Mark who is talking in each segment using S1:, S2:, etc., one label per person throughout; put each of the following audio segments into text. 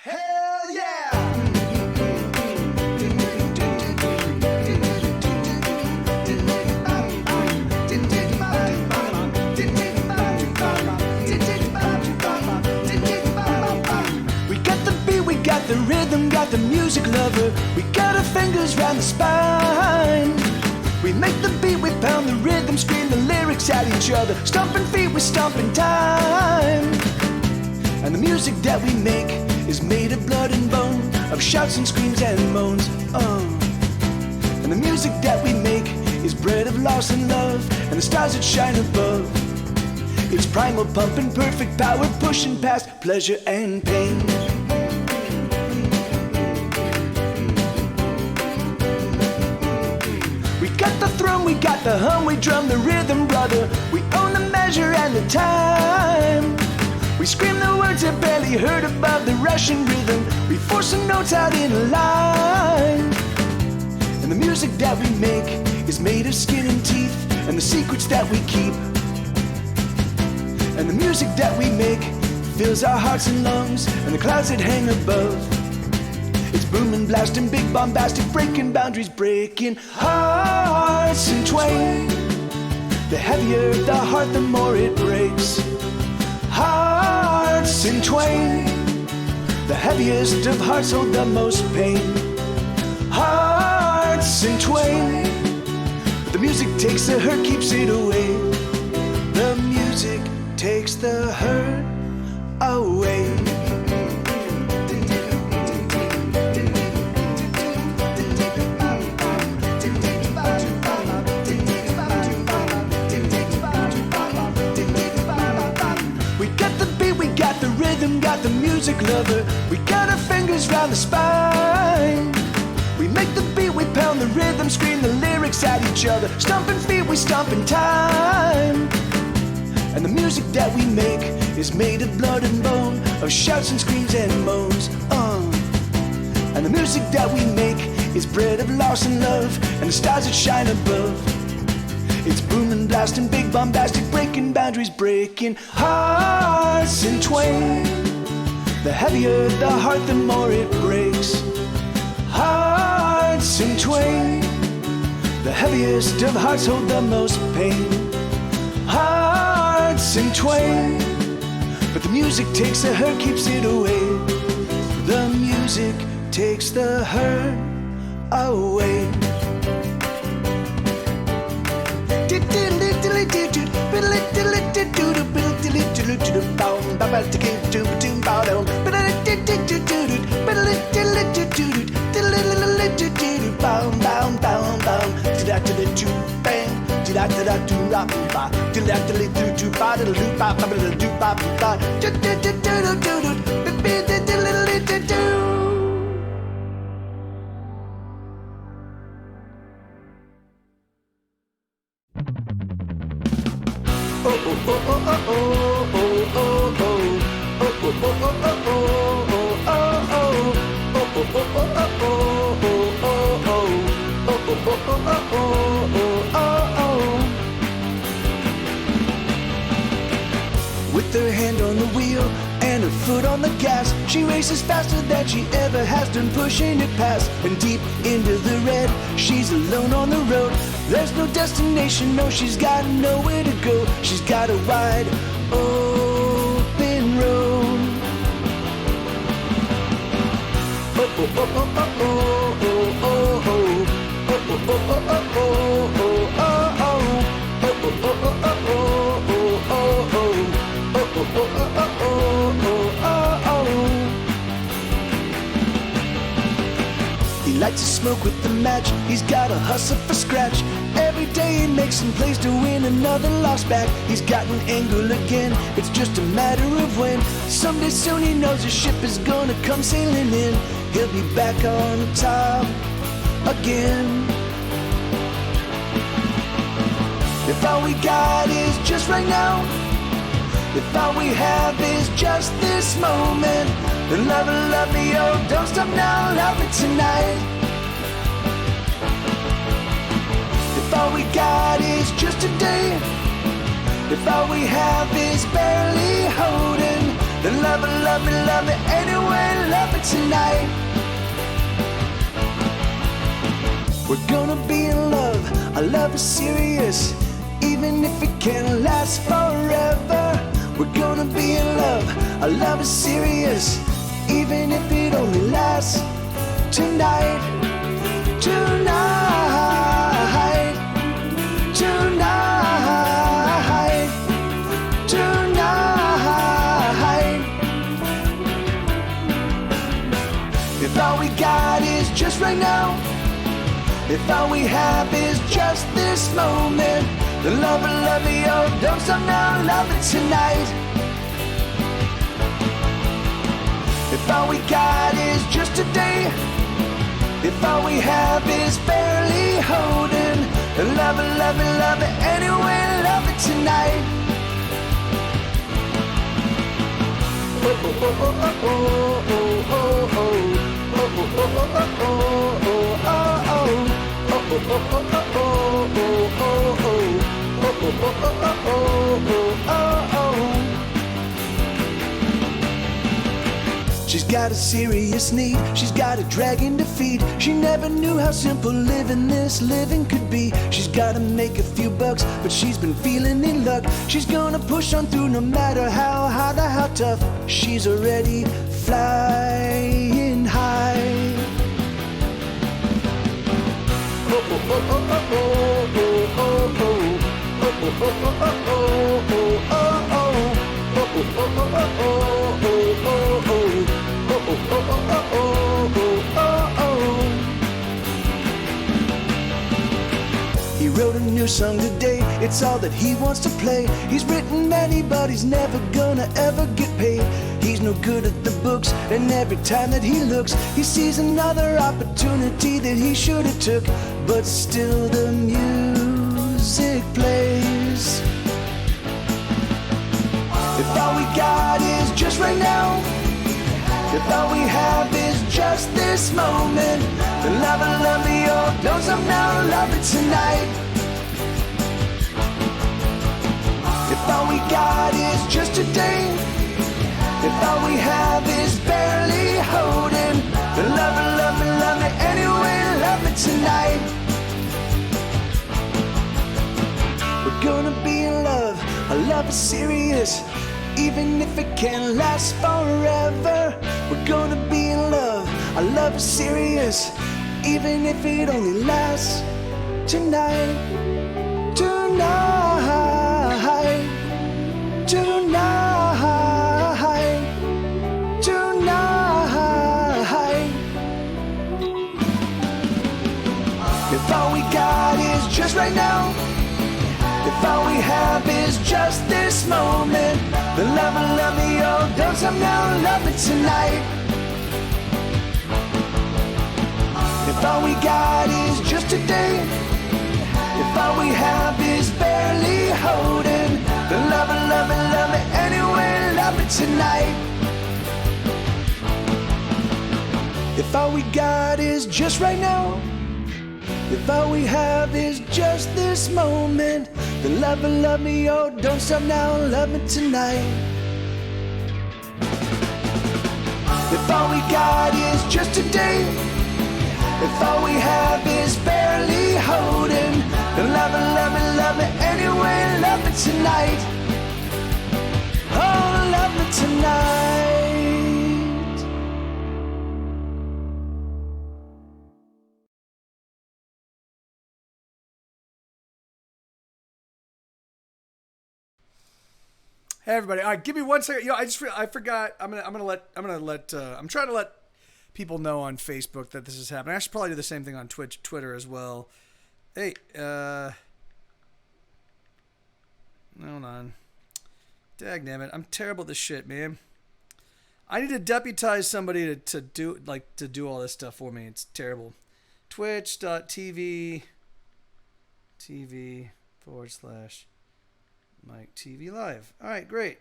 S1: Hell yeah! We got the beat, we got the rhythm, got the music lover. We got our fingers round the spine. We make the beat, we pound the rhythm, scream the lyrics at each other. Stomping feet, we stomp in time. And the music that we make is made of blood and bone, of shouts and screams and moans. And the music that we make is bred of loss and love, and the stars that shine above. It's primal pumping, perfect power, pushing past pleasure and pain. We got the thrum, we got the hum, we drum the rhythm, brother. We own the measure and the time. We scream the words that barely heard above the rushing rhythm. We force the notes out in a line. And the music that we make is made of skin and teeth, and the secrets that we keep. And the music that we make fills our hearts and lungs, and the clouds that hang above. It's booming, blasting, big bombastic, breaking boundaries, breaking hearts in twain. The heavier the heart, the more it breaks. Hearts in twain. The heaviest of hearts hold the most pain. Hearts in twain. But the music takes the hurt, keeps it away. The music takes the hurt away. The rhythm, got the music lover. We got our fingers round the spine. We make the beat, we pound the rhythm, scream the lyrics at each other. Stomping feet, we stomp in time. And the music that we make is made of blood and bone, of shouts and screams and moans. And the music that we make is bred of loss and love, and the stars that shine above. It's booming, blasting, big bombastic, breaking boundaries, breaking hearts in twain. The heavier the heart, the more it breaks. Hearts in twain. The heaviest of hearts hold the most pain. Hearts in twain. But the music takes the hurt, keeps it away. The music takes the hurt away. With her hand on the wheel and her foot on the gas, she races faster than she ever has done, pushing it past. And deep into the red, she's alone on the road. There's no destination, no, she's got nowhere to go. She's got a wide open road. He lights a smoke with the match, he's gotta hustle for scratch. Every day he makes some plays to win another loss back. He's got an angle again, it's just a matter of when. Someday soon he knows his ship is gonna come sailing in. He'll be back on the top again. If all we got is just right now, if all we have is just this moment, then love me, oh, don't stop now, love me tonight. If all we got is just today, if all we have is barely holding Then love it anyway, love it tonight. We're gonna be in love, our love is serious, even if it can't last forever. We're gonna be in love, our love is serious, even if it only lasts tonight. Tonight, tonight, tonight. If all we got is just right now, if all we have is just this moment, then love me, oh, don't stop now, love it tonight. If all we got is just today, if all we have is barely holding, then love it anyway, love it tonight. Oh, oh, oh, oh, oh, oh, oh, oh, oh, oh, oh, oh, oh, she's got a serious need, she's got a dragon to feed. She never knew how simple living this living could be. She's gotta make a few bucks, but she's been feeling in luck. She's gonna push on through no matter how hard or how tough. She's already flying high. He wrote a new song today, it's all that he wants to play. He's written many, but he's never gonna ever get paid. He's no good at the books, and every time that he looks, he sees another opportunity that he should have took. But still the music plays. If all we got is just right now, if all we have is just this moment, then love me, oh, don't stop now, love it tonight. If all we got is just today, if all we have is barely holding, then love me anyway, love it tonight. We're gonna be in love, our love is serious, even if it can't last forever. We're gonna be in love, our love is serious, even if it only lasts tonight. Tonight, tonight, tonight. If all we got is just right now, if all we have is just this moment, then love me, oh, don't stop now, love it tonight. If all we got is just today, if all we have is barely holding, then love me anyway, love it tonight. If all we got is just right now, if all we have is just this moment, then love me, oh, don't stop now, love me tonight. If all we got is just today, if all we have is barely holding, then love me anyway, love me tonight. Oh, love me tonight.
S2: Hey everybody! All right, give me 1 second. I forgot. I'm trying to let people know on Facebook that this is happening. I should probably do the same thing on Twitter as well. Hey, hold on. Dagnammit, I'm terrible at this shit, man. I need to deputize somebody to do all this stuff for me. It's terrible. Twitch.tv /MikeTVLive. All right, great.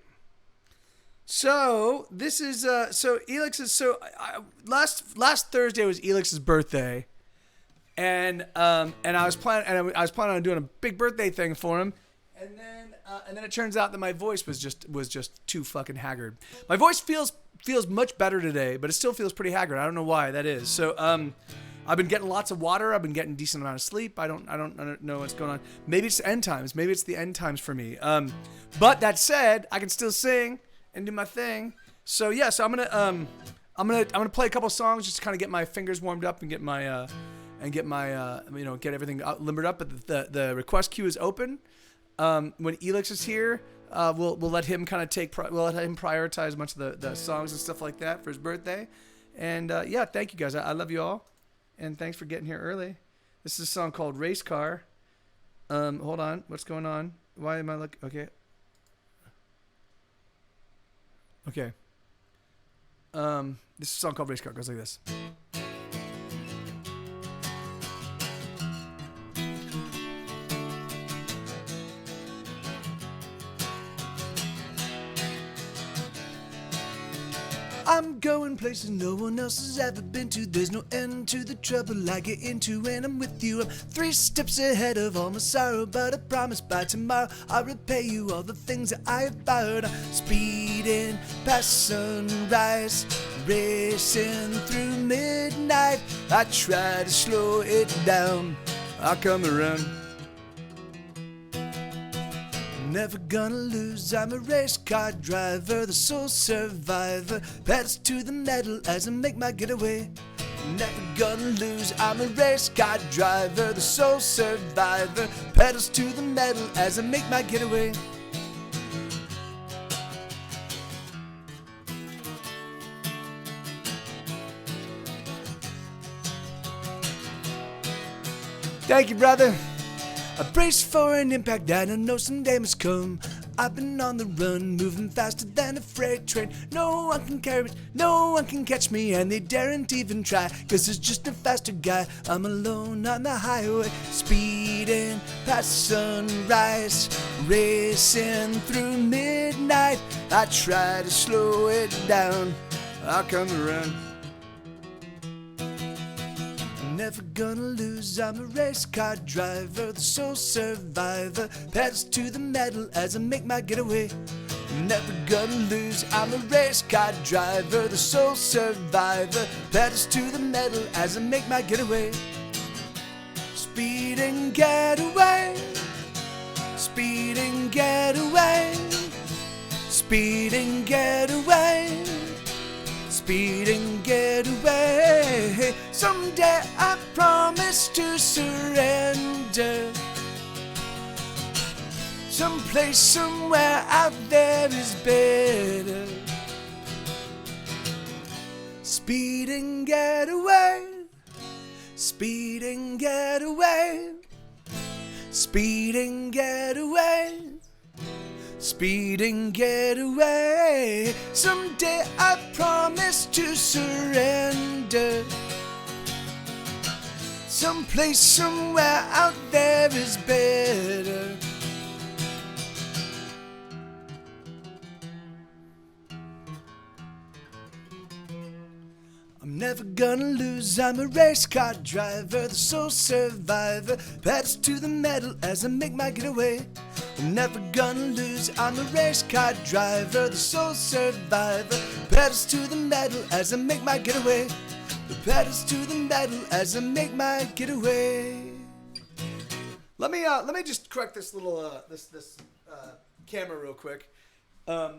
S2: So this is Elix's. Last Thursday was Elix's birthday, and I was planning on doing a big birthday thing for him, And then it turns out that my voice was just too fucking haggard. My voice feels much better today, but it still feels pretty haggard. I don't know why that is. So I've been getting lots of water. I've been getting a decent amount of sleep. I don't know what's going on. Maybe it's end times. Maybe it's the end times for me. But that said, I can still sing and do my thing. So yeah, so I'm gonna play a couple songs just to kind of get my fingers warmed up and get my get everything limbered up. But the request queue is open. When Elix is here, we'll let him kind of we'll let him prioritize a bunch of the songs and stuff like that for his birthday. And yeah, thank you guys. I love you all, and thanks for getting here early. This is a song called Race Car. Hold on, what's going on? Why am I okay? Okay. This is a song called Race Car. It goes like this. I'm going places no one else has ever been to. There's no end to the trouble I get into when I'm with you. I'm 3 steps ahead of all my sorrow, but I promise by tomorrow I'll repay you all the things that I have borrowed. I'm speeding past sunrise, racing through midnight. I try to slow it down, I come around. Never gonna lose, I'm a race car driver, the sole survivor, pedals to the metal as I make my getaway. Never gonna lose, I'm a race car driver, the sole survivor, pedals to the metal as I make my getaway. Thank you, brother. I brace for an impact that I know someday must come. I've been on the run, moving faster than a freight train. No one can carry it, no one can catch me, and they daren't even try, 'cause there's just a faster guy. I'm alone on the highway, speeding past sunrise, racing through midnight. I try to slow it down, I'll come around. Never gonna lose, I'm a race car driver, the sole survivor, pedals to the metal as I make my getaway. Never gonna lose, I'm a race car driver, the sole survivor, pedals to the metal as I make my getaway. Speed and get away, speed and get away, speed and get away. Speed and get away. Someday I promise to surrender. Someplace, somewhere out there is better. Speed and get away. Speed and get away. Speed and get away. Speed and get away. Someday I promise to surrender. Someplace, somewhere out there is better. I'm never gonna lose, I'm a race car driver, the sole survivor, pedals to the metal as I make my getaway. I'm never gonna lose, I'm a race car driver, the sole survivor, pedals to the metal as I make my getaway. The pedals to the metal as I make my getaway. Let me just correct this little this camera real quick. I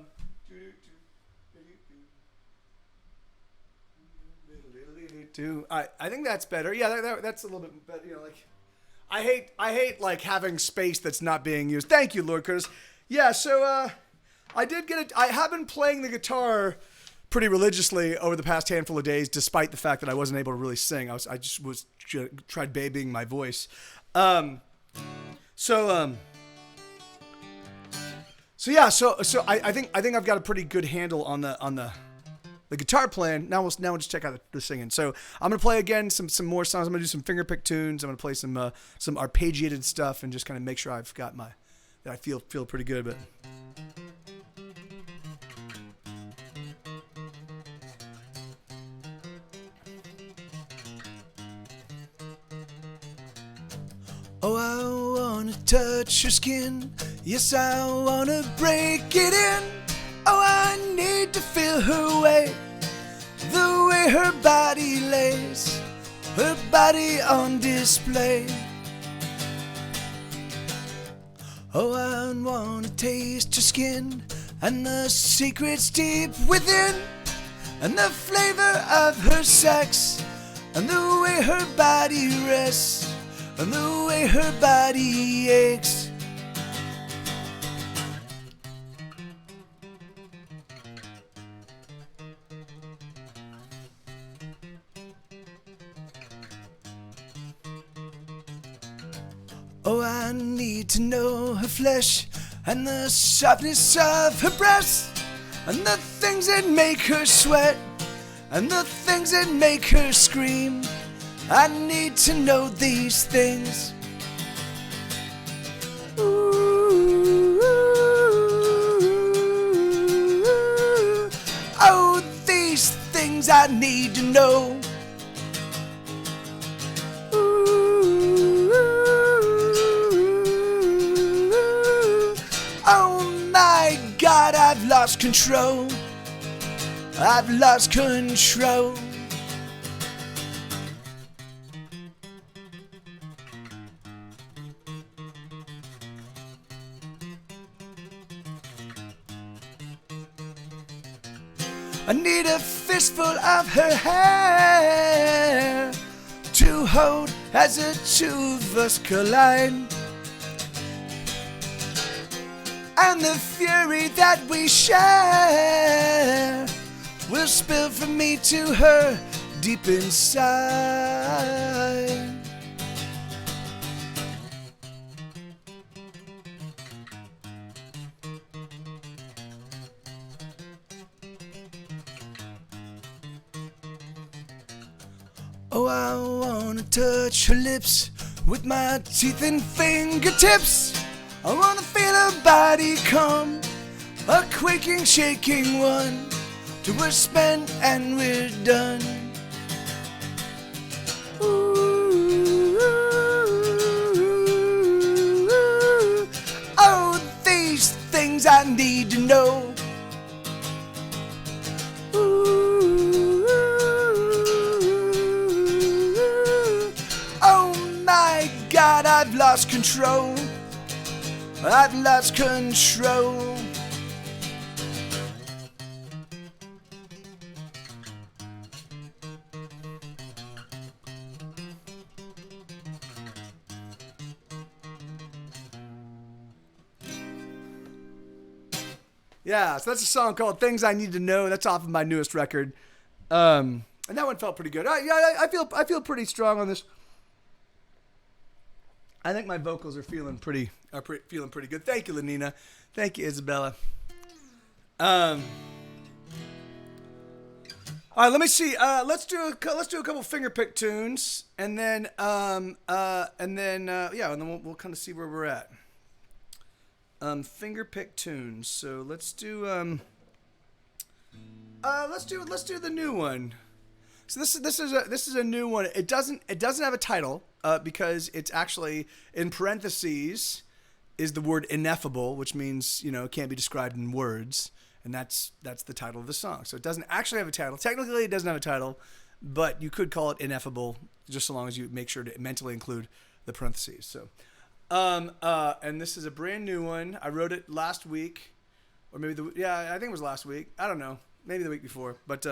S2: think that's better. Yeah, that's a little bit better. You know, like I hate like having space that's not being used. Thank you, Lord Curtis. Yeah, so I did get it. I have been playing the guitar pretty religiously over the past handful of days, despite the fact that I wasn't able to really sing. I just tried babying my voice. So yeah, so I think I've got a pretty good handle on the guitar playing. Now we'll just check out the singing. So I'm gonna play again some more songs. I'm gonna do some fingerpick tunes. I'm gonna play some arpeggiated stuff and just kind of make sure I've got that I feel pretty good. But oh, I wanna touch your skin,
S1: Yes, I wanna break it in. Oh, I need to feel her weight, the way her body lays, her body on display. Oh, I wanna taste her skin and the secrets deep within, and the flavor of her sex, and the way her body rests, and the way her body aches. Oh, I need to know her flesh and the softness of her breasts, and the things that make her sweat, and the things that make her scream. I need to know these things. Ooh, oh, these things I need to know. God, I've lost control. I've lost control. I need a fistful of her hair to hold as the two of us collide. And the fury that we share will spill from me to her deep inside. Oh, I wanna touch her lips with my teeth and fingertips. I wanna feel her body come, a quaking, shaking one, till we're spent and we're done. Ooh, oh, these things I need to know. Ooh, oh my God, I've lost control. I've lost control. Yeah, so that's a song called "Things I Need to Know." That's off of my newest record, and that one felt pretty good. I feel pretty strong on this. I think my vocals are feeling pretty good. Thank you, Lenina. Thank you, Isabella. All right, let me see. Let's do a couple fingerpick tunes, and then we'll kind of see where we're at. Fingerpick tunes. So let's do the new one. So this is a new one. It doesn't have a title because it's actually in parentheses is the word ineffable, which means it can't be described in words, and that's the title of the song. So it doesn't actually have a title. Technically, it doesn't have a title, but you could call it ineffable just so long as you make sure to mentally include the parentheses. So, and this is a brand new one. I wrote it last week, or maybe I think it was last week. I don't know, maybe the week before, but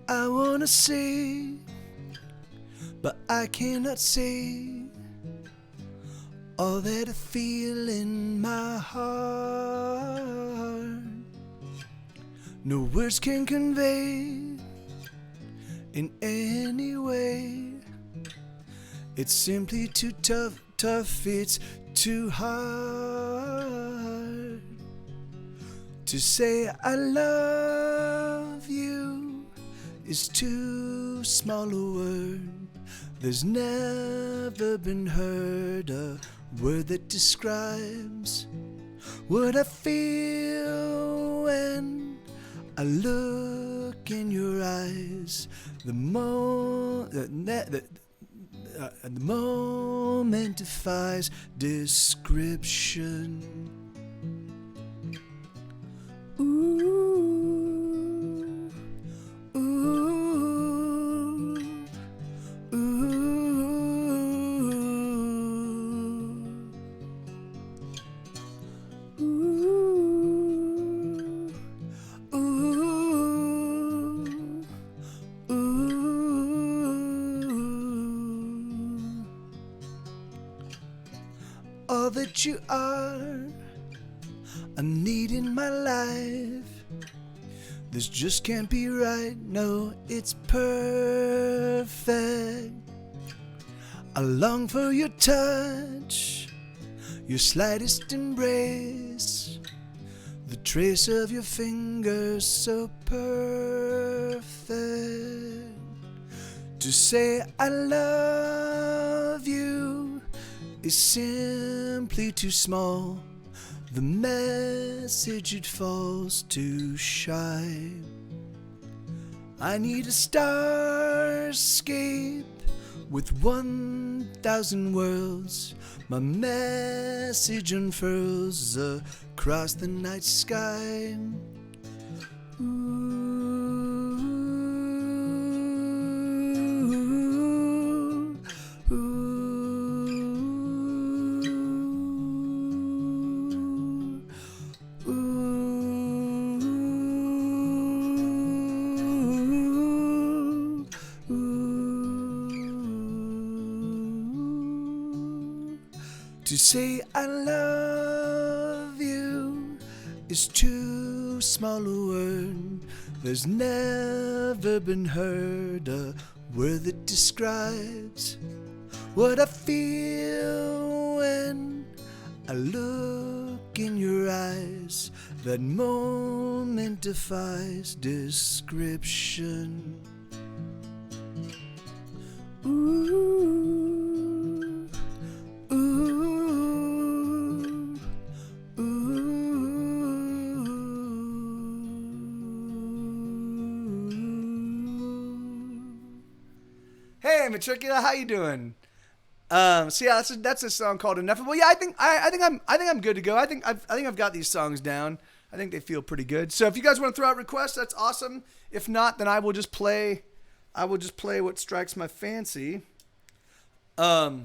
S1: I wanna say, but I cannot say all that I feel in my heart. No words can convey in any way. It's simply too tough, it's too hard To say I love you is too small a word. There's never been heard a word that describes what I feel when I look in your eyes. The moment defies description. Ooh, ooh, ooh, ooh, ooh, ooh. All that you are, I need in my life. This just can't be right, no, it's perfect. I long for your touch, your slightest embrace, the trace of your fingers so perfect. To say I love you is simply too small. The message, it falls too shy. I need a starscape with 1,000 worlds. My message unfurls across the night sky. Ooh, ooh. To say I love you is too small a word. There's never been heard a word that describes what I feel when I look in your eyes. That moment defies description. Ooh, ooh.
S2: Hey, Matricula, how you doing? So yeah, that's a song called Ineffable. Yeah, I think I'm good to go. I think I've got these songs down. I think they feel pretty good. So if you guys want to throw out requests, that's awesome. If not, then I will just play what strikes my fancy. Yeah,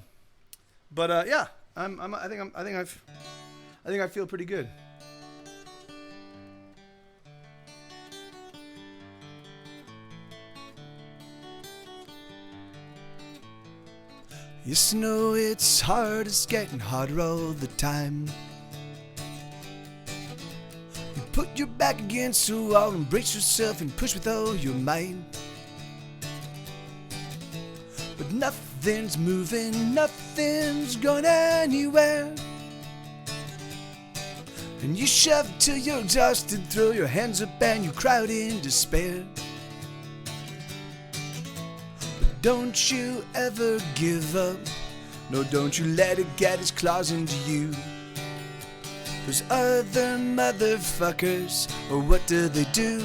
S2: I think I feel pretty good.
S1: You know it's hard, it's getting harder all the time. You put your back against the wall and brace yourself and push with all your might. But nothing's moving, nothing's going anywhere. And you shove till you're exhausted, throw your hands up and you cry out in despair. Don't you ever give up. No, don't you let it get its claws into you. Those other motherfuckers, or what do they do?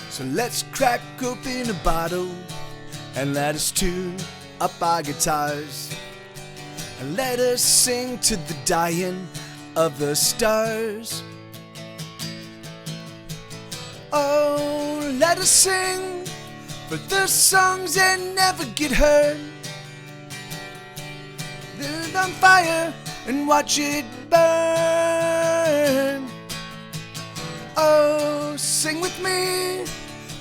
S1: So let's crack open a bottle and let us tune up our guitars. And let us sing to the dying of the stars. Oh, let us sing for the songs that never get heard. Light it on fire and watch it burn. Oh, sing with me,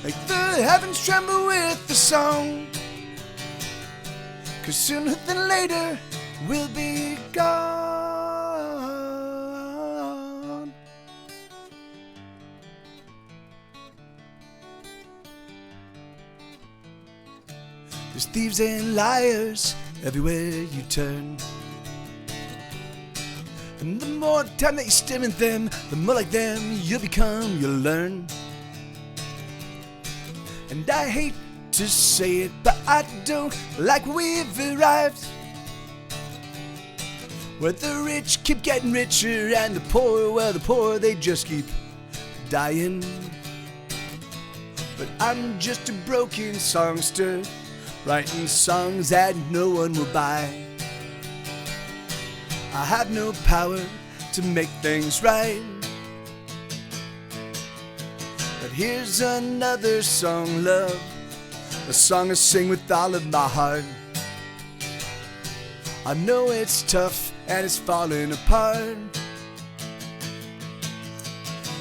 S1: make the heavens tremble with the song. 'Cause sooner than later we'll be gone. There's thieves and liars everywhere you turn. And the more time that you stare at them, the more like them you'll become, you'll learn. And I hate to say it, but I don't like we've arrived, where the rich keep getting richer and the poor, well, the poor, they just keep dying. But I'm just a broken songster, writing songs that no one will buy. I have no power to make things right. But here's another song, love, a song I sing with all of my heart. I know it's tough and it's falling apart,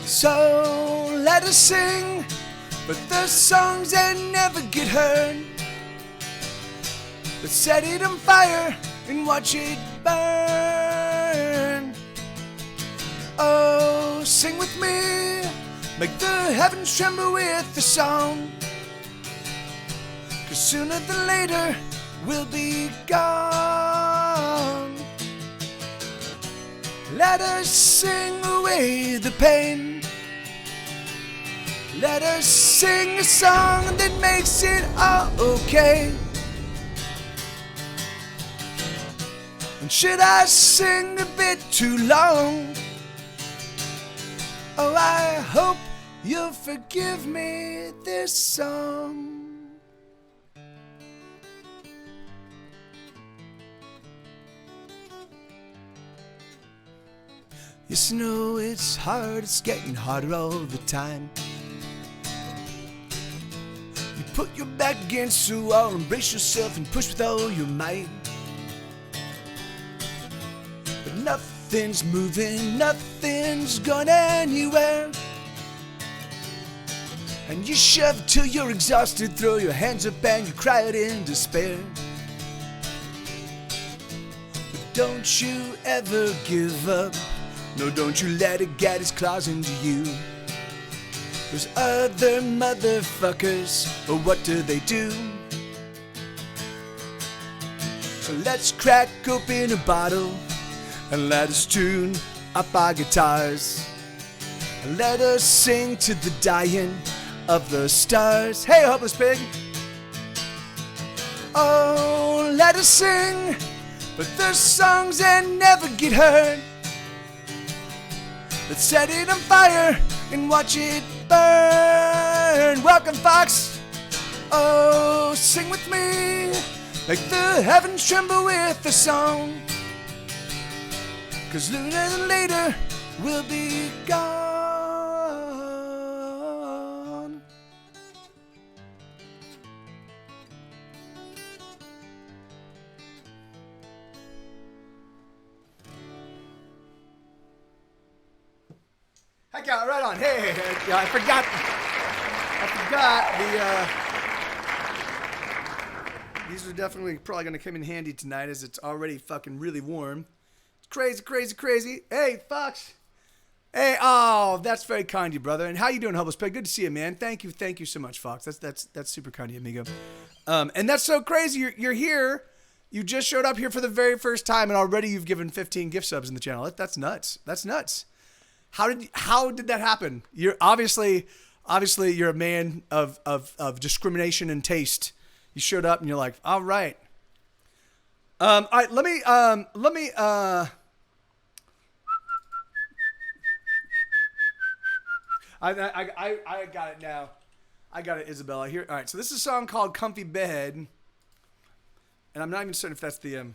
S1: so let us sing, but the songs that never get heard. Let's set it on fire and watch it burn. Oh, sing with me, make the heavens tremble with the song, 'cause sooner than later we'll be gone. Let us sing away the pain. Let us sing a song that makes it all okay. And should I sing a bit too long, oh, I hope you'll forgive me this song. Yes, I know it's hard, it's getting harder all the time. You put your back against the wall, embrace yourself and push with all your might. But nothing's moving, nothing's going anywhere. And you shove till you're exhausted, throw your hands up and you cry out in despair. But don't you ever give up. No, don't you let it get its claws into you. Those other motherfuckers, oh, what do they do? So let's crack open a bottle and let us tune up our guitars, and let us sing to the dying of the stars. Hey, hopeless pig. Oh, let us sing, but the songs that never get heard. Let's set it on fire and watch it burn. Welcome, Fox. Oh, sing with me, make the heavens tremble with the song, 'cause sooner than later we'll be gone. I got it right on. Hey, yeah, I forgot the, these are definitely probably going to come in handy tonight, as it's already fucking really warm. It's crazy, crazy, crazy. Hey, Fox. Hey, oh, that's very kind of you, brother. And how you doing, Hopeless Pig? Good to see you, man. Thank you so much, Fox. That's super kind of you, amigo. And that's so crazy. You're here. You just showed up here for the very first time, and already you've given 15 gift subs in the channel. That's nuts. That's nuts. How did that happen? You're obviously you're a man of discrimination and taste. You showed up and you're like, all right. All right, let me I got it now. I got it, Isabella. Here. All right, so this is a song called Comfy Bed. And I'm not even certain if that's the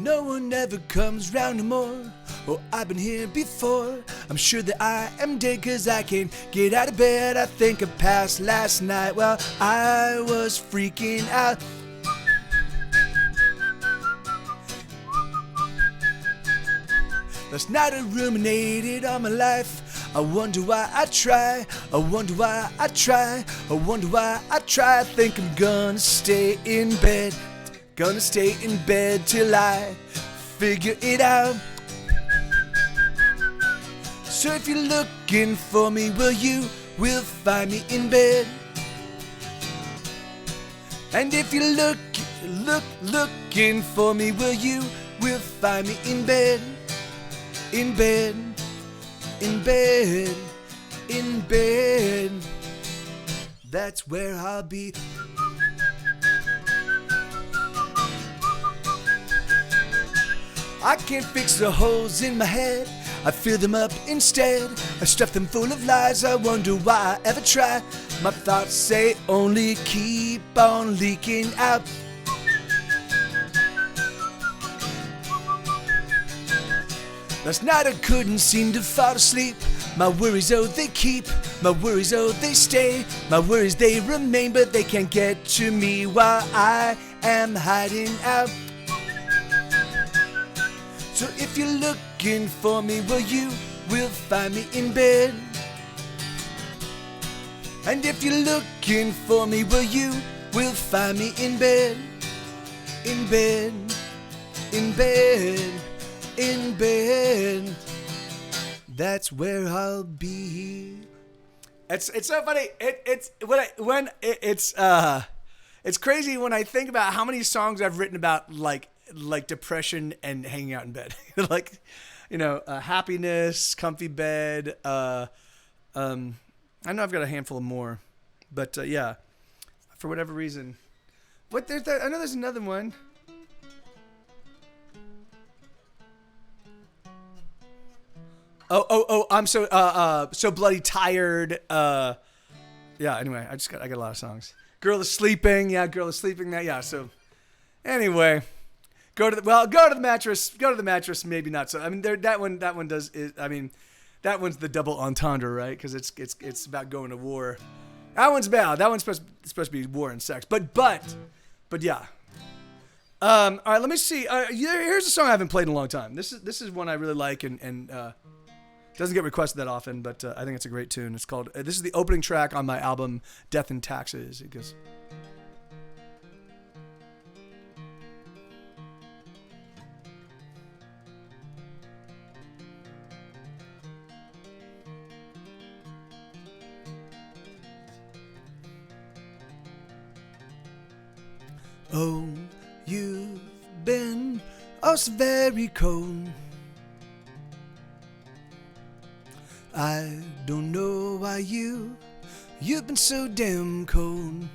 S1: No one ever comes round no more. Oh, I've been here before. I'm sure that I am dead 'cause I can't get out of bed. I think I passed last night while I was freaking out. Last night I ruminated on my life. I wonder why I try. I wonder why I try. I wonder why I try. I think I'm gonna stay in bed. Gonna stay in bed till I figure it out. So if you're looking for me, well, you will find me in bed. And if you're looking for me, well, you will find me in bed. In bed. In bed, in bed, that's where I'll be. I can't fix the holes in my head, I fill them up instead. I stuff them full of lies, I wonder why I ever try. My thoughts say only keep on leaking out. Last night I couldn't seem to fall asleep. My worries, oh, they keep. My worries, oh, they stay. My worries, they remain, but they can't get to me while I am hiding out. So if you're looking for me, well, you will find me in bed. And if you're looking for me, well, you will find me in bed. In bed. In bed. In bed, that's where I'll be. It's so funny. It's crazy when I think about how many songs I've written about like depression and hanging out in bed, like, you know, happiness, comfy bed. I know I've got a handful of more, but yeah, for whatever reason. What there's that? I know there's another one. Oh! I'm so bloody tired. Yeah. Anyway, I got a lot of songs. Girl is sleeping. Yeah, girl is sleeping. Yeah. So, anyway, go to the mattress. Go to the mattress. Maybe not. So I mean, that one does. That one's the double entendre, right? Because it's about going to war. That one's bad. That one's supposed to be war and sex. But yeah. All right. Let me see. Here's a song I haven't played in a long time. This is one I really like and. Doesn't get requested that often, but I think it's a great tune. It's called, this is the opening track on my album, Death and Taxes. It goes, oh, you've been oh so very cold. I don't know why you've been so damn cold.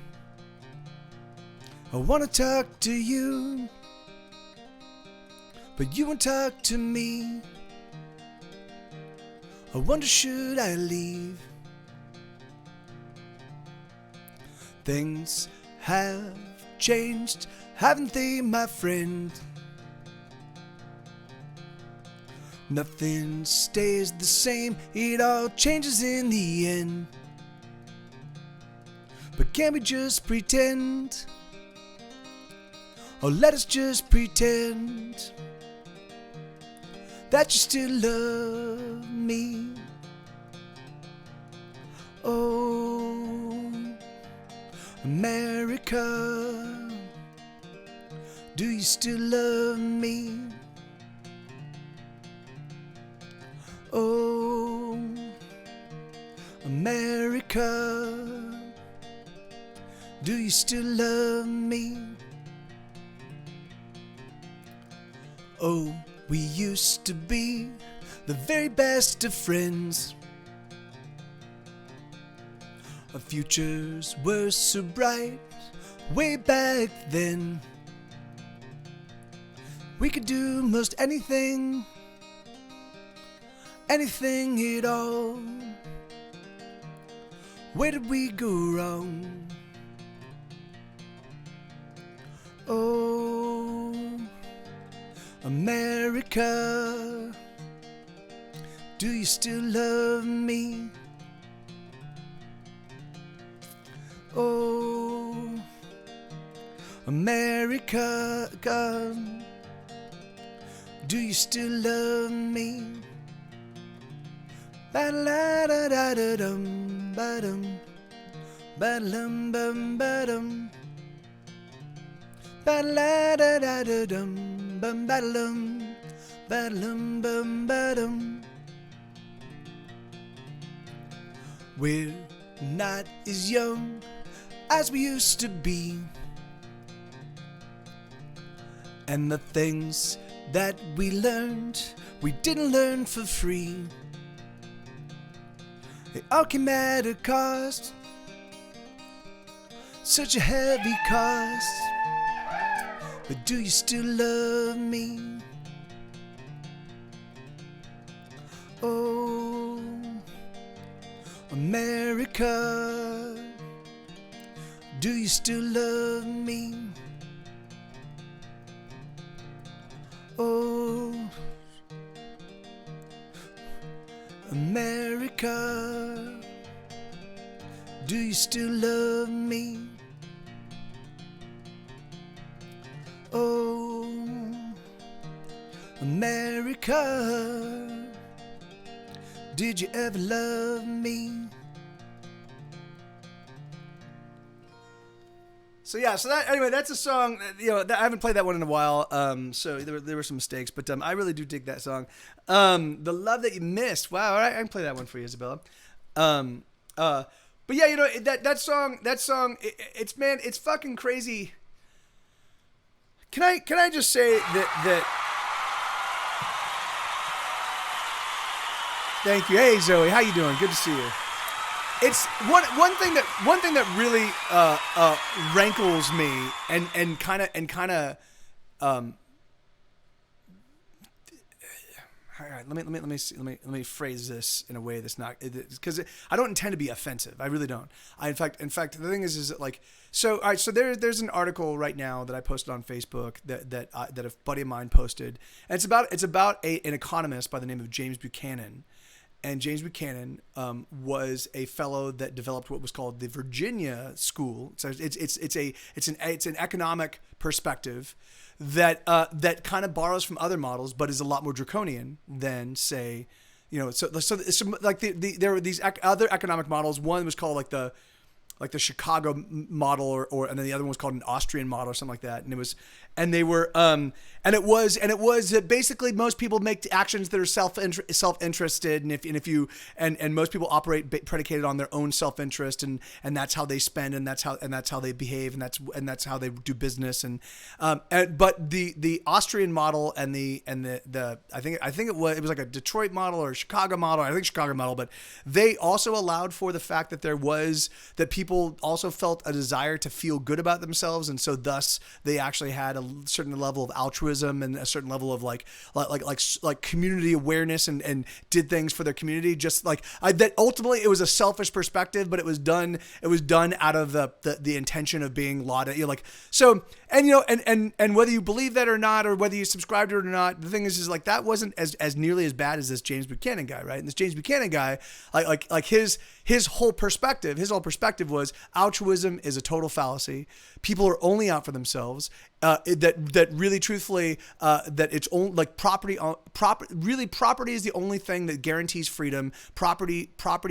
S1: I wanna talk to you, but you won't talk to me. I wonder, should I leave? Things have changed, haven't they, my friend? Nothing stays the same, it all changes in the end. But can we just pretend? Or let us just pretend that you still love me? Oh, America, do you still love me? Oh, America, do you still love me? Oh, we used to be the very best of friends. Our futures were so bright way back then. We could do most anything, anything at all. Where did we go wrong? Oh, America, do you still love me? Oh, America, do you still love me?
S2: Ba-da-da-da-da-dum, ba-dum, ba-dum, bum, ba-dum. Ba-da-da-da-da-dum, bum, ba-dum, ba-dum, bum, ba-dum. We're not as young as we used to be, and the things that we learned, we didn't learn for free. They all came at a cost, such a heavy cost. But do you still love me? Oh, America, do you still love me? Oh, America, do you still love me? Oh, America, did you ever love me? So that's a song. I haven't played that one in a while. So there were some mistakes, but I really do dig that song. The Love That You Missed. Wow, all right, I can play that one for you, Isabella. But yeah, that song. It's fucking crazy. Can I just say that? Thank you. Hey Zoe, how you doing? Good to see you. It's one thing that really rankles me and kind of all right, let me phrase this in a way that's not, because I don't intend to be offensive. I really don't. In fact, the thing is that like, so all right, so there's an article right now that I posted on Facebook that a buddy of mine posted, and it's about an economist by the name of James Buchanan. And James Buchanan was a fellow that developed what was called the Virginia School. So it's an economic perspective that kind of borrows from other models, but is a lot more draconian than, say, so like there were these other economic models. One was called like the Chicago model, or and then the other one was called an Austrian model or something like that. And it was basically most people make actions that are self-interested, and most people operate predicated on their own self-interest, and that's how they spend, and that's how they behave, and that's how they do business, but the Austrian model and the I think it was like a Detroit model or a Chicago model. I think Chicago model, but they also allowed for the fact that that people also felt a desire to feel good about themselves, and so thus they actually had a certain level of altruism and a certain level of like community awareness, and did things for their community. Just like that, ultimately it was a selfish perspective, but it was done out of the intention of being lauded. And whether you believe that or not, or whether you subscribe to it or not, the thing is like that wasn't as nearly as bad as this James Buchanan guy, right? And this James Buchanan guy, like his whole perspective was altruism is a total fallacy. People are only out for themselves. That really, truthfully, that it's only like property is the only thing that guarantees freedom. Property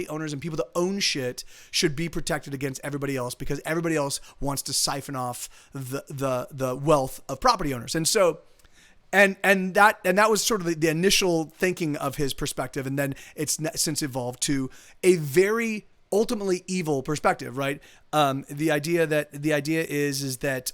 S2: owners and people that own shit should be protected against everybody else, because everybody else wants to siphon off the wealth of property owners. And so, and that was sort of the initial thinking of his perspective, and then it's since evolved to a very ultimately evil perspective, right? The idea is that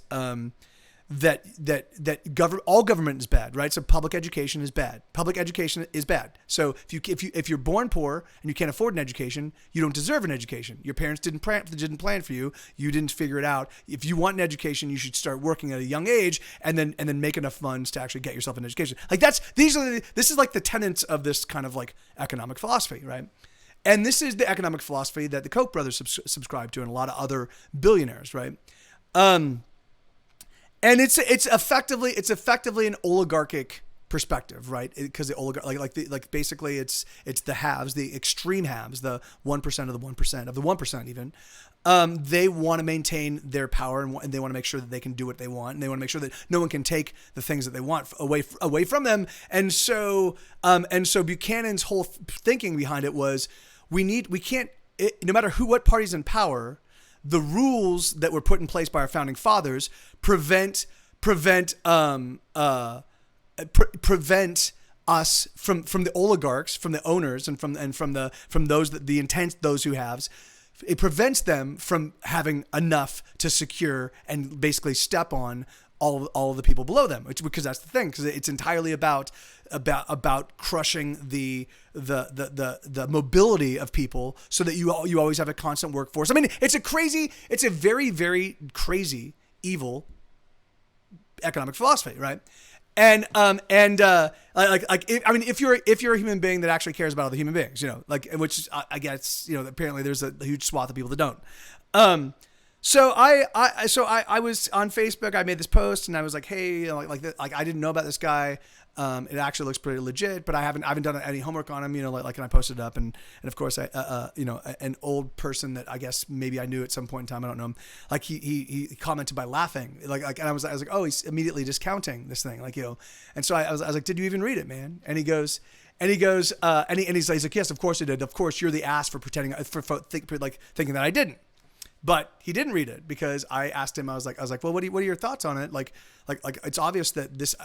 S2: all government is bad, right? So public education is bad. Public education is bad. So if you're born poor and you can't afford an education, you don't deserve an education. Your parents didn't plan for you. You didn't figure it out. If you want an education, you should start working at a young age and then make enough funds to actually get yourself an education. Like this is like the tenets of this kind of like economic philosophy, right? And this is the economic philosophy that the Koch brothers subscribe to, and a lot of other billionaires, right? And it's effectively an oligarchic perspective, right? Because the oligarch, basically it's the haves, the extreme haves, the 1% of the 1% of the 1% even. They want to maintain their power and they want to make sure that they can do what they want, and they want to make sure that no one can take the things that they want away from them. And so Buchanan's whole thinking behind it was no matter what party's in power, the rules that were put in place by our founding fathers prevent us from the oligarchs, from the owners, and from those who haves. It prevents them from having enough to secure and basically step on all of the people below them, because that's the thing, because it's entirely about crushing the mobility of people, so that you always have a constant workforce. I mean, it's a very, very crazy, evil economic philosophy, right? If you're a human being that actually cares about other human beings, which I guess, apparently there's a huge swath of people that don't. So I was on Facebook. I made this post and I was like, hey, I didn't know about this guy. It actually looks pretty legit, but I haven't done any homework on him, and I posted it up, and of course an old person that I guess maybe I knew at some point in time, I don't know him, he commented by laughing, and I was like, oh, he's immediately discounting this thing, and so I was like, did you even read it, man? And he's like, yes, of course I did. Of course you're the ass for pretending, thinking that I didn't. But he didn't read it, because I asked him, I was like, well, what are your thoughts on it? Like it's obvious that this,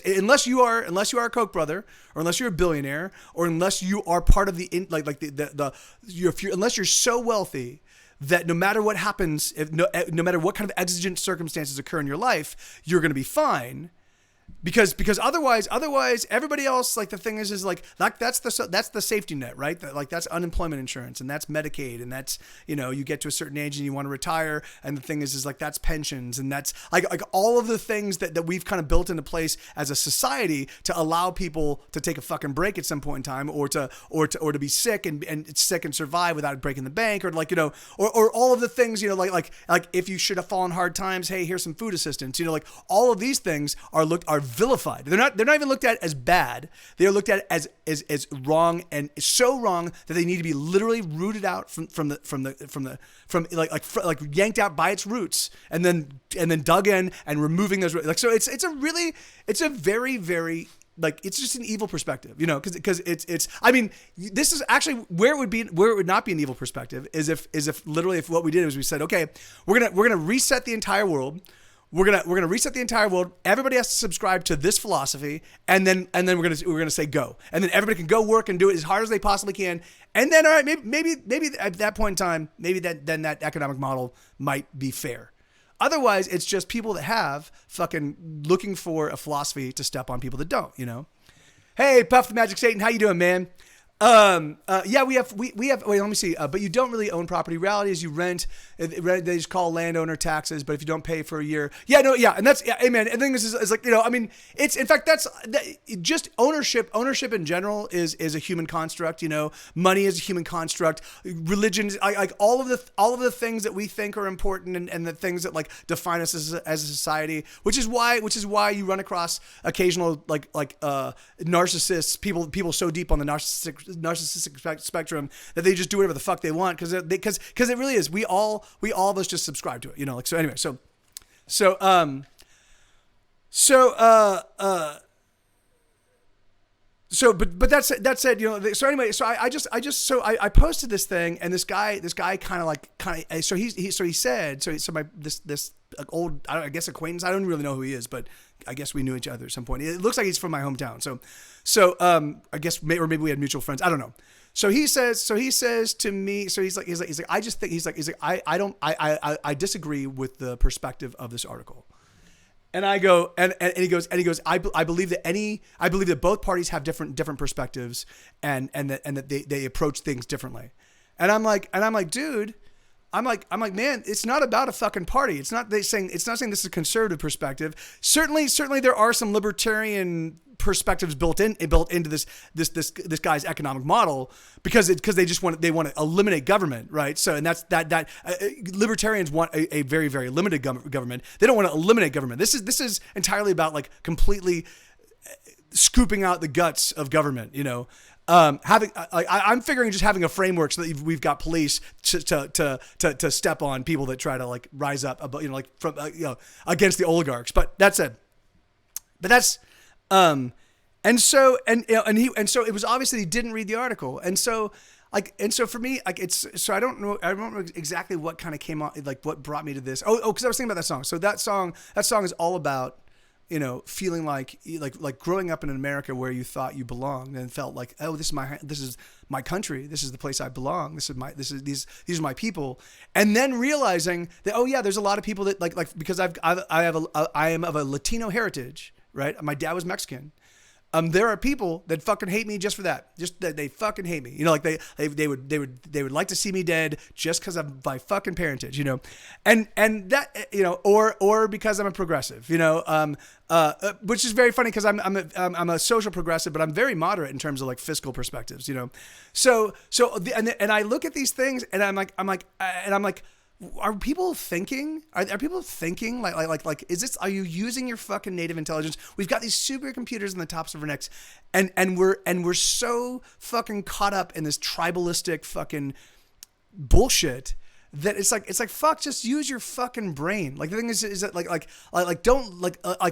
S2: unless you are a Koch brother, or unless you're a billionaire, or unless you are part of unless you're so wealthy that no matter what happens, no matter what kind of exigent circumstances occur in your life, you're going to be fine. Because otherwise everybody else, the thing is that's the safety net, right? That's unemployment insurance, and that's Medicaid, and that's, you get to a certain age and you want to retire, and the thing is that's pensions, and that's all of the things that we've kind of built into place as a society to allow people to take a fucking break at some point in time, or to be sick and survive without breaking the bank, or or all of the things, if you should have fallen hard times, hey, here's some food assistance, all of these things are vilified. They're not even looked at as bad. They are looked at as wrong, and so wrong that they need to be literally rooted out from yanked out by its roots, and then dug in and removing those. So it's a very, very, it's just an evil perspective, because it's I mean, this is actually where it would not be an evil perspective is if literally if what we did was we said, okay, we're gonna reset the entire world. We're gonna reset the entire world. Everybody has to subscribe to this philosophy, and then we're gonna say go, and then everybody can go work and do it as hard as they possibly can. And then, all right, maybe at that point in time, maybe then that economic model might be fair. Otherwise, it's just people that have fucking looking for a philosophy to step on people that don't. Hey, Puff the Magic Satan, how you doing, man? Yeah, we have, wait, let me see. But you don't really own property. Reality is you rent, they just call landowner taxes, but if you don't pay for a year, and that's, amen. And the thing is I mean, it's, in fact, just ownership in general is a human construct, money is a human construct, religion, all of the things that we think are important and the things that define us as a society, which is why you run across occasional, narcissists, people so deep on the narcissistic spectrum that they just do whatever the fuck they want, because it really is, we all of us just subscribe to it, so anyway, but that said, so anyway, so I posted this thing, and this guy kind of so he said, this old, I guess acquaintance, I don't really know who he is, but I guess we knew each other at some point. It looks like he's from my hometown. So I guess, or maybe we had mutual friends. I don't know. So he says to me, so he's like, I just think, I disagree with the perspective of this article. And I go, and he goes, I believe that both parties have different perspectives, and that they approach things differently. And I'm like, dude, I'm like, man, it's not about a fucking party. It's not saying this is a conservative perspective. Certainly there are some libertarian perspectives built into this guy's economic model, because they want to eliminate government, right? So, and that's that libertarians want a very, very limited government. They don't want to eliminate government. This is entirely about completely scooping out the guts of government, I'm figuring just having a framework so that we've got police to step on people that try to like rise up, against the oligarchs. But that's it. But that's, and so it was obvious that he didn't read the article. And so for me, like I don't know exactly what kind of came on, like what brought me to this. Cause I was thinking about that song. So that song is all about, feeling like growing up in America where you thought you belonged and felt like, oh, this is my country. This is the place I belong. These are my people. And then realizing that, oh yeah, there's a lot of people that like, because I am of a Latino heritage, right? My dad was Mexican. There are people that fucking hate me just for that. Just that they fucking hate me. Like they would like to see me dead just because of my fucking parentage, and that, or because I'm a progressive, which is very funny because I'm a social progressive, but I'm very moderate in terms of like fiscal perspectives, So I look at these things and I'm like, are people thinking? Are people thinking like is this? Are you using your fucking native intelligence? We've got these supercomputers in the tops of our necks, and we're so fucking caught up in this tribalistic fucking bullshit that it's like fuck, just use your fucking brain. Like the thing is that like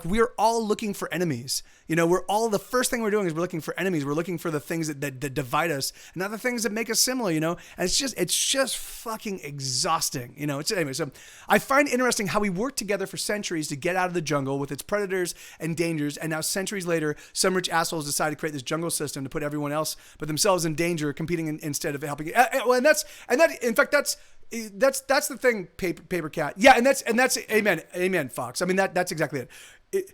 S2: we're all looking for enemies. The first thing we're doing is we're looking for enemies. We're looking for the things that divide us, not the things that make us similar. And it's just fucking exhausting. Anyway. So I find interesting how we worked together for centuries to get out of the jungle with its predators and dangers, and now centuries later, some rich assholes decide to create this jungle system to put everyone else but themselves in danger, competing instead of helping. That's the thing, paper cat. Yeah, and that's amen, Fox. I mean that's exactly it.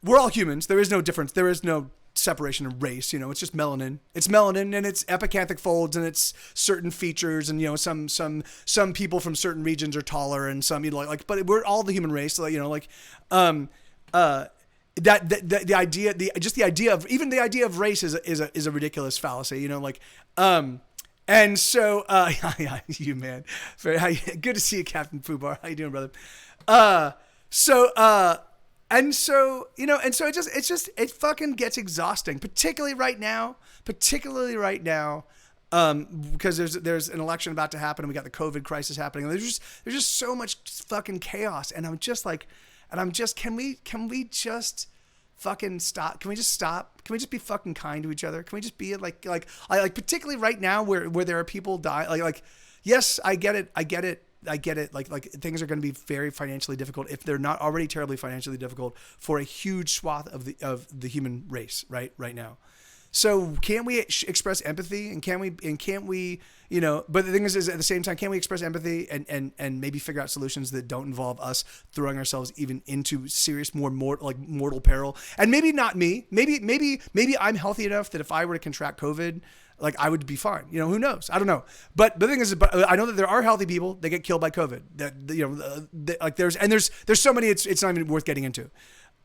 S2: We're all humans. There is no difference. There is no separation of race. It's just melanin. It's melanin, and it's epicanthic folds, and it's certain features, and some people from certain regions are taller, and some but we're all the human race. The idea of race is a ridiculous fallacy. And so, yeah, you man, good to see you, Captain Fubar. How you doing, brother? It fucking gets exhausting, particularly right now, because there's an election about to happen, and we got the COVID crisis happening. There's just so much fucking chaos, and can we just fucking stop? Can we just stop? Can we just be fucking kind to each other? Can we just be like particularly right now where there are people dying? Yes, I get it. Like things are going to be very financially difficult if they're not already terribly financially difficult for a huge swath of the human race right now. So can't we express empathy, and can't we, but the thing is at the same time, can't we express empathy and maybe figure out solutions that don't involve us throwing ourselves even into serious, mortal peril? And maybe not me, maybe I'm healthy enough that if I were to contract COVID, like I would be fine. Who knows? I don't know. But the thing is, I know that there are healthy people that get killed by COVID. There's so many, it's not even worth getting into.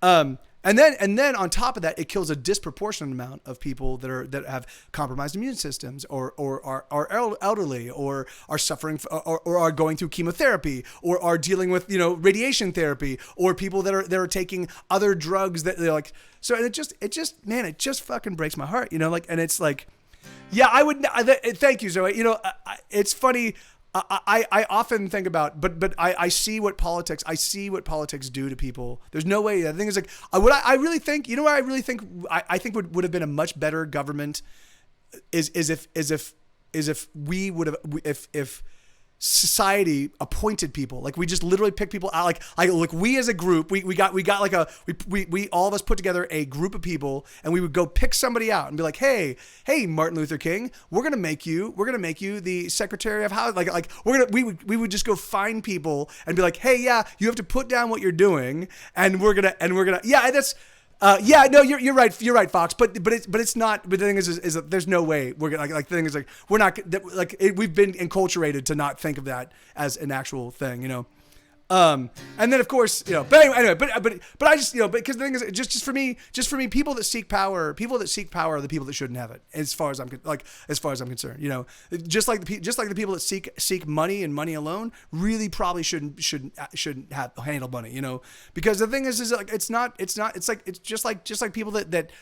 S2: And then on top of that, it kills a disproportionate amount of people that have compromised immune systems, or are elderly, or are suffering, or are going through chemotherapy, or are dealing with radiation therapy, or people that are taking other drugs that they're like. So and it just fucking breaks my heart, and it's like, yeah, I would. Thank you, Zoe. It's funny. I often think about, but I see what politics do to people. There's no way. The thing is, like, what I really think, what I really think, I think would have been a much better government is if we would have, if society appointed people. Like we just literally pick people out. Like we as a group, we all of us put together a group of people, and we would go pick somebody out and be like, hey, Martin Luther King, we're gonna make you the Secretary of Housing. We would just go find people and be like, hey, yeah, you have to put down what you're doing, and we're gonna yeah, that's. No, you're right. You're right, Fox. But it's not. But the thing is that there's no way we're gonna the thing is like we're not we've been enculturated to not think of that as an actual thing, And then of course, but anyway, but I just, because the thing is, just for me, people that seek power are the people that shouldn't have it. As far as I'm concerned, just like the people that seek money and money alone really probably shouldn't have handle money, because the thing is like, it's just like people that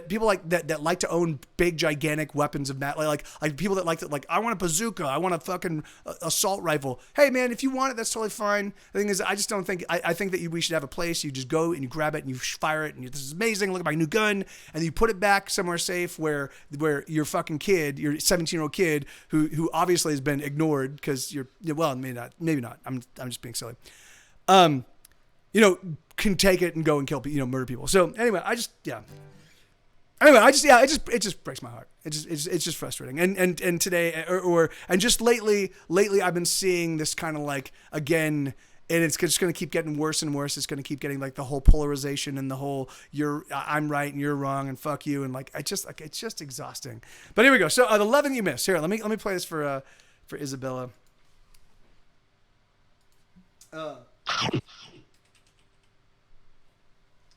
S2: people that like to own big, gigantic weapons of mass, like people that like, I want a bazooka, I want a fucking assault rifle. Hey man, if you want it, that's totally fine. The thing is, I just don't think, I think that we should have a place, you just go and you grab it and you fire it and this is amazing, look at my new gun, and you put it back somewhere safe where your fucking kid, your 17-year-old kid who obviously has been ignored because maybe not, I'm just being silly, can take it and go and kill people, murder people. So anyway, it just breaks my heart. It's just frustrating. And today and just lately I've been seeing this kind of like, again, and it's just going to keep getting worse and worse. It's going to keep getting like the whole polarization and the whole I'm right and you're wrong and fuck you, and like it's just exhausting. But here we go. So the 11 you missed. Here, let me play this for Isabella.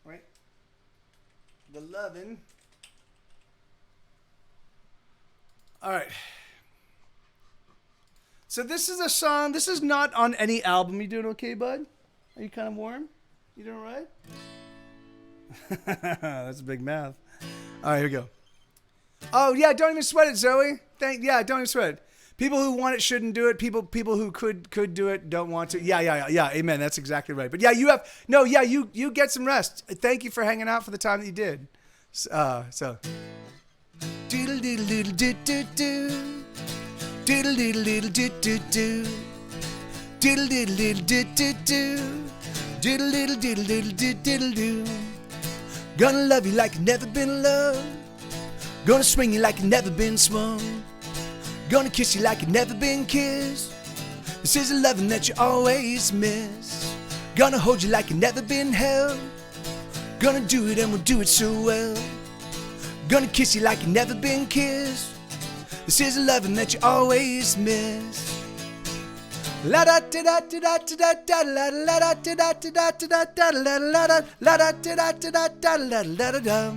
S2: Right. The 11. All right. So this is a song. This is not on any album. You doing okay, bud? Are you kind of warm? You doing all right? That's big mouth. All right, here we go. Oh yeah, don't even sweat it, Zoe. Don't even sweat it. People who want it shouldn't do it. People who could do it don't want to. Yeah. Amen. That's exactly right. But yeah, you get some rest. Thank you for hanging out for the time that you did. So. Diddle diddle diddle diddle diddle. Diddle diddle diddle diddle diddle. Diddle diddle diddle diddle diddle. Diddle diddle diddle diddle diddle diddle. Gonna love you like you've never been loved. Gonna swing you like you've never been swung. Gonna kiss you like you've never been kissed. This is a loving that you always miss. Gonna hold you like you've never been held. Gonna do it and we'll do it so well. Gonna kiss you like you've never been kissed. This is a loving that you always miss. La da da da da da da da la da da da da da da la da la da da da da da la da da.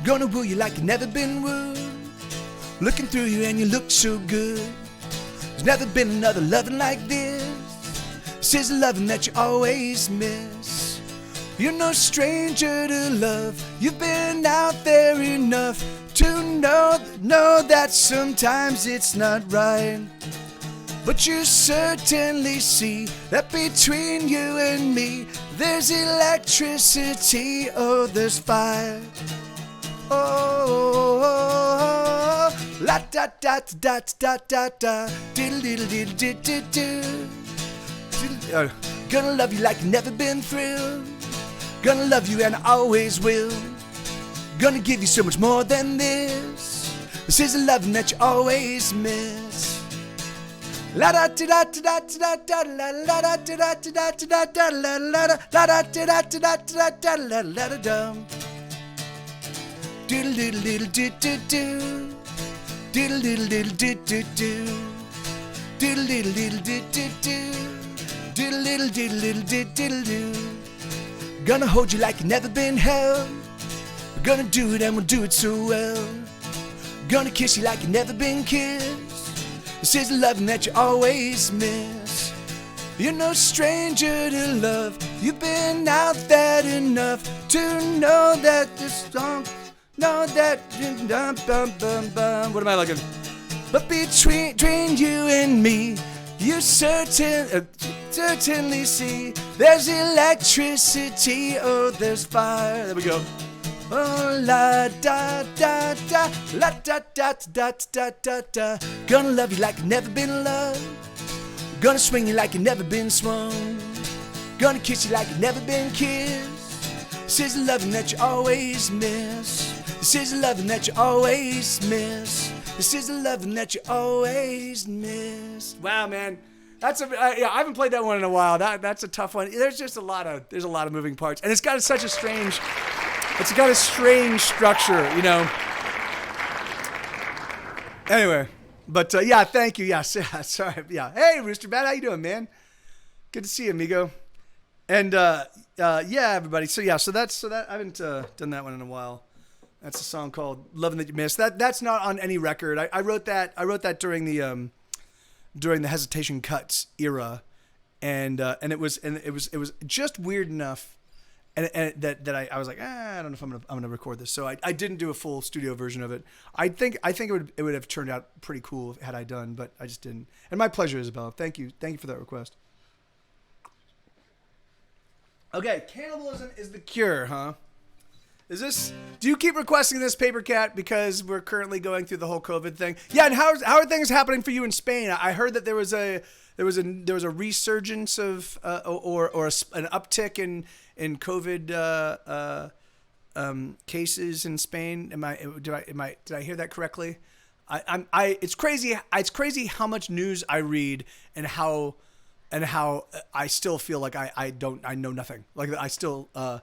S2: Gonna woo you like you've never been wooed. Looking through you and you look so good. There's never been another loving like this. This is a loving that you always miss. You're no stranger to love. You've been out there enough to know that sometimes it's not right. But you certainly see that between you and me there's electricity, oh there's fire. Oh, la da da da da da da, diddle diddle diddle diddle diddle. Gonna love you like you've never been thrilled. Gonna love you and I always will. Gonna give you so much more than this. This is a loving that you always miss. La da da da da da da la la da da da da da la la da da da da da da la la da dum. Diddle diddle diddle diddle diddle. Diddle diddle diddle diddle diddle. Diddle diddle diddle diddle diddle. Diddle diddle diddle diddle diddle diddle. Gonna hold you like you've never been held. We're gonna do it and we'll do it so well. Gonna kiss you like you've never been kissed. This is the loving that you always miss. You're no stranger to love. You've been out there enough to know that this song, know that bum bum bum. What am I looking? But between you and me, you certainly see there's electricity, oh there's fire. There we go. Oh la da da da, la da da da da da da. Gonna love you like you've never been loved. Gonna swing you like you've never been swung. Gonna kiss you like you've never been kissed. This is the loving that you always miss. This is the loving that you always miss. This is the loving that you always miss. Wow, man. That's I haven't played that one in a while. That's a tough one. There's a lot of moving parts, and it's got such a strange structure, you know. Anyway, but yeah, thank you. Yeah, sorry. Yeah. Hey, Rooster Bat, how you doing, man? Good to see you, amigo. And yeah, everybody. So that I haven't done that one in a while. That's a song called "Loving That You Missed." That's not on any record. I wrote that during the Hesitation Cuts era, and it was just weird enough, and that I was like, I don't know if I'm gonna record this. So I didn't do a full studio version of it. I think it would have turned out pretty cool had I done, but I just didn't. And my pleasure, Isabella. Thank you for that request. Okay, cannibalism is the cure, huh? Do you keep requesting this, Paper Cat, because we're currently going through the whole COVID thing? Yeah, and how are things happening for you in Spain? I heard that there was a resurgence of or an uptick in COVID cases in Spain. Did I hear that correctly? It's crazy. It's crazy how much news I read and how I still feel like I know nothing. Like I still the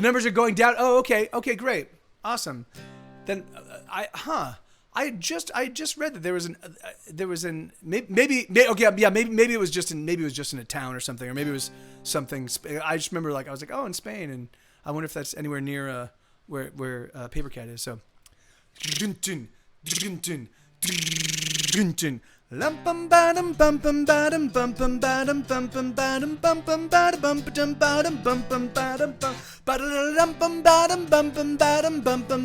S2: numbers are going down. Oh, okay, great, awesome. Then I just read that there was maybe it was just in a town or something, or maybe it was something. I just remember I was like, oh, in Spain, and I wonder if that's anywhere near where Paper Cat is. So. Lum bum badum bum bum badum bum bum badum bum bum badum bum bum badum bum badum bum bum badum bum badum bum badum bum bum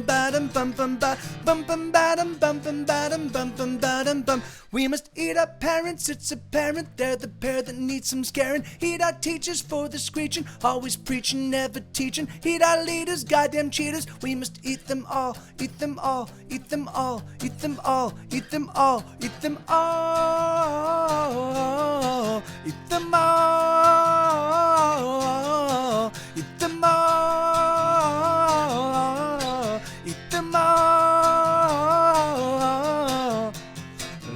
S2: badum bum bum badum bum bum badum bum bum badum bum bum badum bum. We must eat our parents, it's apparent they're the pair that needs some scaring. Eat our teachers for the screeching, always preaching, never teaching. Eat our leaders, goddamn cheaters. We must eat them all, eat them all, eat them all, eat them all, eat them all, eat them all. Eat them all, eat them all, eat them all.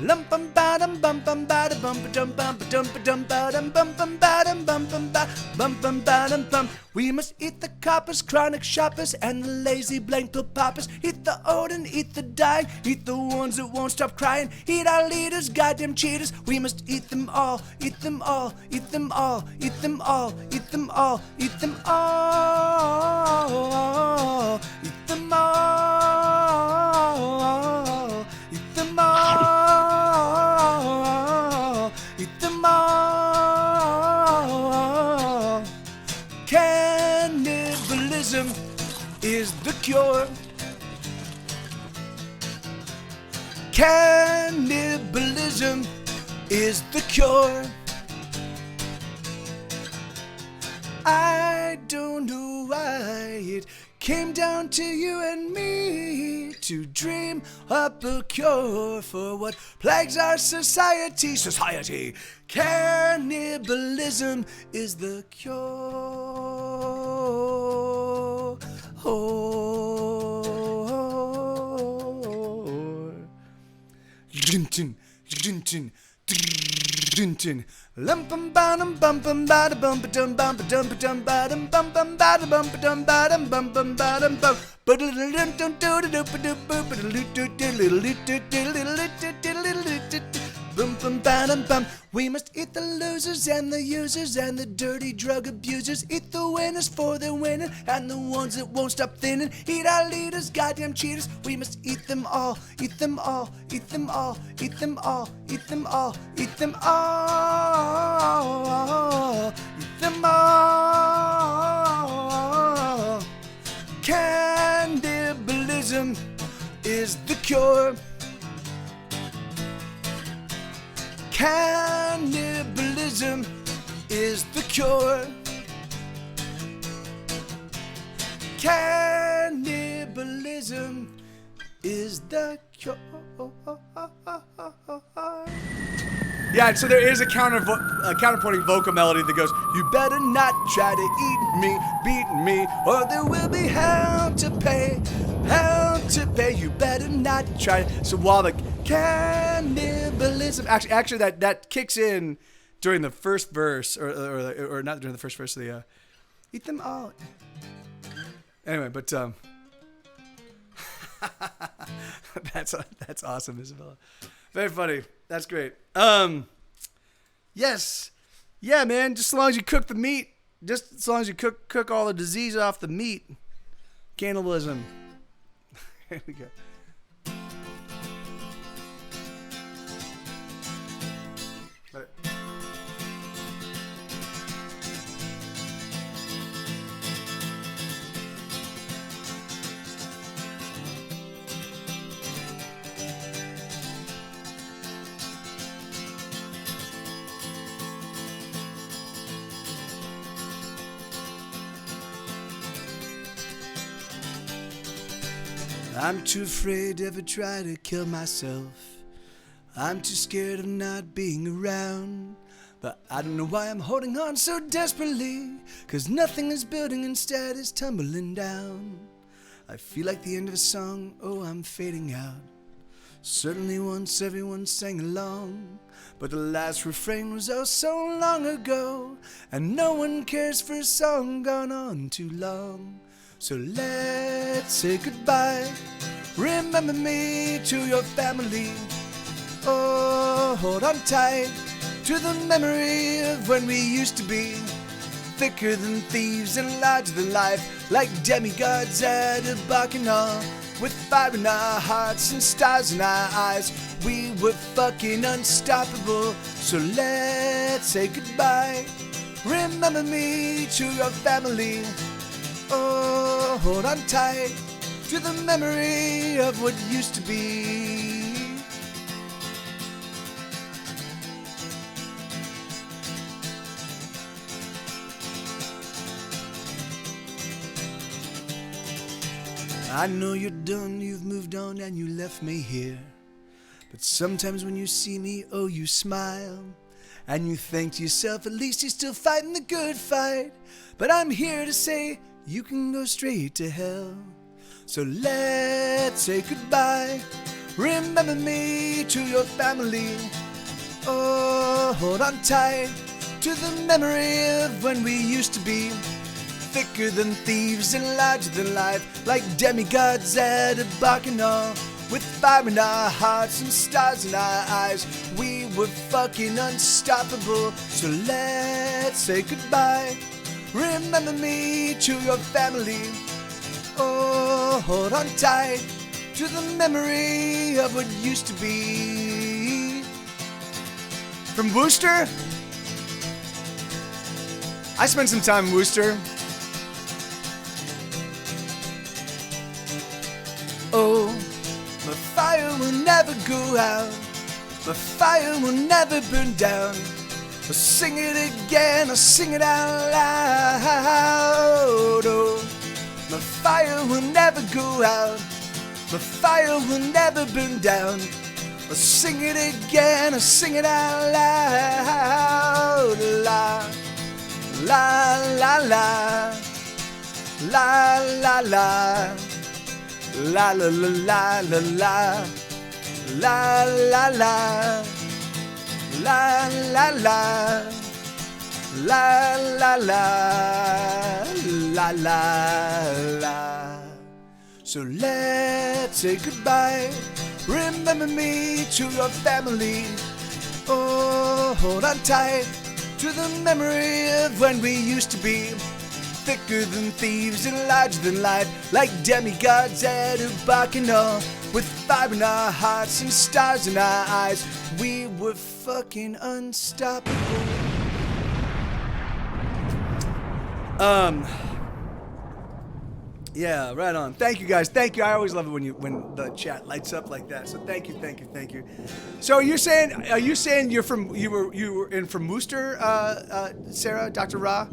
S2: Lum bum badum bum bum badum bum badum bum badum badum badum bum bum badum bum bum badum bum. We must eat the coppers, chronic shoppers, and the lazy blank pill poppers. Eat the old and eat the dying, eat the ones that won't stop crying. Eat our leaders, goddamn cheaters. We must eat them all, eat them all, eat them all, eat them all, eat them all, eat them all, eat them all, eat them all, eat them all. Cannibalism is the cure. Cannibalism is the cure. I don't know why it came down to you and me to dream up a cure for what plagues our society. Cannibalism is the cure. Lum bum badum bum bum badum bum badum bum badum badum badum bum bum badum bum badum badum bum bum badum bum. Bum bum badum bum. We must eat the losers and the users and the dirty drug abusers. Eat the winners for their winning and the ones that won't stop thinning. Eat our leaders, goddamn cheaters. We must eat them all, eat them all, eat them all, eat them all, eat them all, eat them all, eat them all. Cannibalism is the cure. Cannibalism is the cure. Cannibalism is the cure. Yeah, so there is a counterpointing vocal melody that goes, you better not try to eat me, beat me, or there will be hell to pay, hell to pay. You better not try. So while the cannibalism, actually that kicks in during the first verse, or not during the first verse of the eat them all. Anyway, but that's awesome, Isabella. Very funny. That's great. Yes. Yeah, man. Just as long as you cook the meat, just as long as you cook all the disease off the meat. Cannibalism. Here we go. I'm too afraid to ever try to kill myself. I'm too scared of not being around. But I don't know why I'm holding on so desperately, 'cause nothing is building, instead is tumbling down. I feel like the end of a song, oh I'm fading out. Certainly once everyone sang along, but the last refrain was oh so long ago, and no one cares for a song gone on too long. So let's say goodbye. Remember me to your family. Oh, hold on tight to the memory of when we used to be thicker than thieves and larger than life, like demigods at a bacchanal, with fire in our hearts and stars in our eyes. We were fucking unstoppable. So let's say goodbye. Remember me to your family. Oh, hold on tight to the memory of what used to be. I know you're done, you've moved on and you left me here. But sometimes when you see me, oh, you smile. And you think to yourself, at least you're still fighting the good fight. But I'm here to say, you can go straight to hell. So let's say goodbye. Remember me to your family. Oh, hold on tight to the memory of when we used to be thicker than thieves and larger than life, like demigods at a bacchanal, with fire in our hearts and stars in our eyes. We were fucking unstoppable. So let's say goodbye. Remember me to your family. Oh, hold on tight to the memory of what used to be. From Worcester? I spent some time in Worcester. Oh, my fire will never go out. My fire will never burn down. I'll sing it again, I'll sing it out loud. Oh, my fire will never go out. My fire will never burn down. I'll sing it again, I'll sing it out loud. La, la, la, la. La, la, la. La, la, la, la, la, la. La, la, la. La la la, la la la, la la la. So let's say goodbye. Remember me to your family. Oh, hold on tight to the memory of when we used to be thicker than thieves and larger than life, like demigods at a bacchanal, with fire in our hearts and stars in our eyes. We were fucking unstoppable. Yeah, right on. Thank you guys. Thank you. I always love it when the chat lights up like that. So thank you. So you're saying you were in from Worcester, Sarah, Dr. Ra?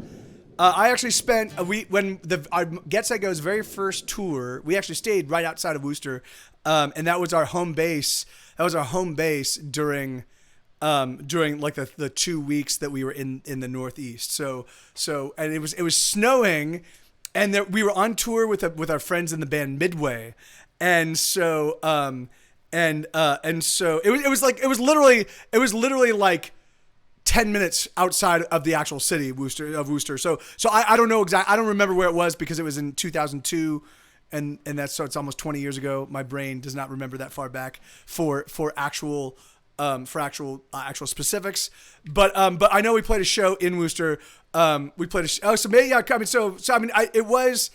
S2: I actually spent a week when our Get Set Go's very first tour. We actually stayed right outside of Worcester, and that was our home base. That was our home base during like the 2 weeks that we were in the Northeast. So and it was snowing, and we were on tour with our friends in the band Midway, and so it was literally like 10 minutes outside of the actual city of Worcester. So I don't know exactly. I don't remember where it was because it was in 2002, and it's almost 20 years ago. My brain does not remember that far back for actual for actual specifics. But I know we played a show in Worcester. We played so maybe I mean it was.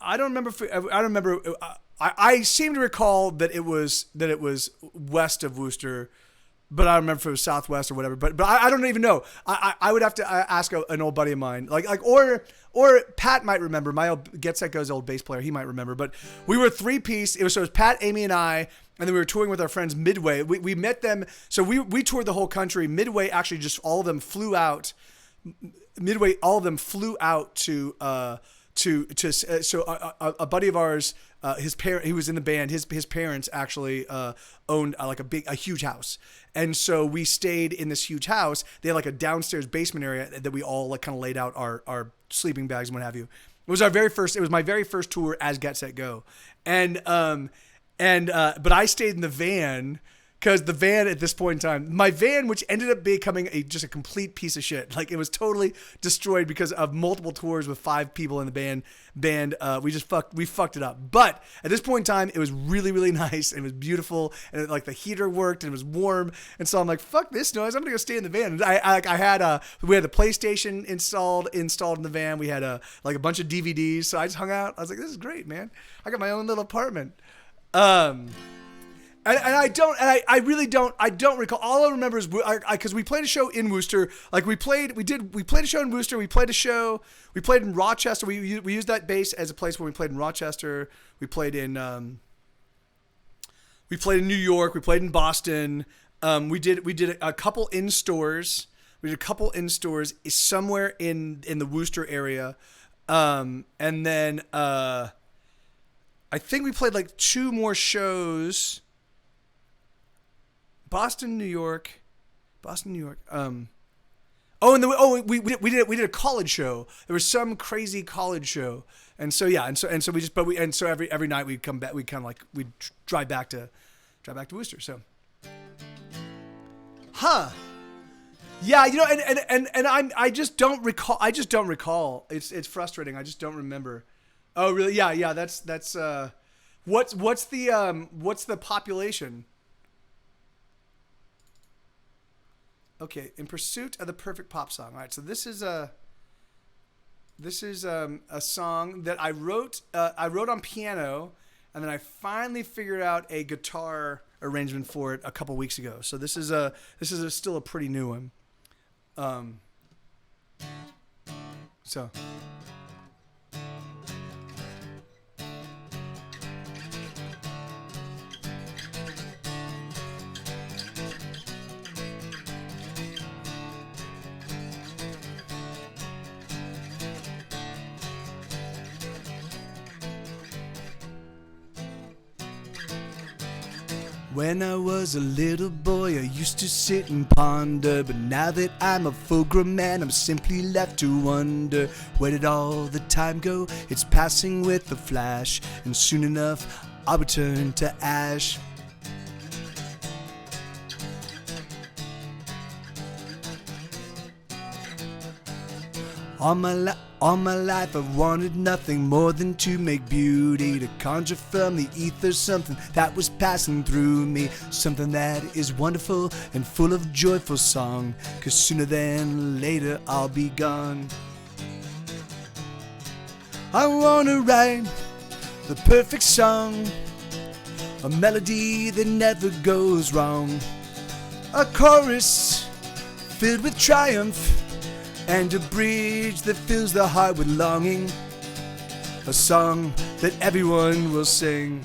S2: I don't remember. I seem to recall that it was west of Worcester, but I don't remember if it was southwest or whatever. But I don't even know. I would have to ask an old buddy of mine, or Pat might remember. My old Get Set Go's old bass player, he might remember. But we were a 3-piece. It was Pat, Amy, and I. And then we were touring with our friends Midway. We met them. So we toured the whole country. Midway actually just all of them flew out. Midway, all of them flew out to a buddy of ours, his parent, he was in the band. His parents actually owned a huge house, and so we stayed in this huge house. They had like a downstairs basement area that we all like kind of laid out our sleeping bags and what have you. It was my very first tour as Get Set Go, but I stayed in the van. Because the van at this point in time, my van, which ended up becoming just a complete piece of shit. Like it was totally destroyed because of multiple tours with 5 people in the band. We fucked it up. But at this point in time, it was really, really nice. And it was beautiful. And the heater worked and it was warm. And so I'm like, fuck this noise. I'm going to go stay in the van. And we had the PlayStation installed in the van. We had a bunch of DVDs. So I just hung out. I was like, this is great, man. I got my own little apartment. I don't recall. All I remember is because we played a show in Worcester. We played a show in Worcester. We played in Rochester. We used that base as a place where we played in Rochester. We played in New York. We played in Boston. We did a couple in stores. We did a couple in stores somewhere in the Worcester area. And then I think we played 2 more shows. Boston, New York. We did a college show. There was some crazy college show, and so every night we'd come back. We'd drive back to Worcester. So, yeah, I just don't recall. It's frustrating. I just don't remember. Oh, really? Yeah. That's what's the population? Okay, in pursuit of the perfect pop song. All right, so this is a song that I wrote on piano, and then I finally figured out a guitar arrangement for it a couple weeks ago. So this is still a pretty new one. So. When I was a little boy, I used to sit and ponder, but now that I'm a full-grown man, I'm simply left to wonder, where did all the time go? It's passing with a flash, and soon enough, I'll return to ash. All my life I've wanted nothing more than to make beauty, to conjure from the ether something that was passing through me, something that is wonderful and full of joyful song, 'cause sooner than later I'll be gone. I wanna write the perfect song, a melody that never goes wrong, a chorus filled with triumph, and a bridge that fills the heart with longing, a song that everyone will sing.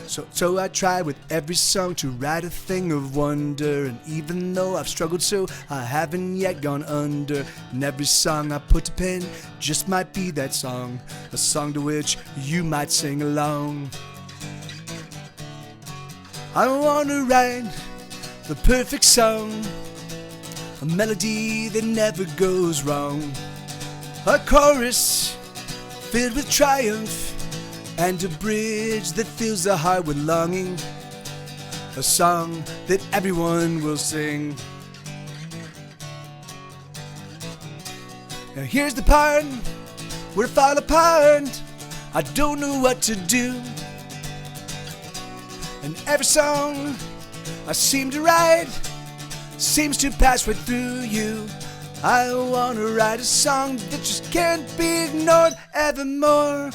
S2: So I try with every song to write a thing of wonder, and even though I've struggled so, I haven't yet gone under, and every song I put to pen just might be that song, a song to which you might sing along. I wanna write the perfect song, a melody that never goes wrong, a chorus filled with triumph, and a bridge that fills the heart with longing, a song that everyone will sing. Now here's the part where I fall apart. I don't know what to do. And every song I seem to write seems to pass right through you. I wanna write a song that just can't be ignored evermore.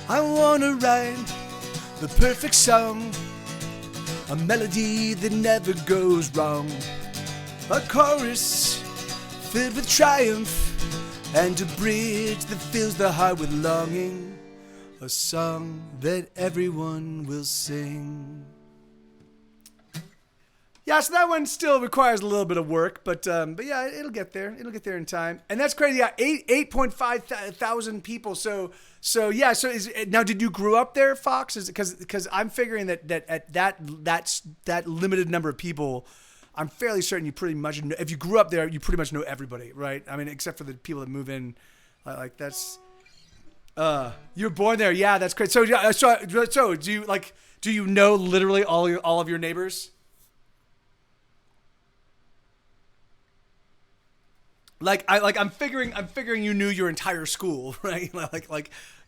S2: I wanna write the perfect song, a melody that never goes wrong, a chorus filled with triumph, and a bridge that fills the heart with longing, a song that everyone will sing. Yeah, so that one still requires a little bit of work, but yeah, it'll get there. It'll get there in time. And that's crazy. Yeah, 8.5 thousand people. So yeah. So now, did you grow up there, Fox? Is because I'm figuring that at that limited number of people, I'm fairly certain you pretty much know, if you grew up there, you pretty much know everybody, right? I mean, except for the people that move in, like that's. You were born there. Yeah, that's great. So yeah, so do you know literally all of your neighbors? I'm figuring you knew your entire school, right?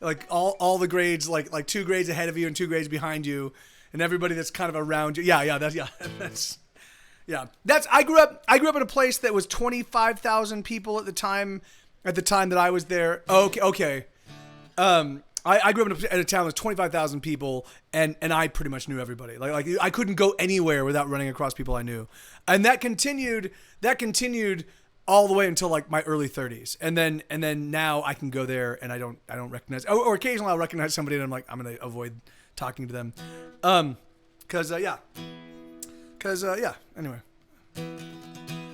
S2: like all the grades, like 2 grades ahead of you and 2 grades behind you, and everybody that's kind of around you. That's I grew up in a place that was 25,000 people at the time that I was there. Okay. I grew up in a town with 25,000 people, and I pretty much knew everybody. Like I couldn't go anywhere without running across people I knew, and that continued all the way until like my early 30s, and then now I can go there and I don't recognize, or occasionally I'll recognize somebody and I'm like, I'm gonna avoid talking to them, anyway,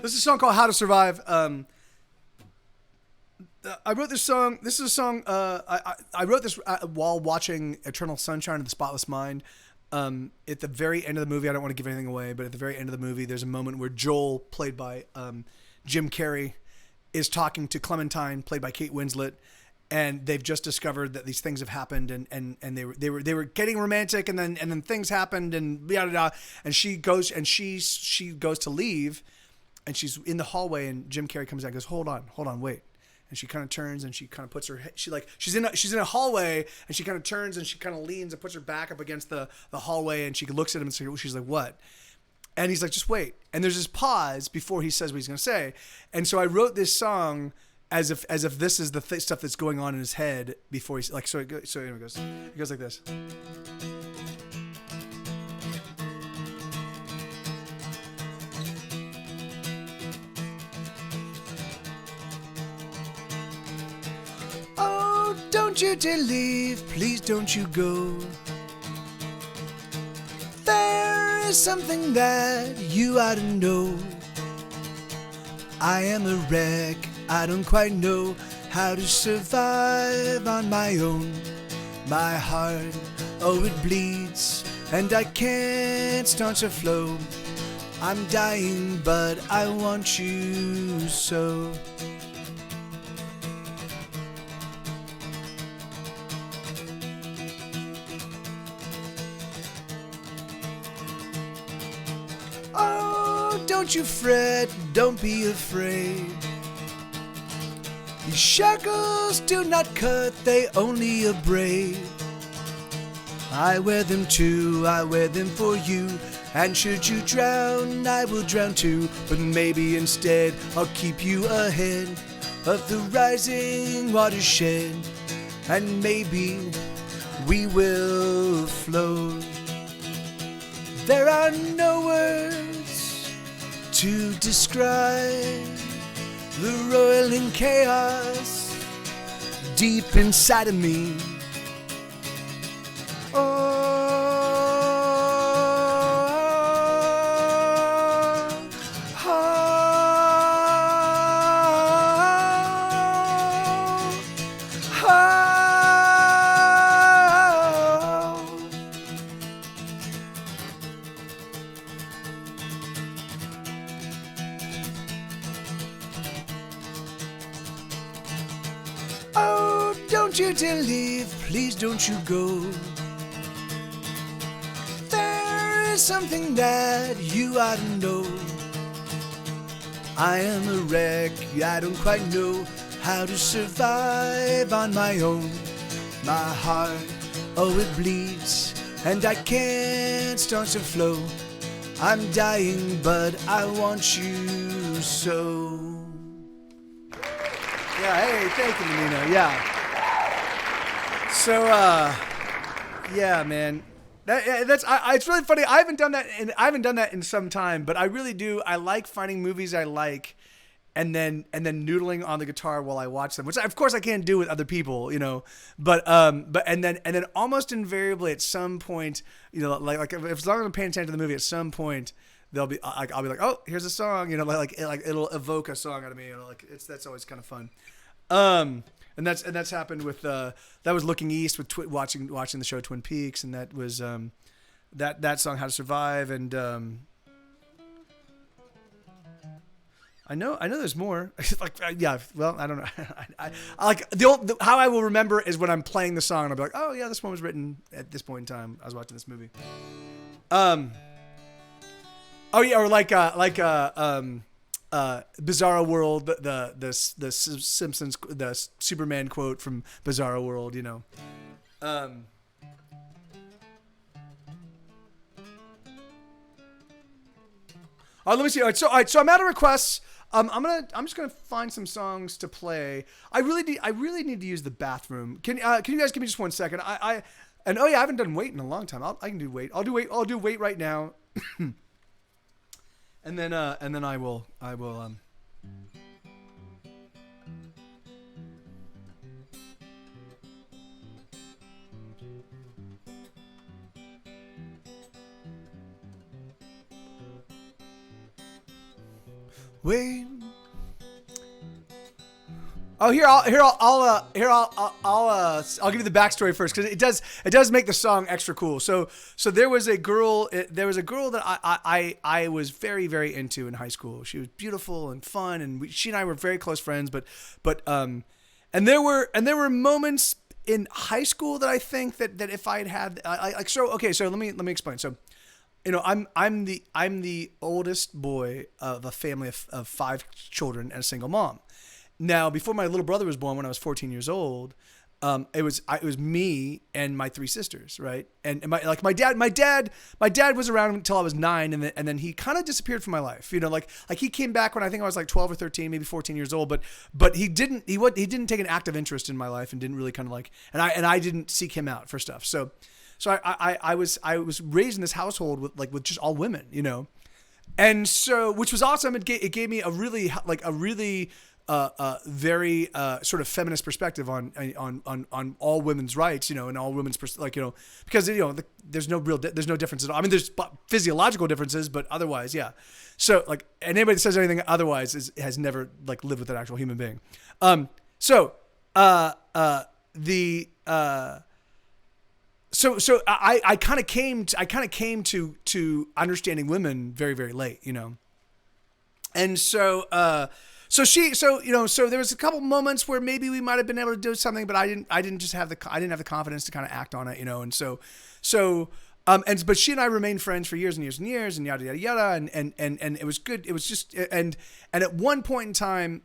S2: this is a song called "How to Survive." I wrote this song. This is a song I wrote this while watching Eternal Sunshine of the Spotless Mind. At the very end of the movie, I don't want to give anything away, but at the very end of the movie, there's a moment where Joel, played by Jim Carrey, is talking to Clementine, played by Kate Winslet, and they've just discovered that these things have happened, and they were getting romantic, and then things happened, and yada yada, and she goes to leave, and she's in the hallway, and Jim Carrey comes out and goes, hold on, wait. And she kind of turns and she kind of puts her, she's in a hallway, and she kind of turns and she kind of leans and puts her back up against the hallway, and she looks at him and she's like, what? And he's like, just wait. And there's this pause before he says what he's going to say. And so I wrote this song as if this is the stuff that's going on in his head before he's like, anyway, it goes like this. Oh, don't you dare leave, please don't you go. There is something that you ought to know. I am a wreck, I don't quite know how to survive on my own. My heart, oh it bleeds, and I can't staunch a flow. I'm dying, but I want you so. Don't you fret, don't be afraid. These shackles do not cut, they only abrade. I wear them too, I wear them for you. And should you drown, I will drown too. But maybe instead I'll keep you ahead of the rising watershed. And maybe we will float. There are no words to describe the roiling chaos deep inside of me. want you to leave, please don't you go. There is something that you ought to know. I am a wreck, I don't quite know how to survive on my own. My heart, oh it bleeds, and I can't start to flow. I'm dying, but I want you so. Yeah, hey, thank you, Nina. Yeah. So, yeah, man. It's really funny. I haven't done that in some time, but I really do. I like finding movies I like, and then noodling on the guitar while I watch them, which of course I can't do with other people, you know. But then almost invariably at some point, you know, like if as long as I'm paying attention to the movie, at some point I'll be like, oh, here's a song, you know, like it'll evoke a song out of me, you know, like that's always kind of fun. And that's happened with that was Looking East with watching the show Twin Peaks, and that was that song How to Survive, and I know there's more. Like yeah, well I don't know. I like how I will remember is when I'm playing the song and I'll be like, oh yeah, this one was written at this point in time. I was watching this movie. Oh yeah, or like Bizarro World, the Simpsons, the Superman quote from Bizarro World, you know. Oh, let me see. All right, so I'm out of requests. I'm just gonna find some songs to play. I really need to use the bathroom. Can you guys give me just 1 second? I haven't done Wait in a long time. I can do Wait. I'll do Wait right now. And then I will wait. Oh, I'll give you the backstory first, because it does make the song extra cool. So there was a girl that I was very, very into in high school. She was beautiful and fun, and she and I were very close friends. And there were moments in high school that I think that if I had so let me explain. So, you know, I'm the oldest boy of a family of 5 children and a single mom. Now, before my little brother was born, when I was 14 years old, it was me and my 3 sisters, right? And my dad was around until I was 9, and then he kind of disappeared from my life. You know, like he came back when I think I was like 12 or 13, maybe 14 years old, but he didn't take an active interest in my life, and didn't really kind of like, and I didn't seek him out for stuff. So I was raised in this household with just all women, you know, and so, which was awesome. It gave me a really very sort of feminist perspective on all women's rights, you know, and all women's because you know there's no difference at all. I mean, there's physiological differences, but otherwise, yeah. So like, and anybody that says anything otherwise has never like lived with an actual human being. So I kind of came to understanding women very, very late, you know, and so there was a couple moments where maybe we might have been able to do something, but I didn't have the confidence to kind of act on it, you know, and but she and I remained friends for years and years and years, and yada yada yada, and it was good. It was just and at one point in time,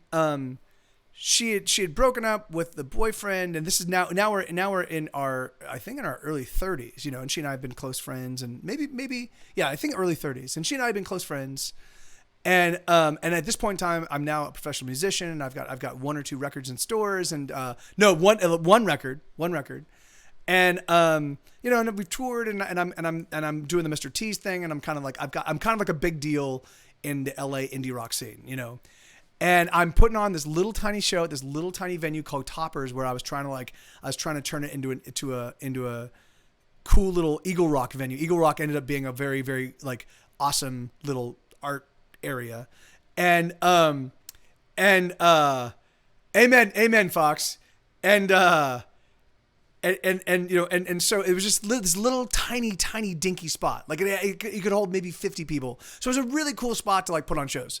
S2: she had broken up with the boyfriend, and this is now we're in our, I think, in our early 30s, you know, and she and I have been close friends, and maybe I think early 30s, and she and I have been close friends. And at this point in time, I'm now a professional musician, and I've got 1 or 2 records in stores, and one record, and you know, and we've toured, and I'm doing the Mr. T's thing, and I'm kind of like a big deal in the LA indie rock scene, you know, and I'm putting on this little tiny show at this little tiny venue called Toppers, where I was trying to turn it into a cool little Eagle Rock venue. Eagle Rock ended up being a very, very like awesome little art area, and amen Fox, and you know, and so it was just this little tiny dinky spot, like it could hold maybe 50 people, so it was a really cool spot to like put on shows.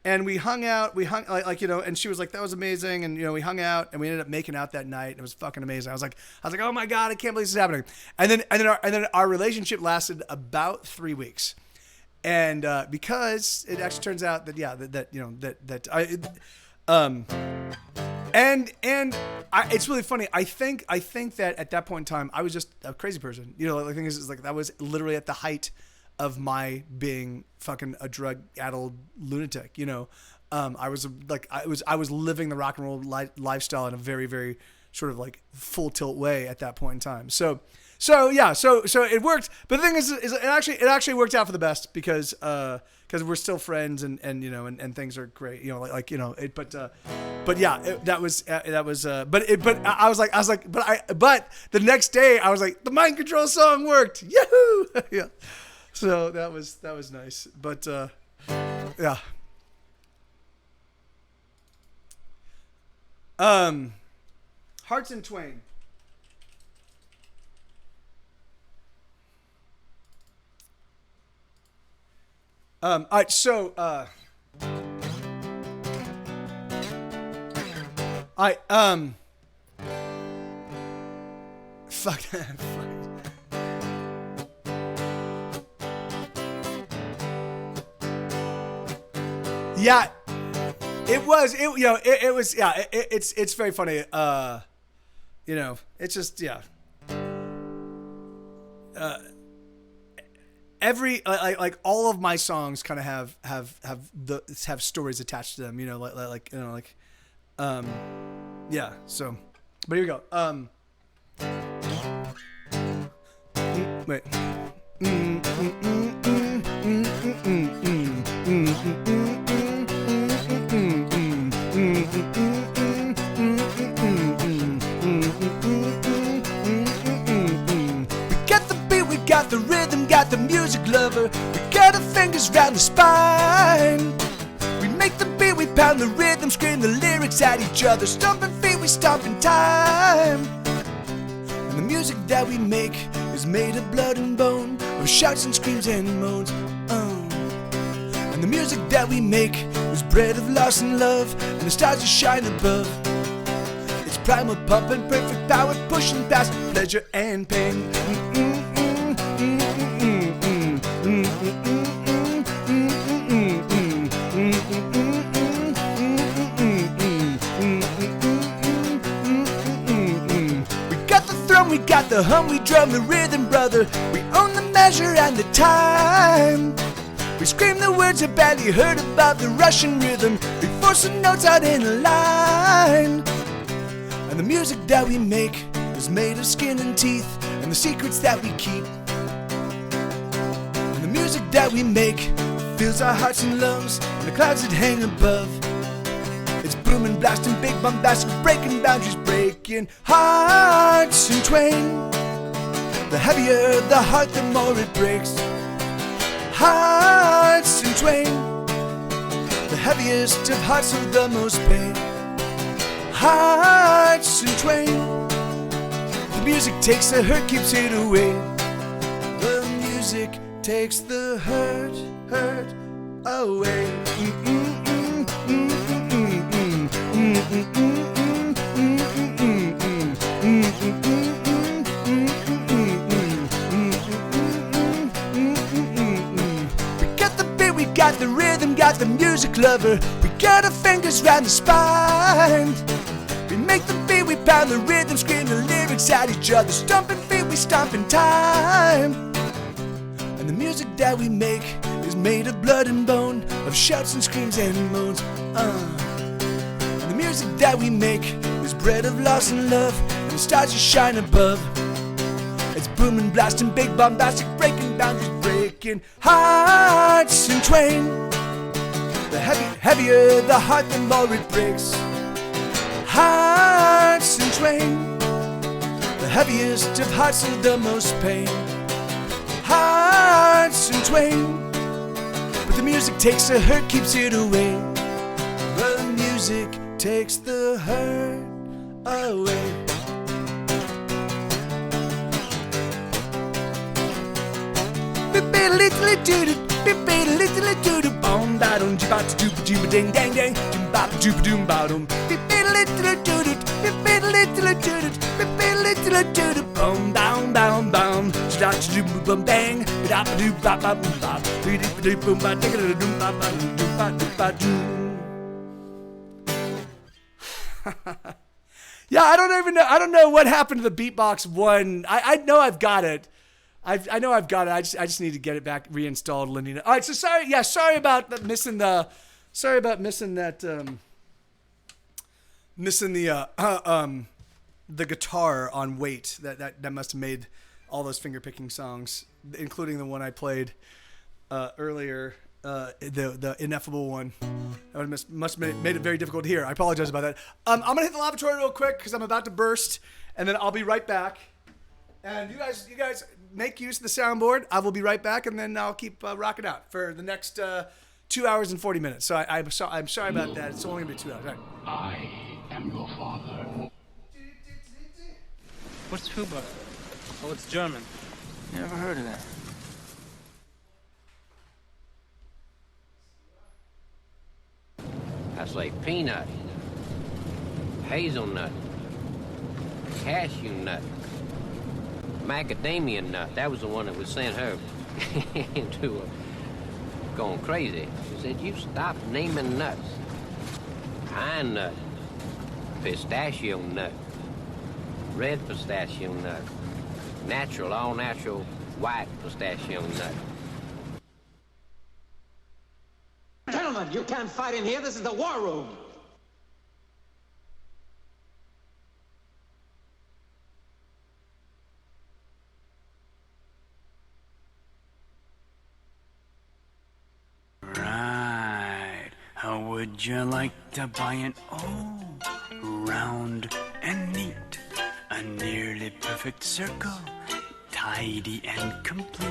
S2: And we hung out. We hung like and she was like, "That was amazing." And we hung out, and we ended up making out that night. And it was fucking amazing. I was like, "Oh my god, I can't believe this is happening." And then our relationship lasted about 3 weeks, and because it actually turns out that it's really funny. I think that at that point in time, I was just a crazy person. The thing is like that was literally at the height of my being fucking a drug-addled lunatic. I was living the rock and roll lifestyle in a very, very sort of like full tilt way at that point in time. So it worked. But the thing is it actually worked out for the best because we're still friends and things are great. But the next day I was like, the Mind Control song worked. Yahoo! Yeah. So that was nice. But yeah. Hearts in Twain. All right, so fuck. Yeah, it was. It was. Yeah, it's very funny. It's just every like all of my songs kind of have stories attached to them. Yeah. So, but here we go. Wait. Got the rhythm, got the music lover. We got our fingers round the spine. We make the beat, we pound the rhythm, scream the lyrics at each other. Stomping feet, we stomp in time. And the music that we make is made of blood and bone, of shouts and screams and moans. And the music that we make is bred of loss and love, and the stars that shine above. It's primal pumping, perfect power, pushing past pleasure and pain. We got the hum, we drum the rhythm, brother. We own the measure and the time. We scream the words you barely heard above the Russian rhythm. We force the notes out in a line. And the music that we make is made of skin and teeth, and the secrets that we keep. And the music that we make fills our hearts and lungs, and the clouds that hang above. It's booming, blasting, big bombastic, breaking boundaries, breaking hearts in twain. The heavier the heart, the more it breaks. Hearts in twain. The heaviest of hearts are the most pain. Hearts in twain. The music takes the hurt, keeps it away. The music takes the hurt away. We got the beat, we got the rhythm, got the music lover. We got our fingers round the spine. We make the beat, we pound the rhythm, scream the lyrics at each other. Stomping feet, we stomp in time. And the music that we make is made of blood and bone, of shouts and screams and moans. And the music that we make is bred of loss and love, and the stars that shine above. It's booming, blasting, big bombastic, breaking boundaries, breaking hearts in twain. The heavier the heart, the more it breaks. Hearts in twain. The heaviest of hearts are the most pain. Hearts in twain. But the music takes the hurt, keeps it away. The music takes the hurt away. Be Boom, da dum, jibba dooba dooba ding dang dang, jibba dooba doom ba dum. Boom, down, down, down, start to do boom bang, da ba doo ba ba boom ba, doo boom ba digga doom ba ba doo ba doo ba doo. Yeah, I don't even know. I don't know what happened to the beatbox one. I know I've got it. I know I've got it. I just need to get it back reinstalled, Lenina. All right, so sorry. Yeah, sorry about missing that. Missing the guitar on Wait. That must have made all those finger picking songs, including the one I played earlier. The ineffable one. That must have made it very difficult to hear. I apologize about that. I'm gonna hit the lavatory real quick because I'm about to burst, and then I'll be right back. And you guys make use of the soundboard. I will be right back, and then I'll keep rocking out for the next 2 hours and 40 minutes. So I'm sorry about that. It's only gonna be 2 hours. All right.
S3: I am your father.
S4: What's Huber? Oh, it's German.
S5: Never heard of that.
S6: That's like peanut, hazelnut, cashew nut, macadamia nut. That was the one that was sent her into going crazy. She said, "You stop naming nuts. Pine nut, pistachio nut, red pistachio nut, natural, all natural, white pistachio nut."
S7: Gentlemen, you can't fight in here. This is the war room.
S5: Right. How would you like to buy an round and neat, a nearly perfect circle, tidy and complete?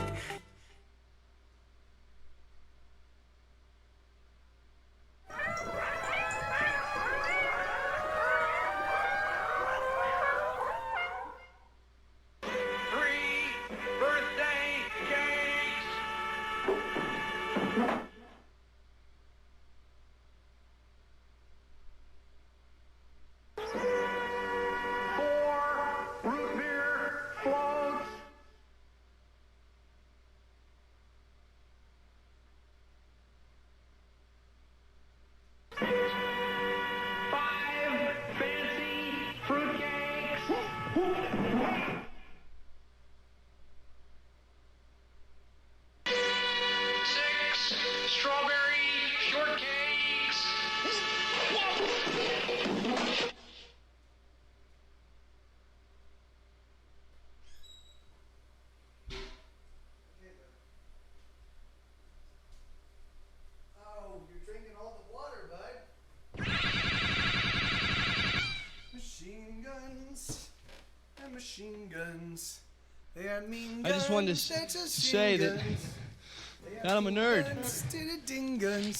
S2: Machine guns. They are mean
S8: I just wanted to say that I'm a nerd.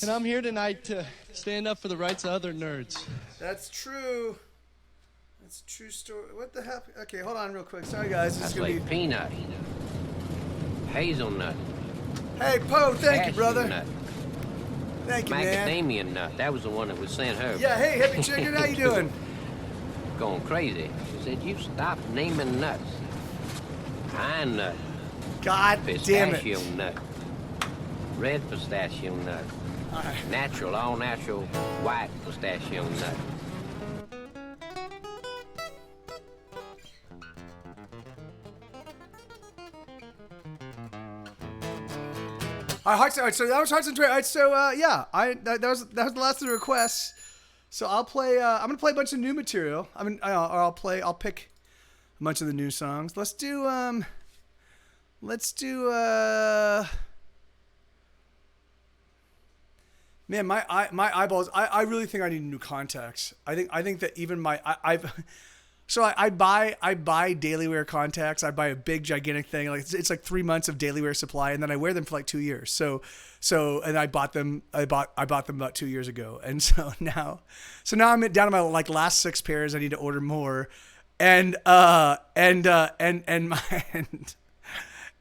S8: And I'm here tonight to stand up for the rights of other nerds.
S2: That's true. That's a true story. What the heck? Okay, hold on real quick. Sorry, guys. This
S6: That's
S2: is gonna
S6: like
S2: be...
S6: peanut, hazelnut,
S2: Hey, Poe, thank you,
S6: cashew
S2: brother.
S6: nut,
S2: Thank you, man.
S6: macadamia nut. That was the one that was sent her.
S2: Yeah, hey, hippie chicken, how you doing?
S6: Going crazy. She said, "You stop naming nuts. Pine nut,
S2: God damn it.
S6: pistachio nut, red pistachio nut, natural, all natural, white pistachio nut."
S2: All right, so that was Hearts and Trade. All right, so yeah, that was the last of the requests. So I'll play. I'm gonna play a bunch of new material. I'll pick a bunch of the new songs. Let's do. Man, my eyeballs. I really think I need new contacts. I think that even I buy daily wear contacts. I buy a big gigantic thing. Like it's like 3 months of daily wear supply, and then I wear them for like 2 years. So and I bought them about 2 years ago, and so now I'm down to my like last 6 pairs. I need to order more, and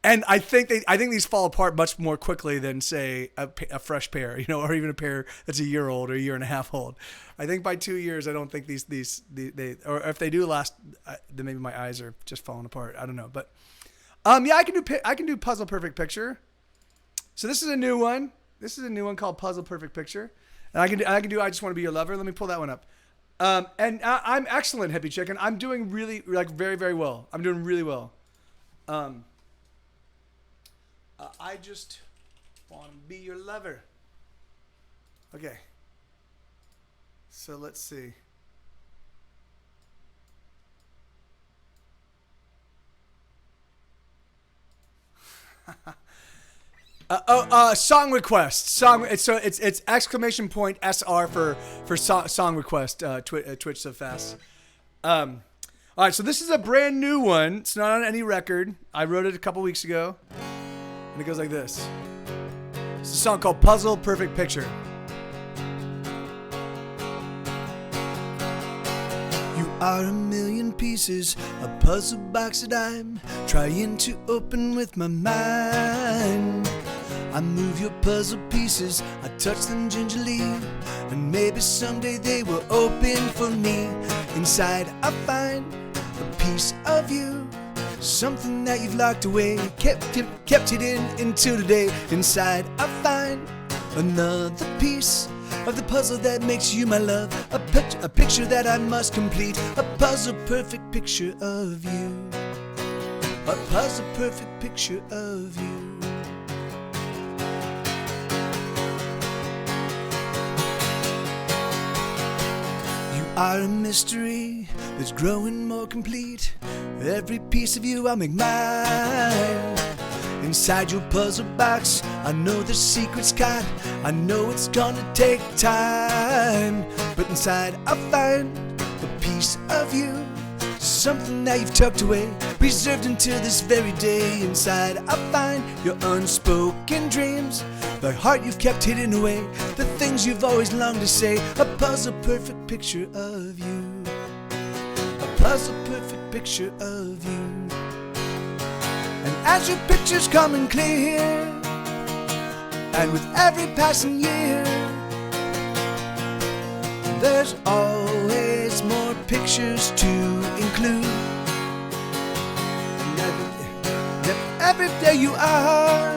S2: And I think these fall apart much more quickly than, say, a fresh pair, or even a pair that's a year old or a year and a half old. I think by 2 years, I don't think they or if they do last, then maybe my eyes are just falling apart. I don't know, but yeah, I can do Puzzle Perfect Picture. So this is a new one. This is a new one called Puzzle Perfect Picture, and I can do I Just Want to Be Your Lover. Let me pull that one up. And I'm excellent, Hippie Chicken. I'm doing really very, very well. I'm doing really well. I just want to be your lover. Okay. So let's see. Song request. It's exclamation point SR for song request. Twitch so fast. All right, so this is a brand new one. It's not on any record. I wrote it a couple weeks ago. And it goes like this. It's a song called Puzzle Perfect Picture. You are a million pieces, a puzzle box that I'm trying to open with my mind. I move your puzzle pieces, I touch them gingerly, and maybe someday they will open for me. Inside I find a piece of you, something that you've locked away, kept hidden into today. Inside I find another piece of the puzzle that makes you my love. A picture that I must complete. A puzzle perfect picture of you. A puzzle perfect picture of you. You are a mystery that's growing more complete. Every piece of you I'll make mine. Inside your puzzle box, I know the secret's caught. I know it's gonna take time, but inside I find a piece of you, something that you've tucked away, reserved until this very day. Inside I find your unspoken dreams, the heart you've kept hidden away, the things you've always longed to say. A puzzle perfect picture of you. A puzzle perfect picture of you. And as your picture's coming clear, and with every passing year, there's always more pictures to include. And every day you are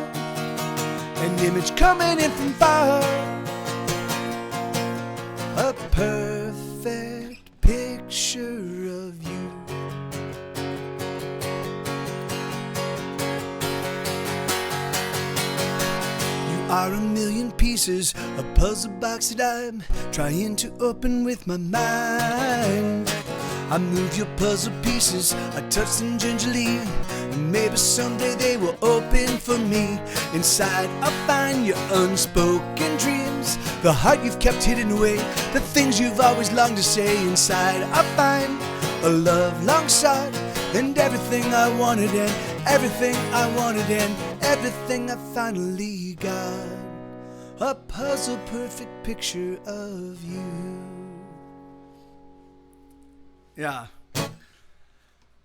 S2: an image coming in from far, a perfect picture of you. Are a million pieces, a puzzle box that I'm trying to open with my mind. I move your puzzle pieces, I touch them gingerly, and maybe someday they will open for me. Inside I find your unspoken dreams, the heart you've kept hidden away, the things you've always longed to say. Inside I find a love long sought, and everything I wanted, and everything I wanted, and everything I finally got. A puzzle perfect picture of you. Yeah.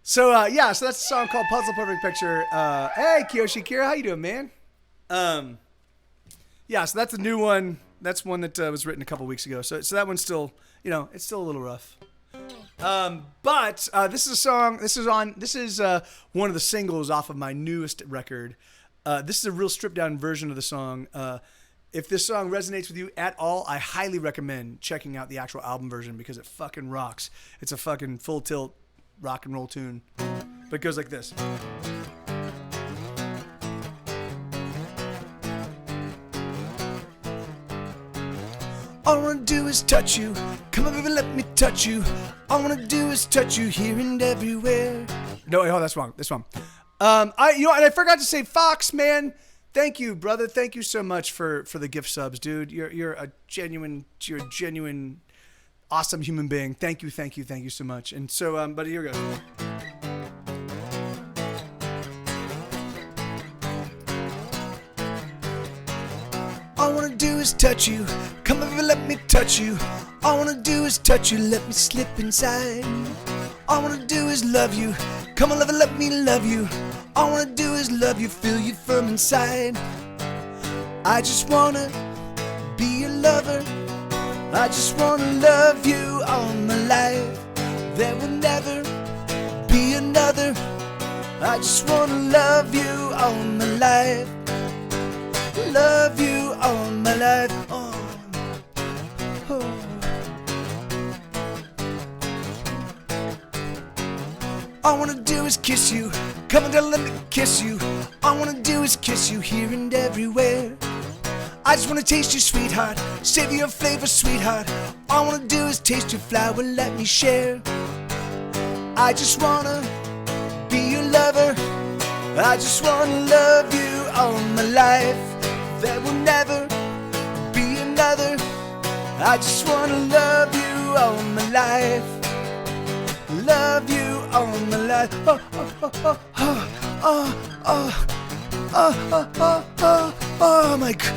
S2: So so that's a song called Puzzle Perfect Picture. Hey Kiyoshi Kira, how you doing, man? Yeah, so that's a new one. That's one that was written a couple weeks ago. So that one's still, it's still a little rough. But this is a song. This is one of the singles off of my newest record. This is a real stripped down version of the song. If this song resonates with you at all, I highly recommend checking out the actual album version because it fucking rocks. It's a fucking full tilt rock and roll tune. But it goes like this. All I wanna do is touch you. Come on, baby, let me touch you. All I wanna do is touch you here and everywhere. No, wait, that's wrong. That's wrong. And I forgot to say, Fox, man. Thank you, brother. Thank you so much for the gift subs, dude. You're a genuine, awesome human being. Thank you so much. And so, but here we go. All I wanna do is touch you. Come over, let me touch you. All I wanna do is touch you. Let me slip inside. All I wanna do is love you. Come on, lover, let me love you.
S1: All I wanna do is love you, feel you from inside. I just wanna be a lover. I just wanna love you all my life. There will never be another. I just wanna love you all my life. Love you all my life. Oh. Oh. All I wanna do is kiss you. Come on, girl, let me kiss you. All I wanna do is kiss you here and everywhere. I just wanna taste you, sweetheart. Savor your flavor, sweetheart. All I wanna do is taste your flower, let me share. I just wanna be your lover. I just wanna love you all my life. There will never be another. I just wanna love you all my life. Love you all my life. Oh, oh, oh, oh, oh, oh, oh, oh, oh, oh, oh my God.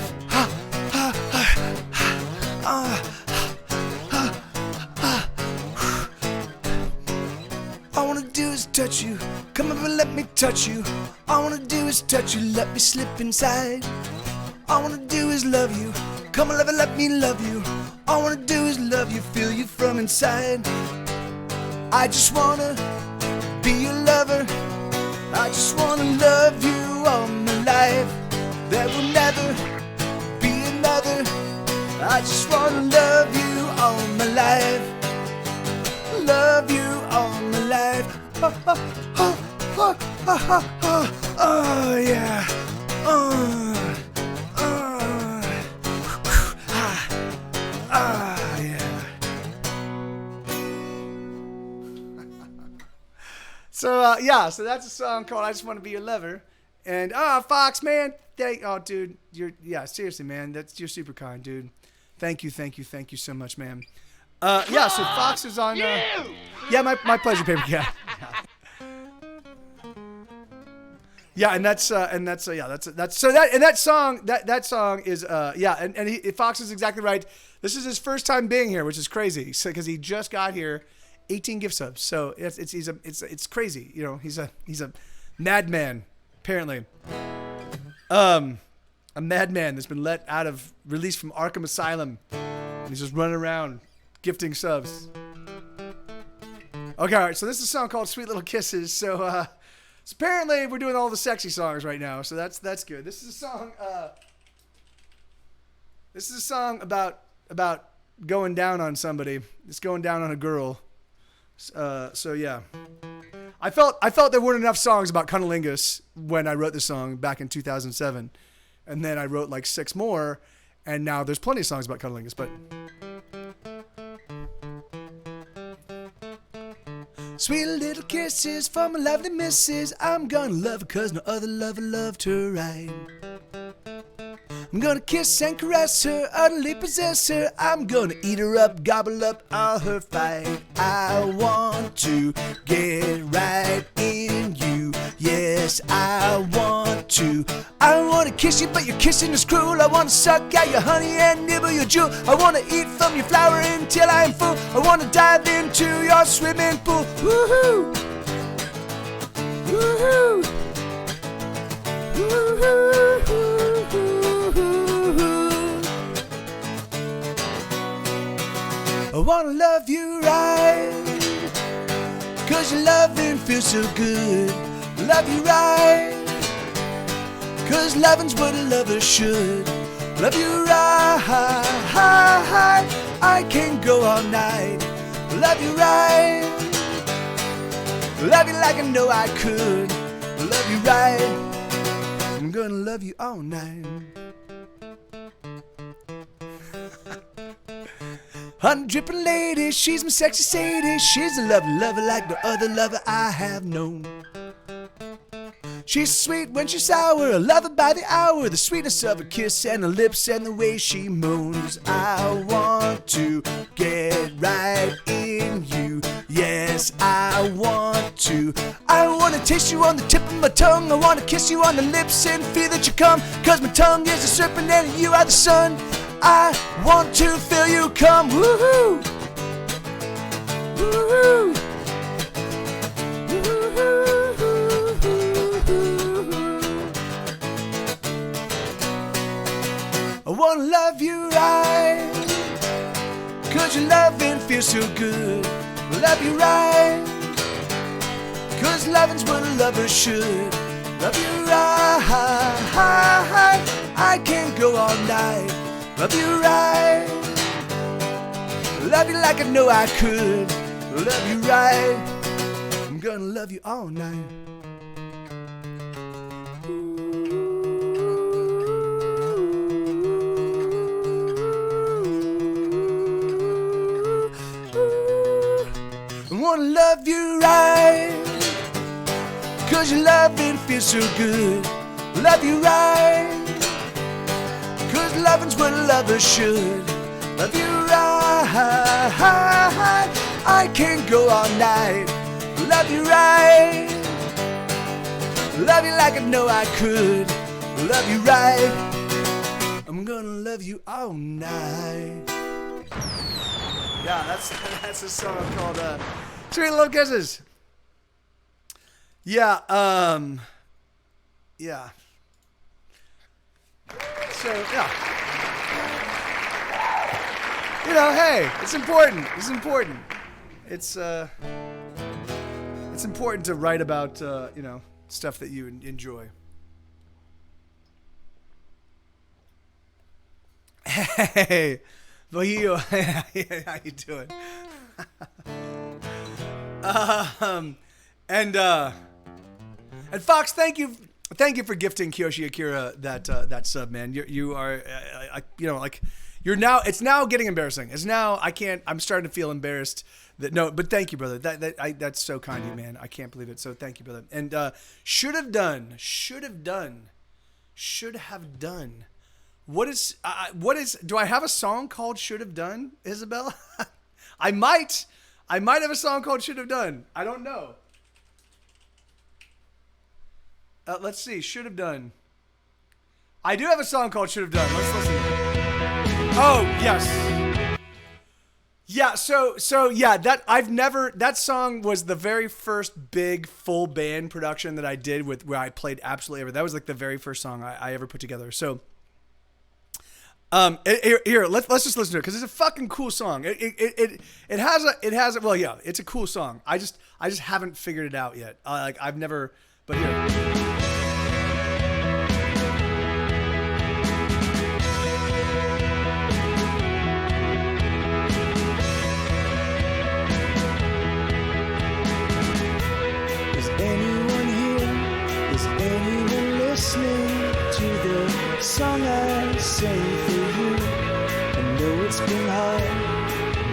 S1: All I wanna do is touch you. Come over and let me touch you. All I wanna do is touch you. Let me slip inside. All I wanna do is love you. Come on, love and let me love you. All I wanna do is love you, feel you from inside. I just wanna be your lover. I just wanna love you all my life. There will never be another. I just wanna love you all my life. Love you all my life. Oh, oh, oh, oh, oh, oh, oh yeah. So so that's a song called "I Just Want to Be Your Lover," and Fox, man, dude, seriously, man, you're super kind, dude. Thank you so much, man. So Fox is on. My pleasure, paper cat. That song is Fox is exactly right. This is his first time being here, which is crazy, because he just got here. 18 gift subs, so it's crazy. You know, he's a madman, apparently. A madman that's been released from Arkham Asylum, and he's just running around gifting subs. Okay, all right. So this is a song called "Sweet Little Kisses." So apparently we're doing all the sexy songs right now. So that's good. This is a song. This is a song about going down on somebody. It's going down on a girl. So yeah, I felt there weren't enough songs about cunnilingus when I wrote this song back in 2007, and then I wrote like 6 more, and now there's plenty of songs about cunnilingus. But sweet little kisses for my lovely missus. I'm gonna love her 'cause no other lover loved her right. I'm gonna kiss and caress her, utterly possess her. I'm gonna eat her up, gobble up all her fight. I want to get right in you. Yes, I want to. I don't wanna kiss you, but your kissing is cruel. I wanna suck out your honey and nibble your jewel. I wanna eat from your flower until I am full. I wanna dive into your swimming pool. Woohoo! Woohoo! Woohoo! I wanna love you right, 'cause your loving feels so good. Love you right, 'cause loving's what a lover should. Love you right, I can go all night. Love you right, love you like I know I could. Love you right, I'm gonna love you all night. Honey dripping lady, she's my sexy Sadie. She's a lover like no other lover I have known. She's sweet when she's sour, a lover by the hour. The sweetness of her kiss and her lips and the way she moans. I want to get right in you. Yes, I want to. I want to taste you on the tip of my tongue. I want to kiss you on the lips and feel that you come. 'Cause my tongue is a serpent and you are the sun. I want to feel you come. Woohoo! Woohoo! Woohoo!
S2: wanna love you right, 'cause your loving feels so good. Love you right, 'cause loving's what a lover should. Love you right, I can't go all night. Love you right, love you like I know I could. Love you right, I'm gonna love you all night. I wanna love you right, 'cause your loving feels so good. Love you right, 'cause loving's what a lover should. Love you right, I can't go all night. Love you right, love you like I know I could. Love you right, I'm gonna love you all night. Yeah, that's a song called Sweet Little Kisses. Yeah, yeah. So, yeah. You know, hey, it's important. It's important. It's important to write about, you know, stuff that you enjoy. Hey, Bohio, how you doing? And Fox, thank you for gifting Kiyoshi Akira that sub, man. You are, you know, like you're now. It's now getting embarrassing. It's now I'm starting to feel embarrassed. But thank you, brother. That's so kind of you, man. I can't believe it. So thank you, brother. And should have done. What is? Do I have a song called "Should Have Done," Isabel? I might have a song called "Should Have Done." I don't know. Let's see. Should Have Done. I do have a song called "Should Have Done." Let's listen. Oh yes. Yeah. So yeah. That song was the very first big full band production that I did where I played absolutely everything. That was like the very first song I ever put together. So. Here, let's just listen to it because it's a fucking cool song. It has a well, yeah, it's a cool song. I just haven't figured it out yet. I've never, but here.
S1: Is anyone here? Is anyone listening to the song I sing for you? I know it's been hard,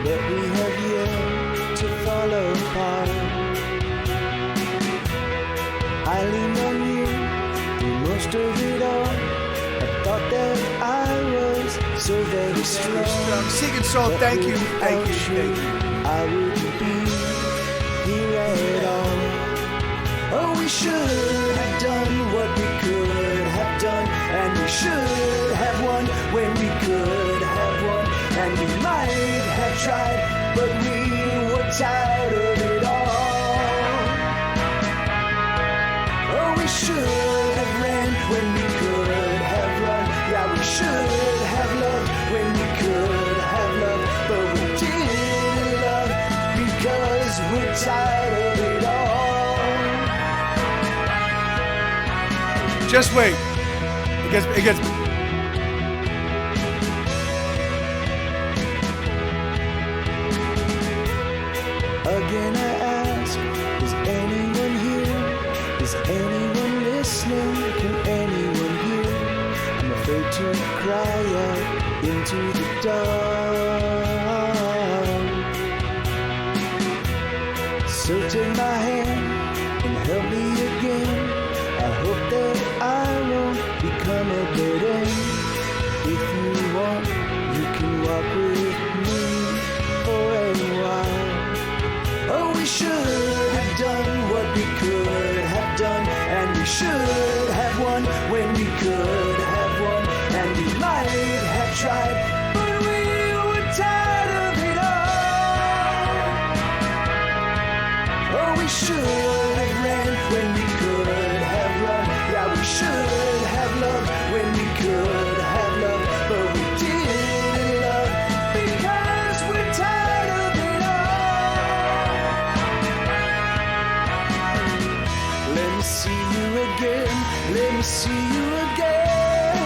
S1: but we have yet to fall apart. I leaned on you through most of it all. I thought that I was so very strong.
S2: Seeking Soul, thank you.
S1: I wouldn't be here at all. Oh, we should have done what we could have done, and we should have won when we could have won, and we might have tried, but we were tired of it all. Oh, we should have ran when we could have run. Yeah, we should have loved when we could have loved, but we didn't love because we're tired of it all.
S2: Just wait. It gets.
S1: Again I ask, is anyone here? Is anyone listening? Can anyone hear? I'm afraid to cry out into the dark. So take my hand and help me again. I hope that I won't become a dead end. If you want, you can walk with me for a while. Oh, we should have done what we could have done, and we should have won when we could have won, and we might have tried, but we were tired of it all. Oh, we should have ran when we could have run. Yeah, we should have loved when we could have loved, but we see you again.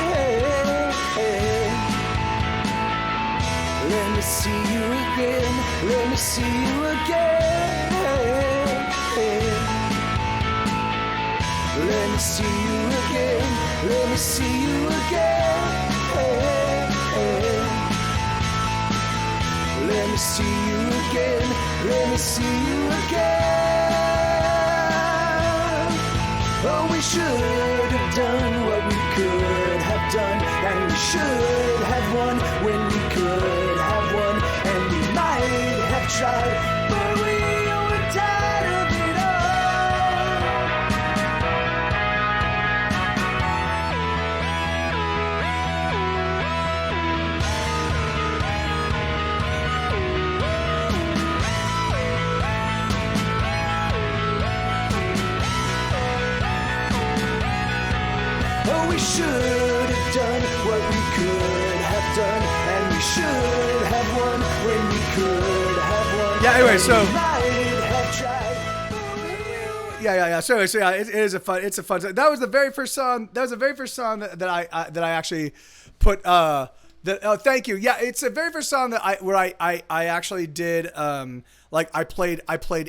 S1: Let me see you again. Let me see you again. Let me see you again. Let me see you again. Let me see you again. Let me see you again. Oh, we should have done what we could have done, and we should have won when we could have won, and we might have tried, but we were tired of it all. Oh, we should have done what we could have done, and we should have won when we could have won.
S2: Yeah, anyway, so-
S1: And we might have tried, but we
S2: Yeah. So yeah, it is a fun. It's a fun. That was the very first song. That was the very first song that I actually put. Thank you. Yeah, it's the very first song that I actually did. Like I played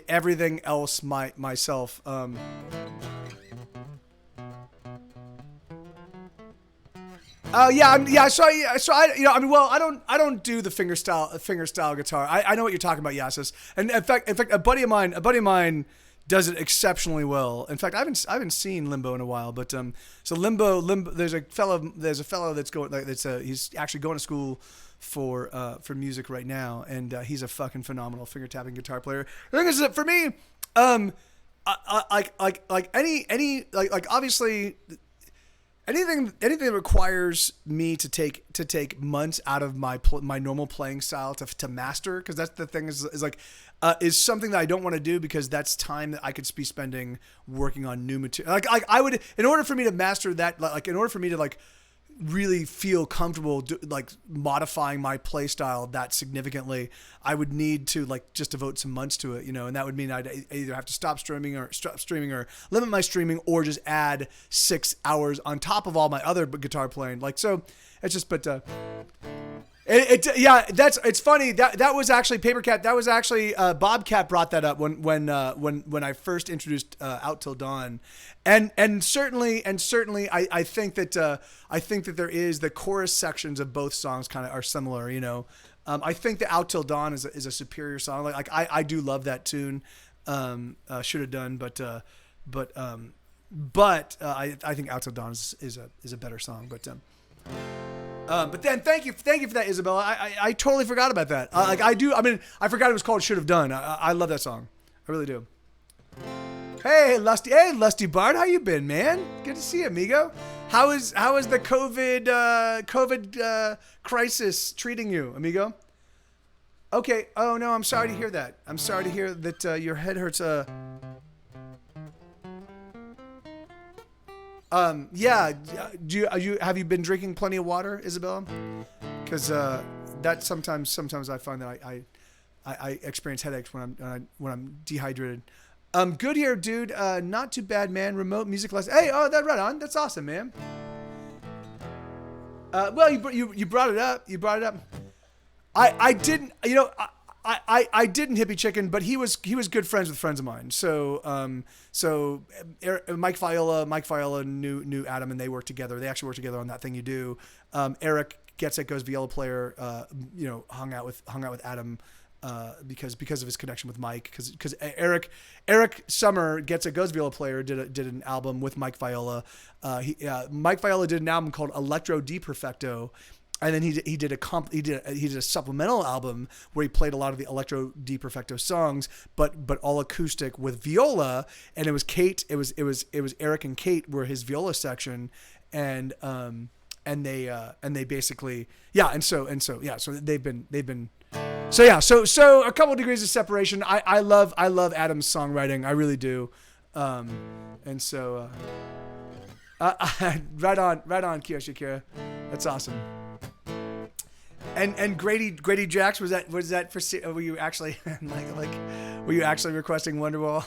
S2: everything else myself. Yeah. So I don't do the finger style guitar. I know what you're talking about, Yasis. And in fact, a buddy of mine does it exceptionally well. In fact, I haven't seen Limbo in a while, but so Limbo. There's a fellow that's going he's actually going to school for music right now, and he's a fucking phenomenal finger tapping guitar player. The thing is that for me, obviously. Anything that requires me to take months out of my normal playing style to master, because that's the thing is something that I don't want to do, because that's time that I could be spending working on new material. Like I would, in order for me to master that, like in order for me to like really feel comfortable modifying my play style that significantly, I would need to like just devote some months to it, and that would mean I'd either have to stop streaming or limit my streaming, or just add 6 hours on top of all my other guitar playing. Like, so it's just, but it's funny that was actually Papercat. That was actually Bobcat brought that up when I first introduced Out Till Dawn, and certainly I think that there is the chorus sections of both songs kind of are similar. I think that Out Till Dawn is a superior song. Like I do love that tune. Should have done, but I think Out Till Dawn is a better song. But then thank you for that, Isabella. I totally forgot about that. I forgot it was called Should Have Done. I love that song. I really do. Hey, Lusty Bard, how you been, man? Good to see you, amigo. How is the COVID crisis treating you, amigo? Okay. Oh no, I'm sorry to hear that. I'm sorry to hear that your head hurts. Yeah. Have you been drinking plenty of water, Isabella? Because that sometimes I find that I experience headaches when I'm dehydrated. Good here, dude. Not too bad, man. Remote music lesson. Hey, that right on. That's awesome, man. Well, you brought it up. I didn't. I didn't hippie chicken, but he was good friends with friends of mine. So Mike Viola knew Adam, and they worked together. They actually worked together on That Thing You Do. Eric Gets It Goes viola player, hung out with Adam. Because of his connection with Mike, because Eric Summer Gets It Goes viola player did an album with Mike Viola. Mike Viola did an album called Electro Di Perfecto, and then he did a supplemental album where he played a lot of the Electro Di Perfecto songs, but all acoustic with viola. And it was Eric and Kate were his viola section, and they basically so they've been. So yeah, so a couple degrees of separation. I love Adam's songwriting, I really do, and so right on, Kiyoshi Kira, that's awesome. And Grady Jacks, was that for? Were you actually were you actually requesting Wonderwall?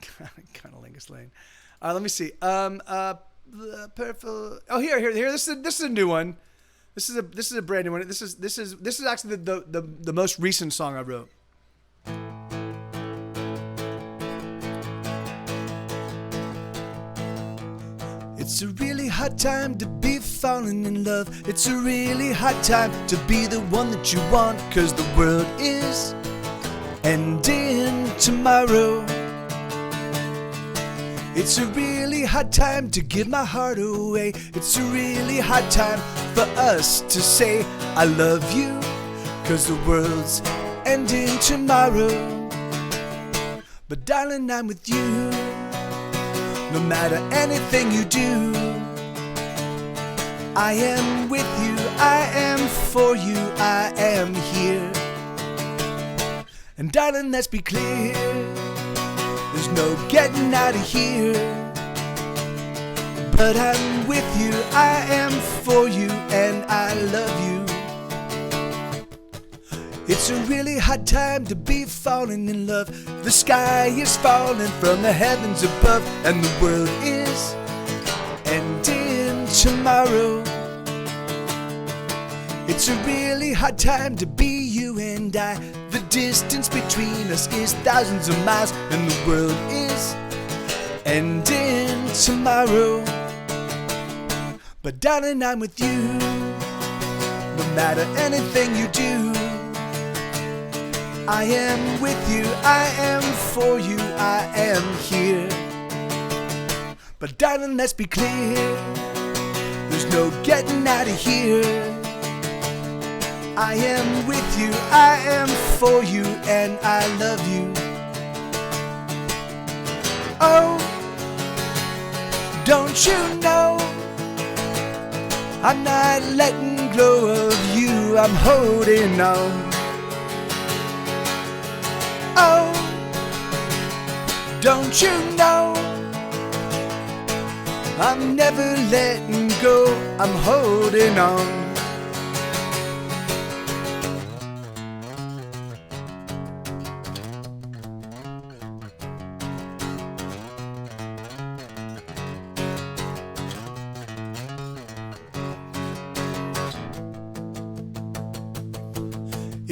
S2: kind of Lingus Lane. Let me see. Purple. Oh, here. This is a new one. This is a brand new one. This is actually the most recent song I wrote. It's a really hard time to be falling in love. It's a really hard time to be the one that you want, 'cause the world is ending tomorrow. It's a really hard time to give my heart away. It's a really hard time for us to say I love you, 'cause the world's ending tomorrow. But darling, I'm with you. No matter anything you do, I am with you, I am for you, I am here. And darling, let's be clear, there's no getting out of here. But I'm with you, I am for you, and I love you. It's a really hard time to be falling in love. The sky is falling from the heavens above, and the world is ending tomorrow. It's a really hard time to be you and I. The distance between us is thousands of miles, and the world is ending tomorrow. But darling, I'm with you, no matter anything you do. I am with you, I am for you, I am here. But darling, let's be clear, there's no getting out of here. I am with you, I am for you, and I love you. Oh, don't you know, I'm not letting go of you, I'm holding on. Oh, don't you know, I'm never letting go, I'm holding on.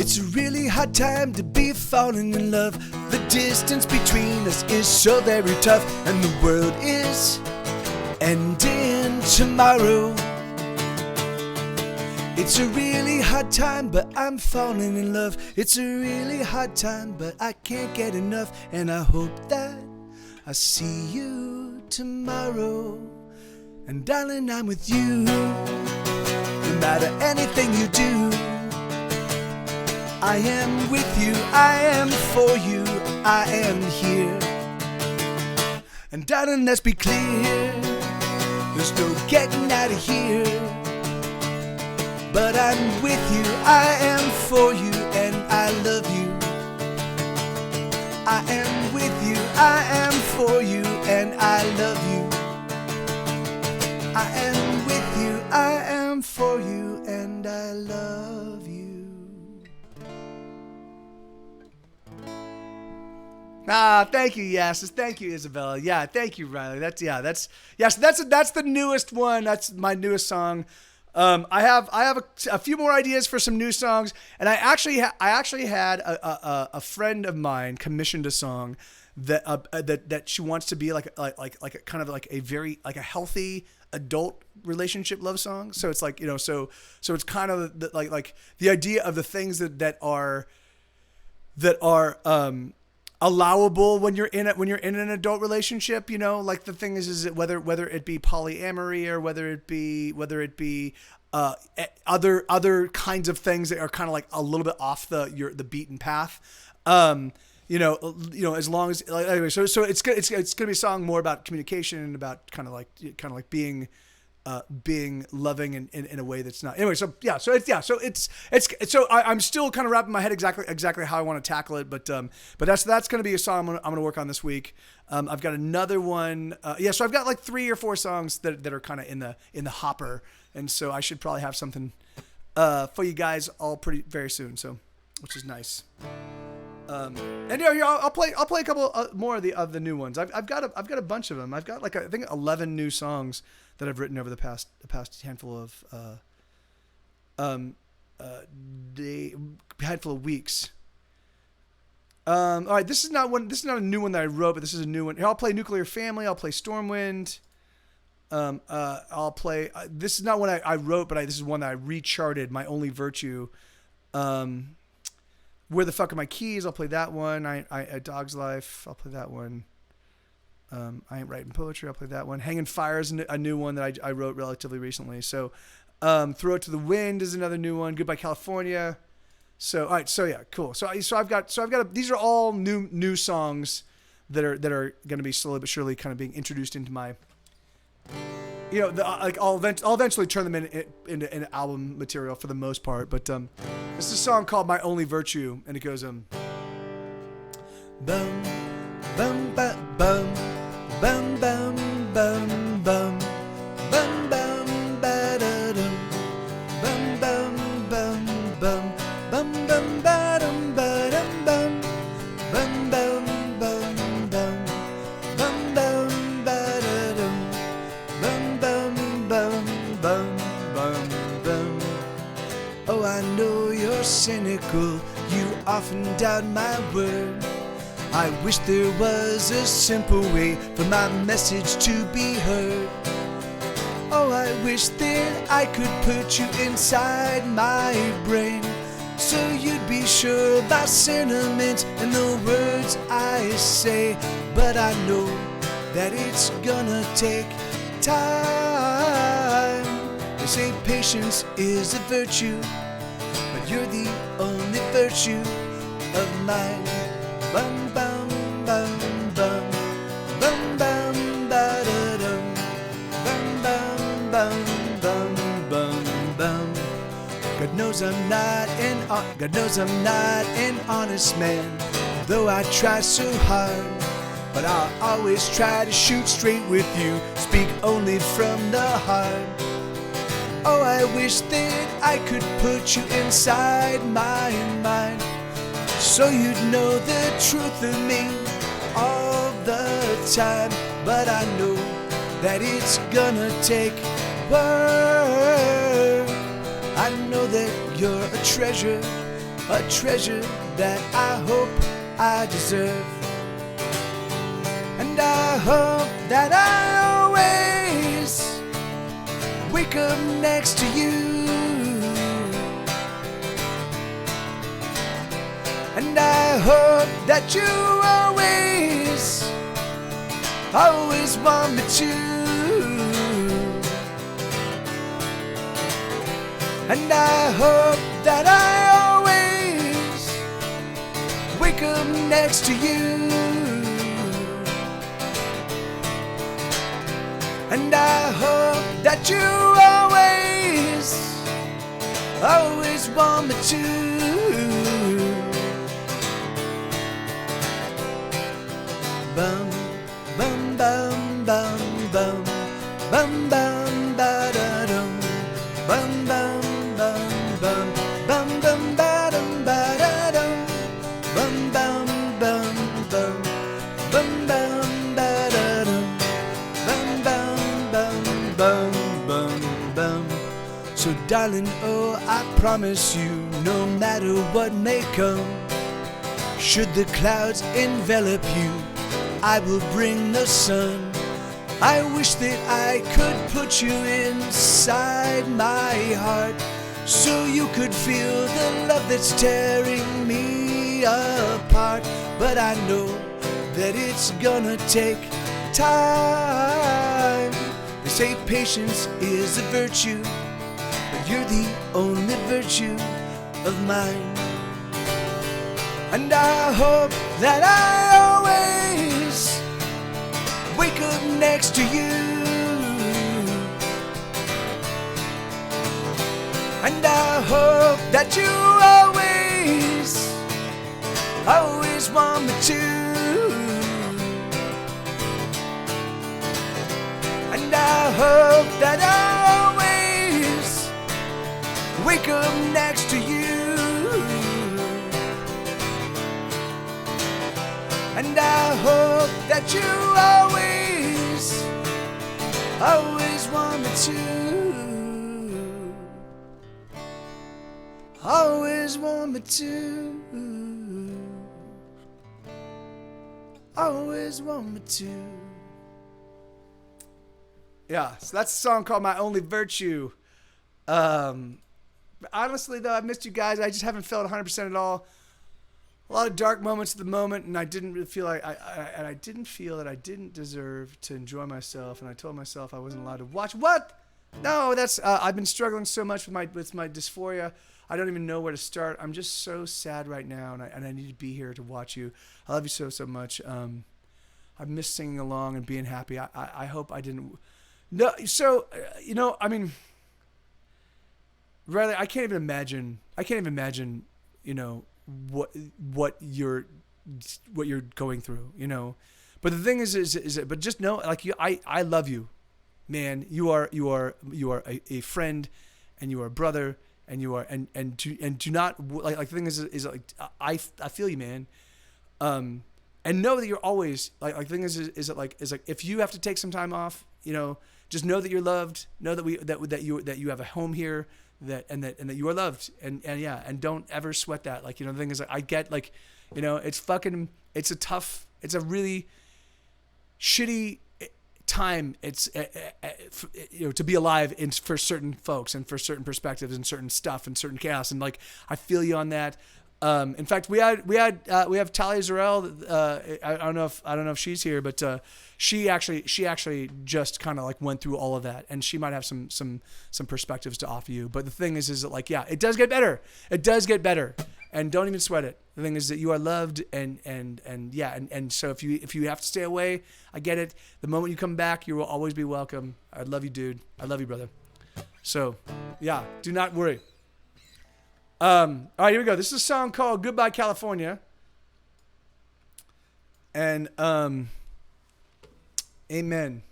S2: It's a really hard time to be falling in love. The distance between us is so very tough, and the world is ending tomorrow. It's a really hard time, but I'm falling in love. It's a really hard time, but I can't get enough, and I hope that I see you tomorrow. And darling, I'm with you, no matter anything you do. I am with you, I am for you, I am here. And darling, let's be clear, there's no getting out of here. But I'm with you, I am for you, and I love you. I am with you, I am for you, and I love you. I am with you, I am for you, and I love you. Thank you, yes. Thank you, Isabella. Yeah, thank you, Riley. That's the newest one. That's my newest song. I have a few more ideas for some new songs, and I actually had a friend of mine commissioned a song that she wants to be like a kind of like a very like a healthy adult relationship love song. So it's like, you know, so it's kind of like the idea of the things that are allowable when you're in an adult relationship, you know, like the thing is that whether it be polyamory or whether it be other kinds of things that are kind of like a little bit off the beaten path, you know, as long as like, anyway, so it's gonna be a song more about communication and about kind of like being loving in a way that's not. Anyway, I'm still kind of wrapping my head exactly how I want to tackle it, but that's going to be a song I'm going to work on this week. I've got another one. So I've got like 3 or 4 songs that are kind of in the hopper, and so I should probably have something for you guys all very soon. So, which is nice. And here I'll play a couple more of the new ones. I've got a bunch of them. I've got like I think 11 new songs that I've written over the past handful of weeks. All right, this is not a new one that I wrote, but this is a new one. Here, I'll play Nuclear Family. I'll play Stormwind. I'll play. This is not one I wrote, but this is one that I recharted. My Only Virtue. Where the Fuck Are My Keys? I'll play that one. A Dog's Life. I'll play that one. I Ain't Writing Poetry. I'll play that one. Hanging Fire is a new one that I wrote relatively recently. So, Throw It to the Wind is another new one. Goodbye California. So, all right. So yeah, cool. So I've got these are all new songs that are going to be slowly but surely kind of being introduced into my. I'll eventually turn them into album material for the most part. But this is a song called My Only Virtue, and it goes bum bum bum bum bum bum bum bum bum ba da dum bum bum bum bum bum bum ba dum ba dum bum bum bum bum bum bum bum ba da dum bum bum bum bum bum bum. Oh, I know you're cynical. You often doubt my word. I wish there was a simple way for my message to be heard. Oh, I wish that I could put you inside my brain, so you'd be sure about sentiments and the words I say. But I know that it's gonna take time. They say patience is a virtue, but you're the only virtue of mine. Bum bum bum bum bum bum ba da dum bum bum bum bum bum bum. God knows I'm not an honest man, though I try so hard. But I'll always try to shoot straight with you, speak only from the heart. Oh, I wish that I could put you inside my mind, so you'd know the truth of me all the time. But I know that it's gonna take work. I know that you're a treasure that I hope I deserve. And I hope that I always wake up next to you. And I hope that you always want me to. And I hope that I always wake up next to you. And I hope that you always want me to. Bum bum bum bum bum bum bum ba da dum bum bum bum bum bum bum ba dum ba da dum bum bum bum bum bum bum ba da dum bum bum bum bum bum bum. So darling, oh, I promise you, no matter what may come, should the clouds envelop you, I will bring the sun. I wish that I could put you inside my heart, so you could feel the love that's tearing me apart. But I know that it's gonna take time. They say patience is a virtue, but you're the only virtue of mine. And I hope that I always wake up next to you. And I hope that you always want me to. And I hope that I always wake up next to you.
S1: hope that you always want me to. Always want me to. Always want me to. Yeah, so that's a song called My Only Virtue. Honestly, though, I've missed you guys. I just haven't felt 100% at all. A lot of dark moments at the moment, and I didn't really feel like I didn't feel that I didn't deserve to enjoy myself, and I told myself I wasn't allowed to watch. What? No, that's I've been struggling so much with my dysphoria. I don't even know where to start. I'm just so sad right now, and I need to be here to watch you. I love you so much. I miss singing along and being happy. I hope I didn't. No, so I mean, Riley, I can't even imagine. What you're going through. But the thing is but just know, like, I love you, man. You are a friend, and you are a brother. And you are, and do not like the thing is like I feel you, man. And know that you're always like the thing is like if you have to take some time off, just know that you're loved. Know that you have a home here. That you are loved. And don't ever sweat that. Like, the thing is, like, I get, like, it's a really shitty time. It's to be alive for certain folks and for certain perspectives and certain stuff and certain chaos, and like I feel you on that. In fact, we have Talia Zarel. I don't know if she's here, but she actually just kind of like went through all of that, and she might have some perspectives to offer you. But the thing is that, like, yeah, it does get better. It does get better, and don't even sweat it. The thing is that you are loved, and so if you have to stay away, I get it. The moment you come back, you will always be welcome. I love you, dude. I love you, brother. So, yeah, do not worry. All right, here we go. This is a song called Goodbye California. And amen.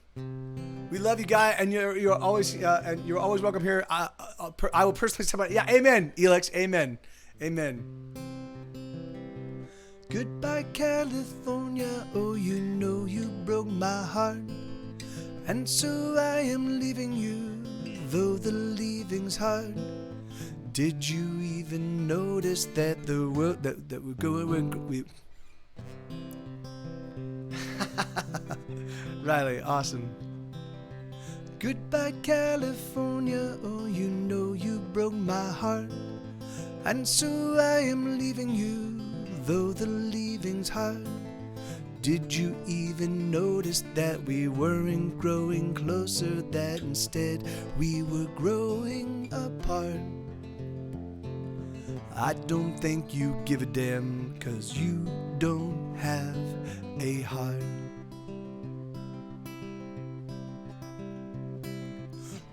S1: We love you, guy, and you're always welcome here. I will personally say about it. Yeah, amen, Elix. Amen. Goodbye California, oh, you broke my heart. And so I am leaving you, though the leaving's hard. Did you even notice that the world that we're going? Riley, awesome. Goodbye, California. Oh, you broke my heart, and so I am leaving you, though the leaving's hard. Did you even notice that we weren't growing closer? That instead we were growing apart. I don't think you give a damn, 'cause you don't have a heart.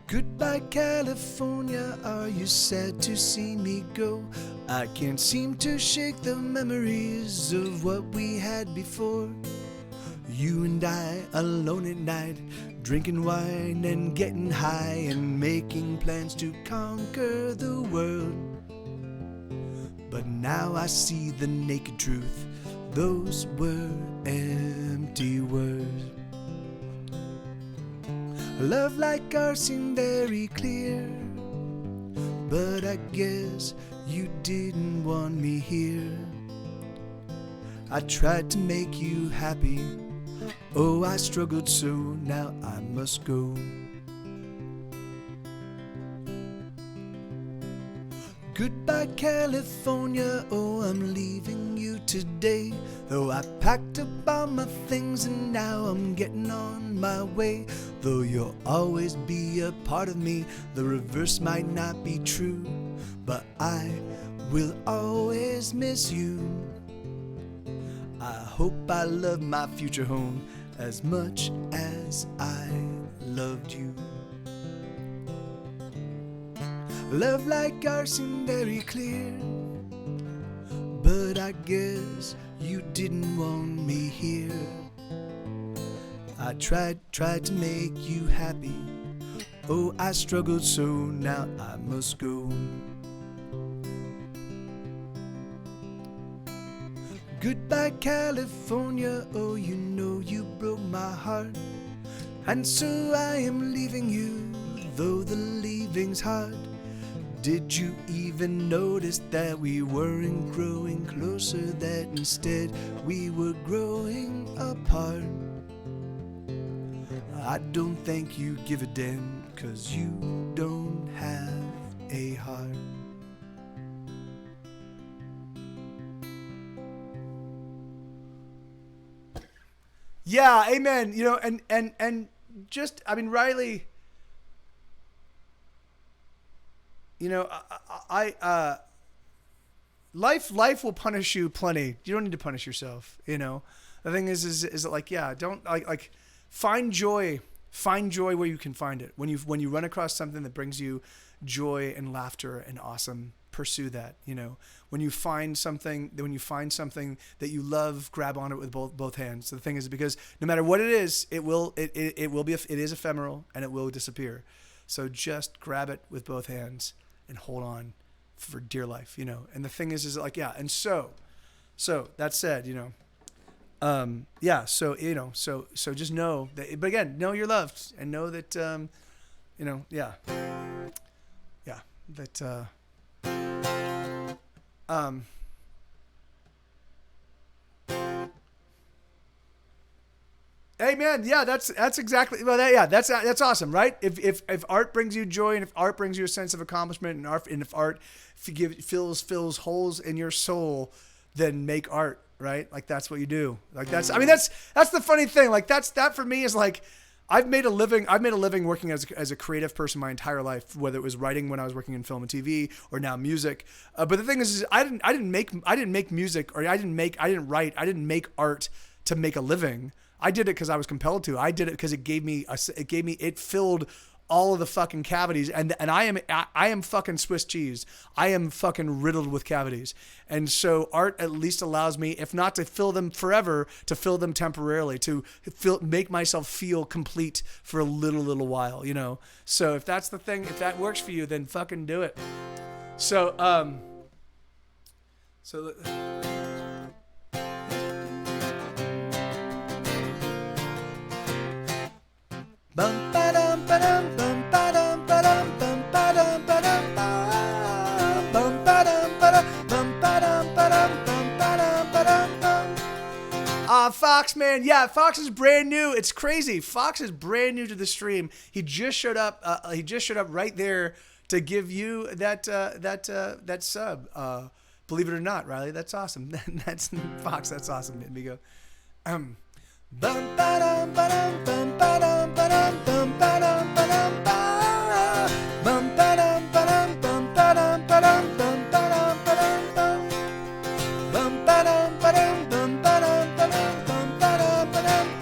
S1: Goodbye, California, are you sad to see me go? I can't seem to shake the memories of what we had before. You and I alone at night, drinking wine and getting high and making plans to conquer the world. But now I see the naked truth, those were empty words. Love like ours seemed very clear, but I guess you didn't want me here. I tried to make you happy, oh, I struggled so, now I must go. Goodbye, California, oh, I'm leaving you today. Though I packed up all my things and now I'm getting on my way. Though you'll always be a part of me, the reverse might not be true, but I will always miss you. I hope I love my future home as much as I loved you. Love like ours seemed very clear, but I guess you didn't want me here. I tried to make you happy, oh, I struggled so, now I must go. Goodbye, California, oh, you know you broke my heart. And so I am leaving you, though the leaving's hard. Did you even notice that we weren't growing closer, that instead we were growing apart? I don't think you give a damn, 'cause you don't have a heart.
S2: Yeah, amen. You know, and just, I mean, Riley, you know, life will punish you plenty. You don't need to punish yourself. You know, the thing is that, like, yeah, don't like find joy where you can find it. When you run across something that brings you joy and laughter and awesome, pursue that. You know, when you find something that you love, grab on it with both hands. So the thing is, because no matter what it is, it is ephemeral and it will disappear. So just grab it with both hands and hold on for dear life, you know. And the thing is like, yeah. And so that said, you know, yeah. So, you know, so just know that, but again, know you're loved and know that, you know, yeah, that, amen. Yeah, that's exactly. Well, that's awesome, right? If art brings you joy, and if art brings you a sense of accomplishment, and if art fills holes in your soul, then make art, right? Like that's what you do. Like that's the funny thing. Like that for me is like, I've made a living working as a creative person my entire life, whether it was writing when I was working in film and TV or now music. But the thing is I didn't make music, or I didn't write art to make a living. I did it because I was compelled to. I did it because it filled all of the fucking cavities, and I am fucking Swiss cheese. I am fucking riddled with cavities. And so art at least allows me, if not to fill them forever, to fill them temporarily, to make myself feel complete for a little while, you know. So if that's the thing, if that works for you, then fucking do it. So
S1: Bum ba dum ba dum bum ba dum ba dum bum ba dum ba dum bum ba dum ba dum bum ba dum ba dum bum ba dum ba dum bum.
S2: Fox, man, yeah, Fox is brand new. It's crazy. Fox is brand new to the stream. He just showed up. Right there to give you that sub. Believe it or not, Riley, that's awesome. That's Fox. That's awesome. Let me go.
S1: Bum ba dum ba dum bum ba dum ba dum bum ba dum ba dum ba bum ba dum ba dum bum ba dum ba dum bum ba dum ba dum bum ba dum ba dum bum ba dum ba dum bum ba dum ba dum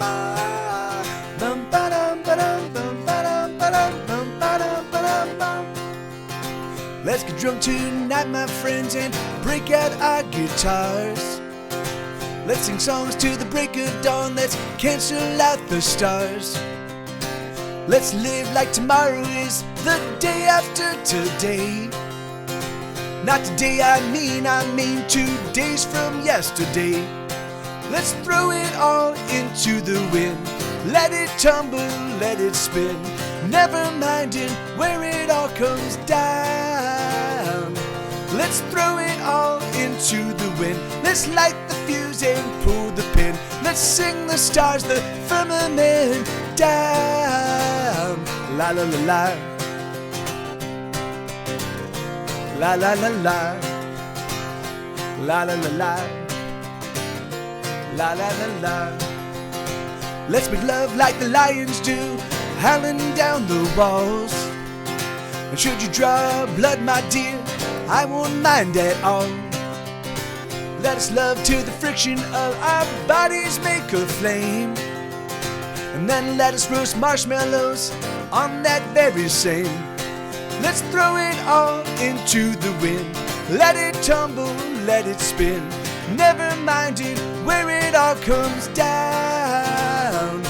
S1: bum ba dum ba dum bum ba dum ba dum bum ba dum ba dum bum. Let's get drunk tonight, my friends, and break out our guitars. Let's sing songs to the break of dawn. Let's cancel out the stars. Let's live like tomorrow is the day after today. Not today, I mean 2 days from yesterday. Let's throw it all into the wind. Let it tumble, let it spin. Never minding where it all comes down. Let's throw it all into the wind. Let's light the fuse and pull the pin. Let's sing the stars, the firmament down. La la la la. La la la la. La la la la. La la la la. Let's make love like the lions do, howling down the walls. And should you draw blood, my dear, I won't mind at all. Let us love till the friction of our bodies make a flame. And then let us roast marshmallows on that very same. Let's throw it all into the wind. Let it tumble, let it spin. Never minding where it all comes down.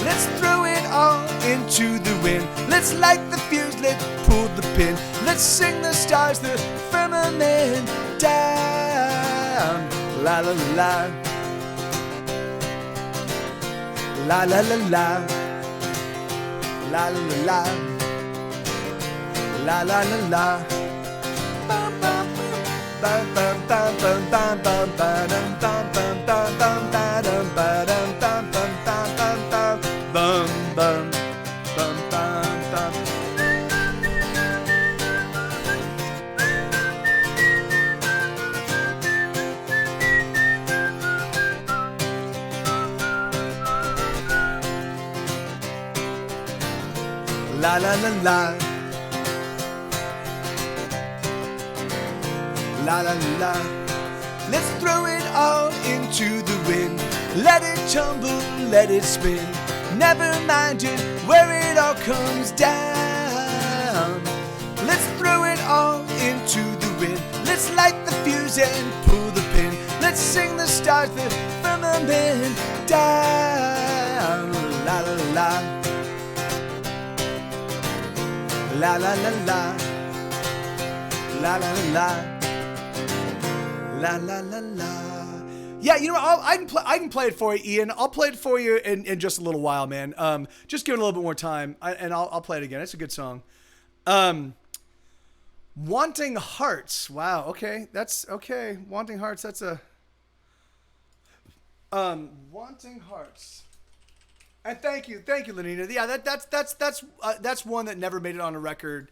S1: Let's throw it all into the wind. Let's light the fuse, let's pull the pin. Let's sing the stars, the firmament down. La la la. La la la la. La la la la. La la la la. Bum bum bum bum bum bum bum bum bum bum bum bum bum bum bum bum bum bum bum bum. La la la la. La la la. Let's throw it all into the wind. Let it tumble, let it spin. Never mind it where it all comes down. Let's throw it all into the wind. Let's light the fuse and pull the pin. Let's sing the stars that firmament down. La la la. La la la la. La la la la. La la la la. Yeah, you know what? I can play it for you, Ian. I'll play it for you in just a little while, man. Just give it a little bit more time, and I'll play it again. It's a good song. Wanting Hearts. Wow. Okay, that's okay. Wanting Hearts. That's a. Wanting Hearts. And thank you, Lenina. Yeah, that's one that never made it on a record.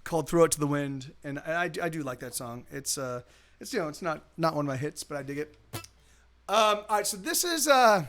S1: Called "Throw It to the Wind," and I do like that song. It's it's not one of my hits, but I dig it. All right, so this is I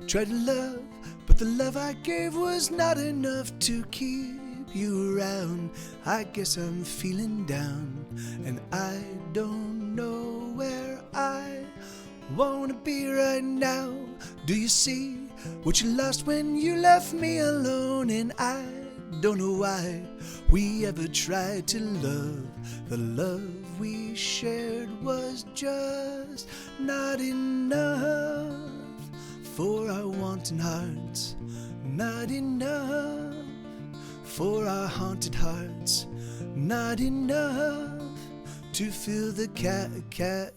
S1: tried to love, but the love I gave was not enough to keep you around. I guess I'm feeling down, and I don't know where I wanna be right now. Do you see what you lost when you left me alone? And I don't know why we ever tried to love. The love we shared was just not enough for our wanting hearts, not enough for our haunted hearts, not enough to fill the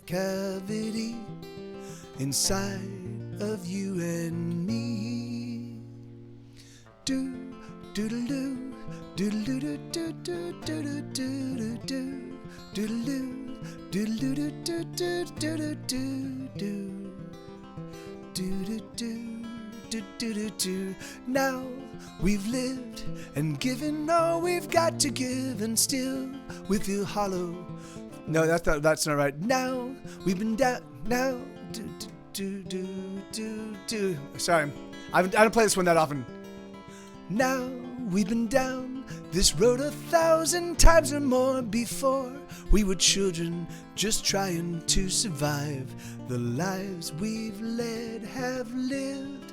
S1: cavity inside of you and me. Do do do do do do do do do do do do. Now we've lived and given all we've got to give, and still we feel hollow. No, that's not right. Now we've been down. Now do. Sorry, I don't play this one that often. Now we've been down this road 1,000 times or more before. We were children just trying to survive. The lives we've led have lived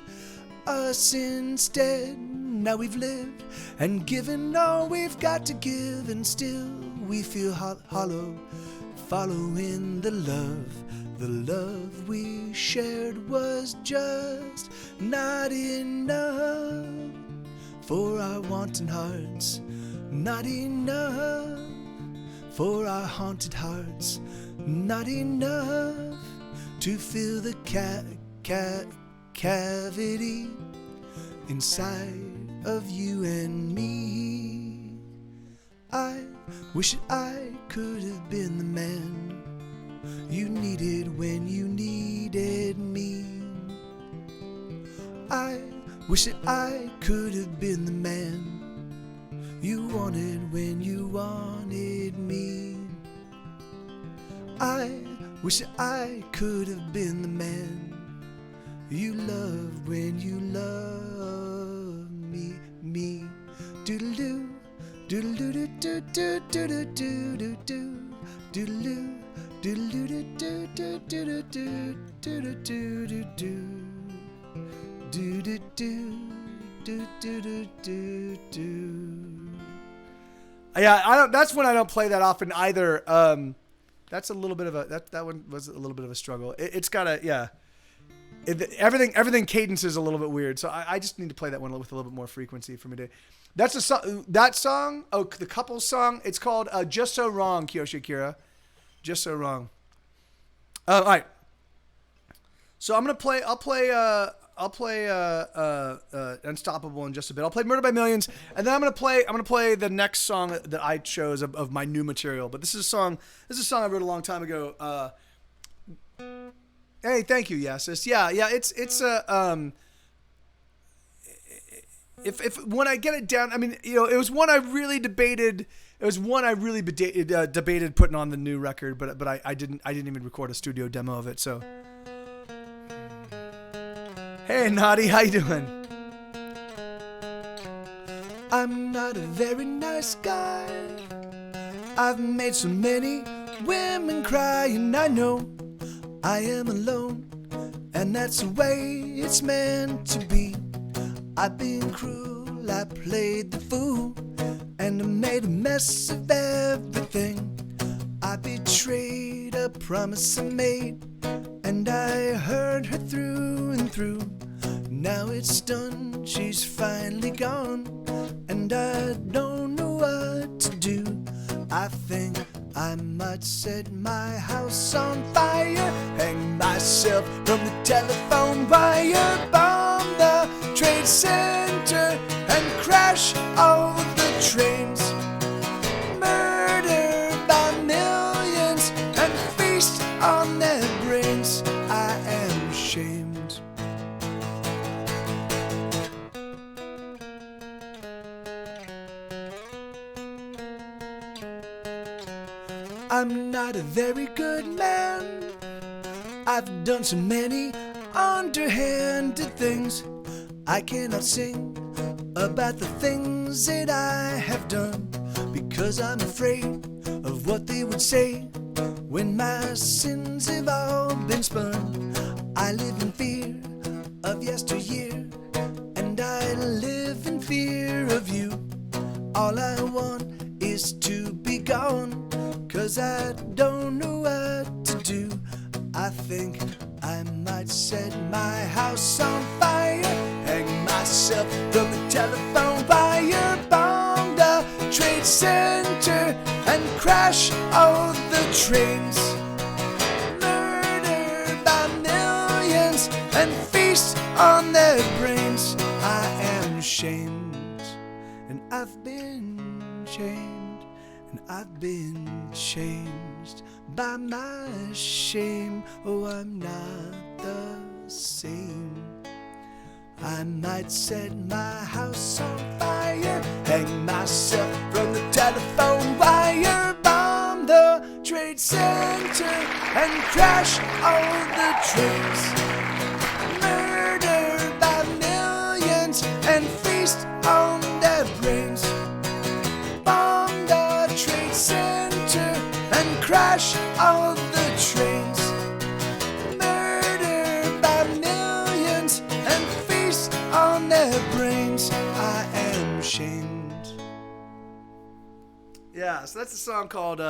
S1: us instead. Now we've lived and given all we've got to give, and still we feel hollow, following the love. The love we shared was just not enough for our wanting hearts, not enough for our haunted hearts, not enough to fill the cavity inside of you and me. I wish that I could have been the man you needed when you needed me. I wish that I could have been the man you wanted when you wanted me. I wish that I could have been the man you loved when you loved me. Do
S2: Yeah, I don't. That's when I don't play that often either. That's a little bit of a that one was a little bit of a struggle. It's got a everything cadences a little bit weird, so I just need to play that one with a little bit more frequency for me to. That's a song. That song. Oh, the couples song. It's called "Just So Wrong," Kiyoshi Akira. Just So Wrong. All right. So I'm gonna play. I'll play Unstoppable in just a bit. I'll play Murder by Millions, and then I'm gonna play the next song that I chose of my new material. But this is a song I wrote a long time ago. Hey, thank you. Yes, it's if when I get it down, I mean, it was one I really debated. It was one I really debated putting on the new record, but I didn't even record a studio demo of it. So, hey, Naughty, how you doing? I'm not a very nice guy. I've made so many women cry, and I know I am alone, and that's the way it's meant to be. I've been cruel, I played the fool, and I made a mess of everything. I betrayed a promise I made, and I hurt her through and through. Now it's done, she's finally gone, and I don't know what to do. I think I might set my house on fire, hang myself from the telephone wire, bomb the Trade Center and crash all the trains, murder by millions and feast on their brains. I am ashamed. I'm not a very good man. I've done so many underhanded things. I cannot sing about the things that I have done, because I'm afraid of what they would say when my sins have all been spun. I live in fear of yesteryear, and I live in fear of you. All I want is to be gone, 'cause I don't know what to do. I think I might set my house on fire, hang myself from the telephone wire, bomb the Trade Center and crash all the trains, murder by millions and feast on their brains. I am ashamed, and I've been shamed, and I've been changed by my shame. Oh, I'm not the same. I might set my house on fire, hang myself from the telephone wire, bomb the Trade Center and crash all the trains, murder by millions and feast on their brains, bomb the Trade Center and crash all the trains, murder by millions and feast on their brains. I am ashamed. Yeah, so that's a song called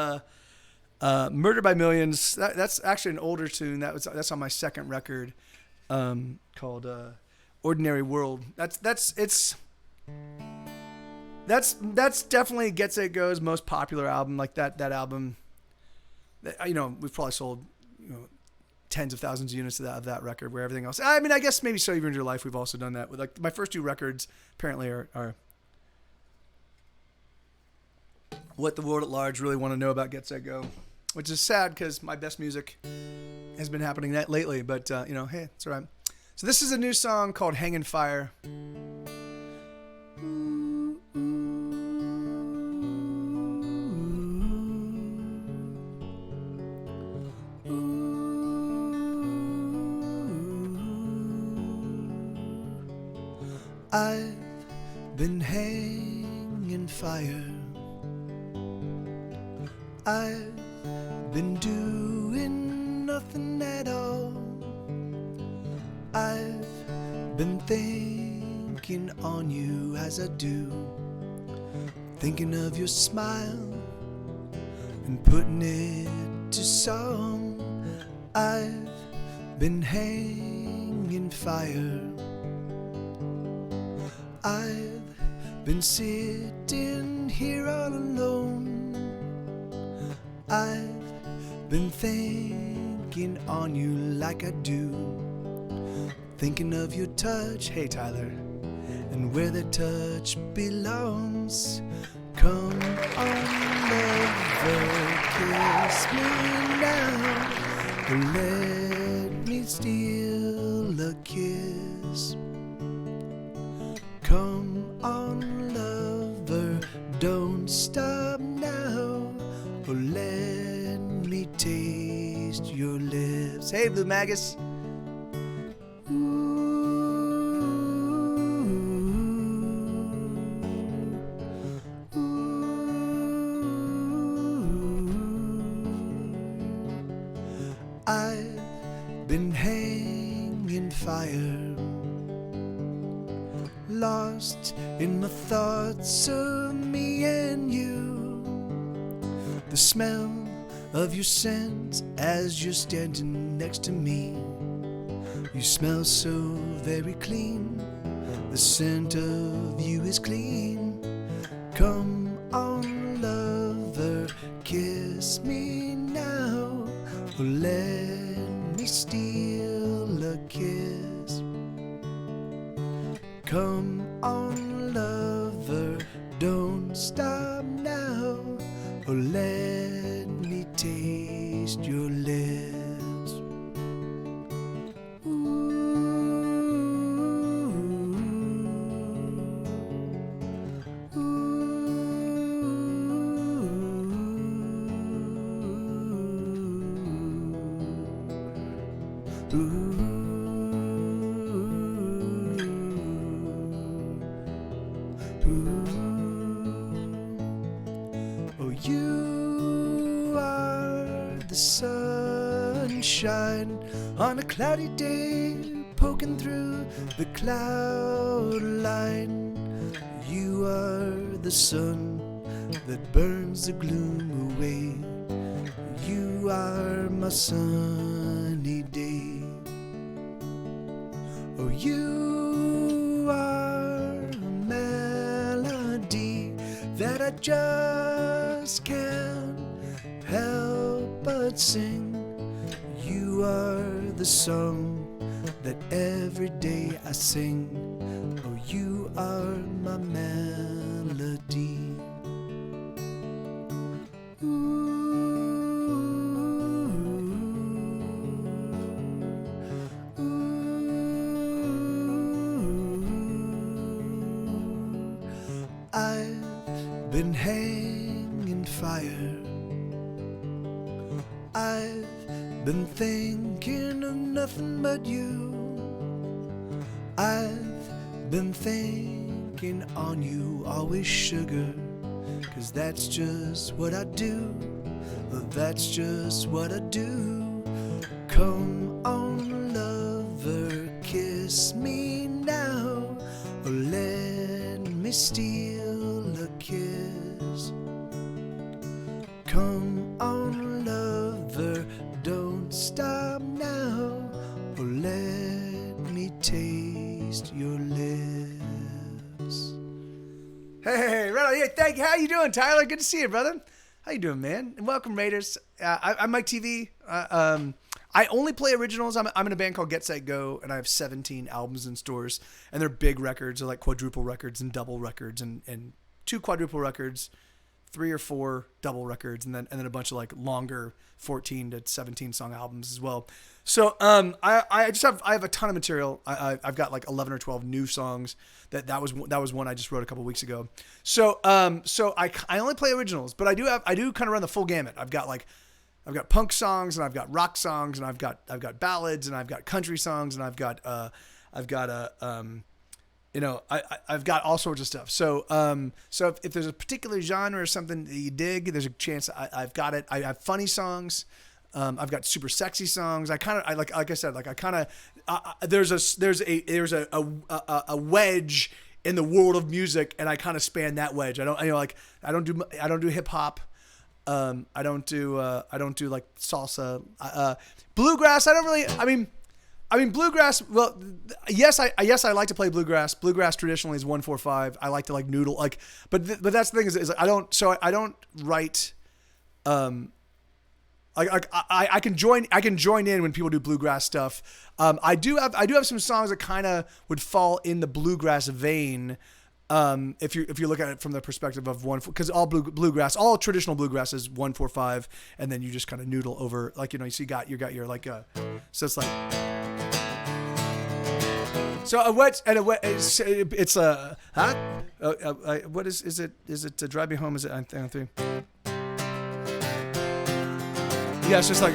S2: "Murder by Millions." That's actually an older tune. That's on my second record, called "Ordinary World." That's definitely Get Set Go's most popular album. Like that album. We've probably sold tens of thousands of units of that record. Where everything else, I mean, I guess maybe So You've Earned Your Life. We've also done that with, like, my first two records. Apparently, are what the world at large really want to know about Get Set Go, which is sad because my best music has been happening lately. But hey, it's all right. So this is a new song called "Hangin' Fire." I've been hanging fire
S1: I've been doing nothing at all. I've been thinking on you as I do, thinking of your smile and putting it to song. I've been hanging fire. I've been sitting here all alone. I've been thinking on you like I do, thinking of your touch, hey Tyler, and where that touch belongs. Come on, lover, kiss me now, or let me steal a kiss. Come on, lover, don't stop now, or let me taste your lips. Hey, Blue Magus. I've been hanging fire, lost in my thoughts of me and you. The smell of your scent as you're standing next to me. You smell so very clean. The scent of you is clean. Come on, lover, kiss me now, or let me steal a kiss. Come on, lover, don't stop now, or let me taste your lips. Oh, you are the sunshine on a cloudy day, poking through the cloud line. You are the sun that burns the gloom away. You are my sunny day. Oh, you are a melody that I just can't help but sing. You are the song that every day I sing. Oh, you are my melody. I've been hanging fire. I've been thinking of nothing but you. I've been thinking on you, always sugar, 'cause that's just what I do. That's just what I do. Come on, lover, kiss me now, or let me steal a kiss. Come on, lover, don't stop now, or let me taste your lips.
S2: Hey, right. Hey, thank you. How you doing, Tyler? Good to see you, brother. How you doing, man? And welcome, Raiders. I'm Mike TV. I only play originals. I'm in a band called Get Set Go, and I have 17 albums in stores, and they're big records. They're like quadruple records and double records, and 2 quadruple records, 3 or 4 double records, and then a bunch of like longer 14 to 17 song albums as well. So I have a ton of material. I've got like 11 or 12 new songs. That was one I just wrote a couple weeks ago. So I only play originals, but I do kind of run the full gamut. I've got punk songs, and I've got rock songs, and I've got ballads, and I've got country songs, and I've got you know, I've got all sorts of stuff. So so if there's a particular genre or something that you dig, there's a chance I've got it. I have funny songs. I've got super sexy songs. I like I said, like I kind of there's a wedge in the world of music, and I kind of span that wedge. I don't do hip hop. I don't do like salsa, bluegrass. I mean bluegrass. Well, yes, I like to play bluegrass. Bluegrass traditionally is 1/4/5. I like to like noodle like, but that's the thing is I don't write. I can join in when people do bluegrass stuff. I do have some songs that kind of would fall in the bluegrass vein. If you look at it from the perspective of because all bluegrass, all traditional bluegrass is 1/4/5, and then you just kind of noodle over, like, you know, so you got your like so it's like so a wet and a wet it's a what is it to Drive Me Home? Is it on 3? Yeah, it's just like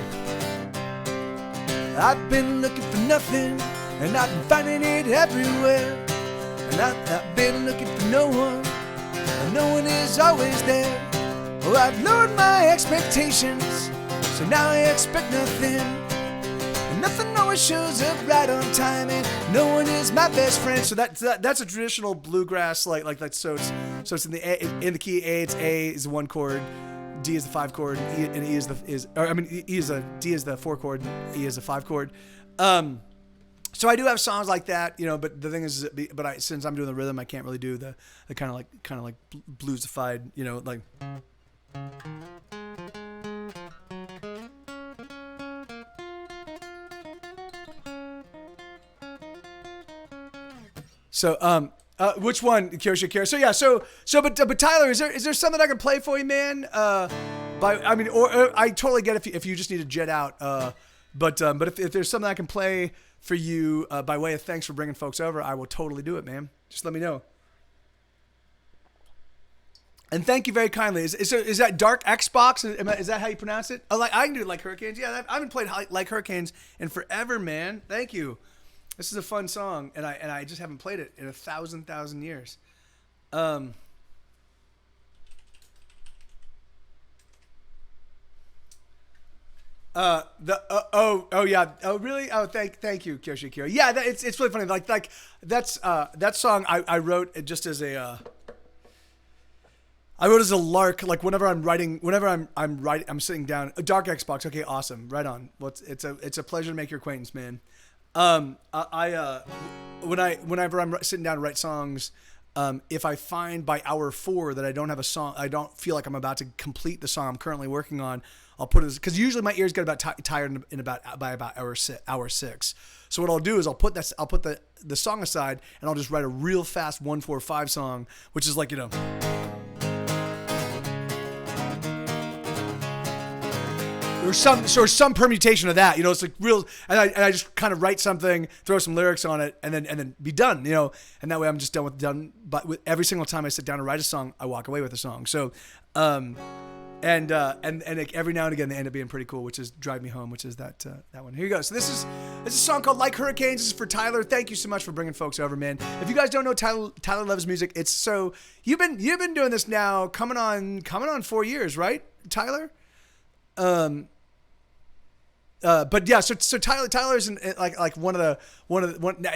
S2: I've been looking for nothing, and I've been finding it everywhere. And I've been looking for no one, and no one is always there. Oh, I've lowered my expectations, so now I expect nothing. And nothing always shows up right on time, and no one is my best friend. So that's a traditional bluegrass like that. So it's in the key A. It's A is the 1 chord, D is the 5 chord, and E is D is the 4 chord, and E is the 5 chord. So I do have songs like that, you know, but the thing is, since I'm doing the rhythm, I can't really do the kind of like bluesified, you know, like. So which one, Kyoshi? So yeah, but Tyler, is there something I can play for you, man? Or I totally get if you just need to jet out. But if there's something I can play for you by way of thanks for bringing folks over, I will totally do it, man. Just let me know. And thank you very kindly. Is that Dark Xbox? Is that how you pronounce it? Oh, like I can do it like Hurricanes. Yeah, I haven't played like Hurricanes in forever, man. Thank you. This is a fun song, and I just haven't played it in 1,000 years. Really? Oh, thank you, Kyoshi Kira. Yeah, it's really funny. Like that's that song I wrote just as a. I wrote as a lark, like whenever I'm writing, I'm sitting down. Dark Xbox, okay, awesome, right on. Well, it's a pleasure to make your acquaintance, man. Whenever I'm sitting down to write songs, if I find by hour 4 that I don't have a song, I don't feel like I'm about to complete the song I'm currently working on, I'll put it, because usually my ears get about tired by about hour 6. So what I'll do is I'll put the song aside, and I'll just write a real fast 1/4/5 song, which is like, you know. Or some permutation of that, you know. It's like real, and I just kind of write something, throw some lyrics on it, and then be done, you know. And that way I'm just done. But with every single time I sit down to write a song, I walk away with a song. So, and every now and again they end up being pretty cool, which is "Drive Me Home," which is that one. Here you go. So this is a song called "Like Hurricanes." This is for Tyler. Thank you so much for bringing folks over, man. If you guys don't know Tyler loves music, it's so you've been doing this now, coming on 4 years, right, Tyler? But yeah, so Tyler's in, like one of the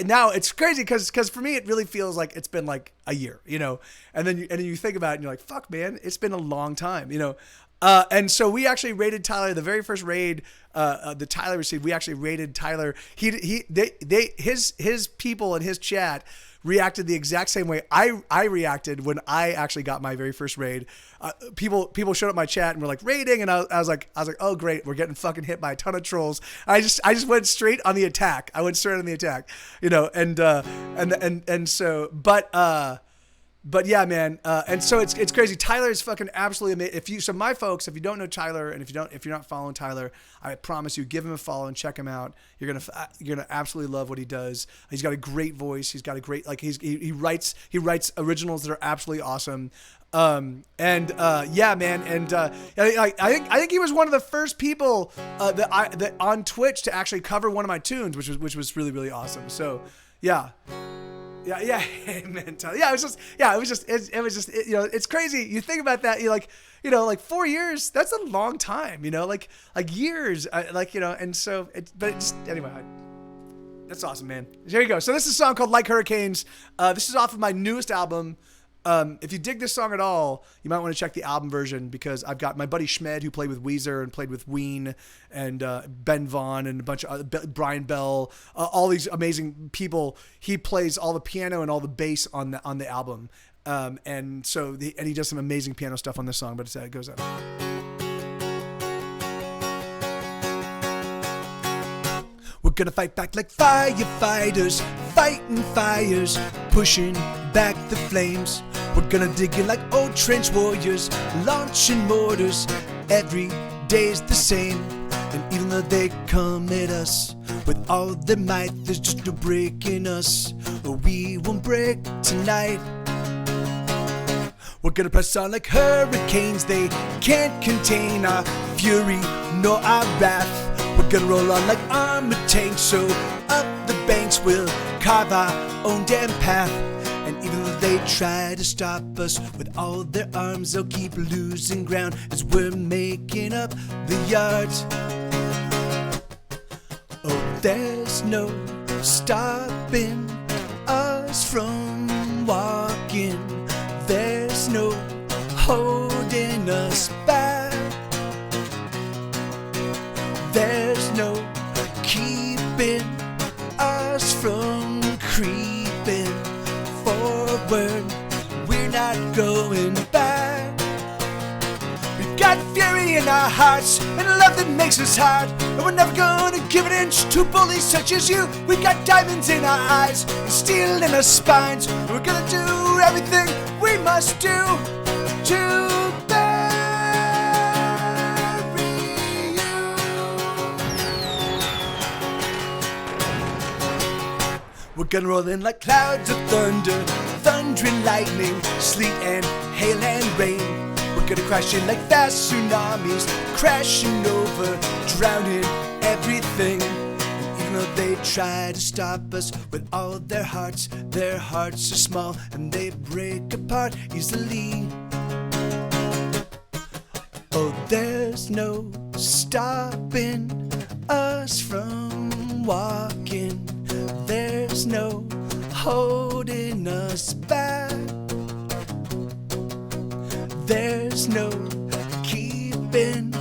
S2: now it's crazy because for me it really feels like it's been like a year, you know, and then you think about it and you're like, fuck, man, it's been a long time, you know. And so we actually rated Tyler, the very first raid that Tyler received. We actually rated Tyler. His people in his chat reacted the exact same way I reacted when I actually got my very first raid. People showed up my chat and were like raiding, and I was like, oh great, we're getting fucking hit by a ton of trolls. I just went straight on the attack. You know, and so, but yeah, man. And so it's crazy. Tyler is fucking absolutely amazing. So my folks, if you don't know Tyler, and if you're not following Tyler, I promise you, give him a follow and check him out. You're gonna absolutely love what he does. He's got a great voice. He's got a great, like, he writes originals that are absolutely awesome. Yeah, man. And I think he was one of the first people that on Twitch to actually cover one of my tunes, which was really, really awesome. So yeah. Yeah, amen. Yeah, it was just, it's crazy. You think about that, you're like, 4 years, that's a long time, like years, and so, anyway, that's awesome, man. There you go. So this is a song called Like Hurricanes. This is off of my newest album. If you dig this song at all, you might want to check the album version because I've got my buddy Schmed who played with Weezer and played with Ween and Ben Vaughn and a bunch of Brian Bell, all these amazing people. He plays all the piano and all the bass on the album, and he does some amazing piano stuff on this song. But it goes up. We're gonna fight back like firefighters, fighting fires, pushing back the flames. We're gonna dig in like old trench warriors, launching mortars. Every day's the same, and even though they come at us with all their might, there's just no breaking us. We won't break tonight. We're gonna press on like hurricanes. They can't contain our fury nor our wrath. We're gonna roll on like armored tanks, so up the banks we'll carve our own damn path. And even though they try to stop us with all their arms, they'll keep losing ground as we're making up the yards. Oh, there's no stopping us from walking. There's no holding us back. There's no keeping us from creeping forward. We're not going back. We've got fury in our hearts and love that makes us hard, and we're never gonna give an inch to bullies such as you. We've got diamonds in our eyes and steel in our spines, and we're gonna do everything we must do to we're gonna roll in like clouds of thunder, thundering lightning, sleet and hail and rain. We're gonna crash in like fast tsunamis, crashing over, drowning everything. And even though they try to stop us with all their hearts are small and they break apart easily. Oh, there's no stopping us from walking. There's no holding us back. There's no keeping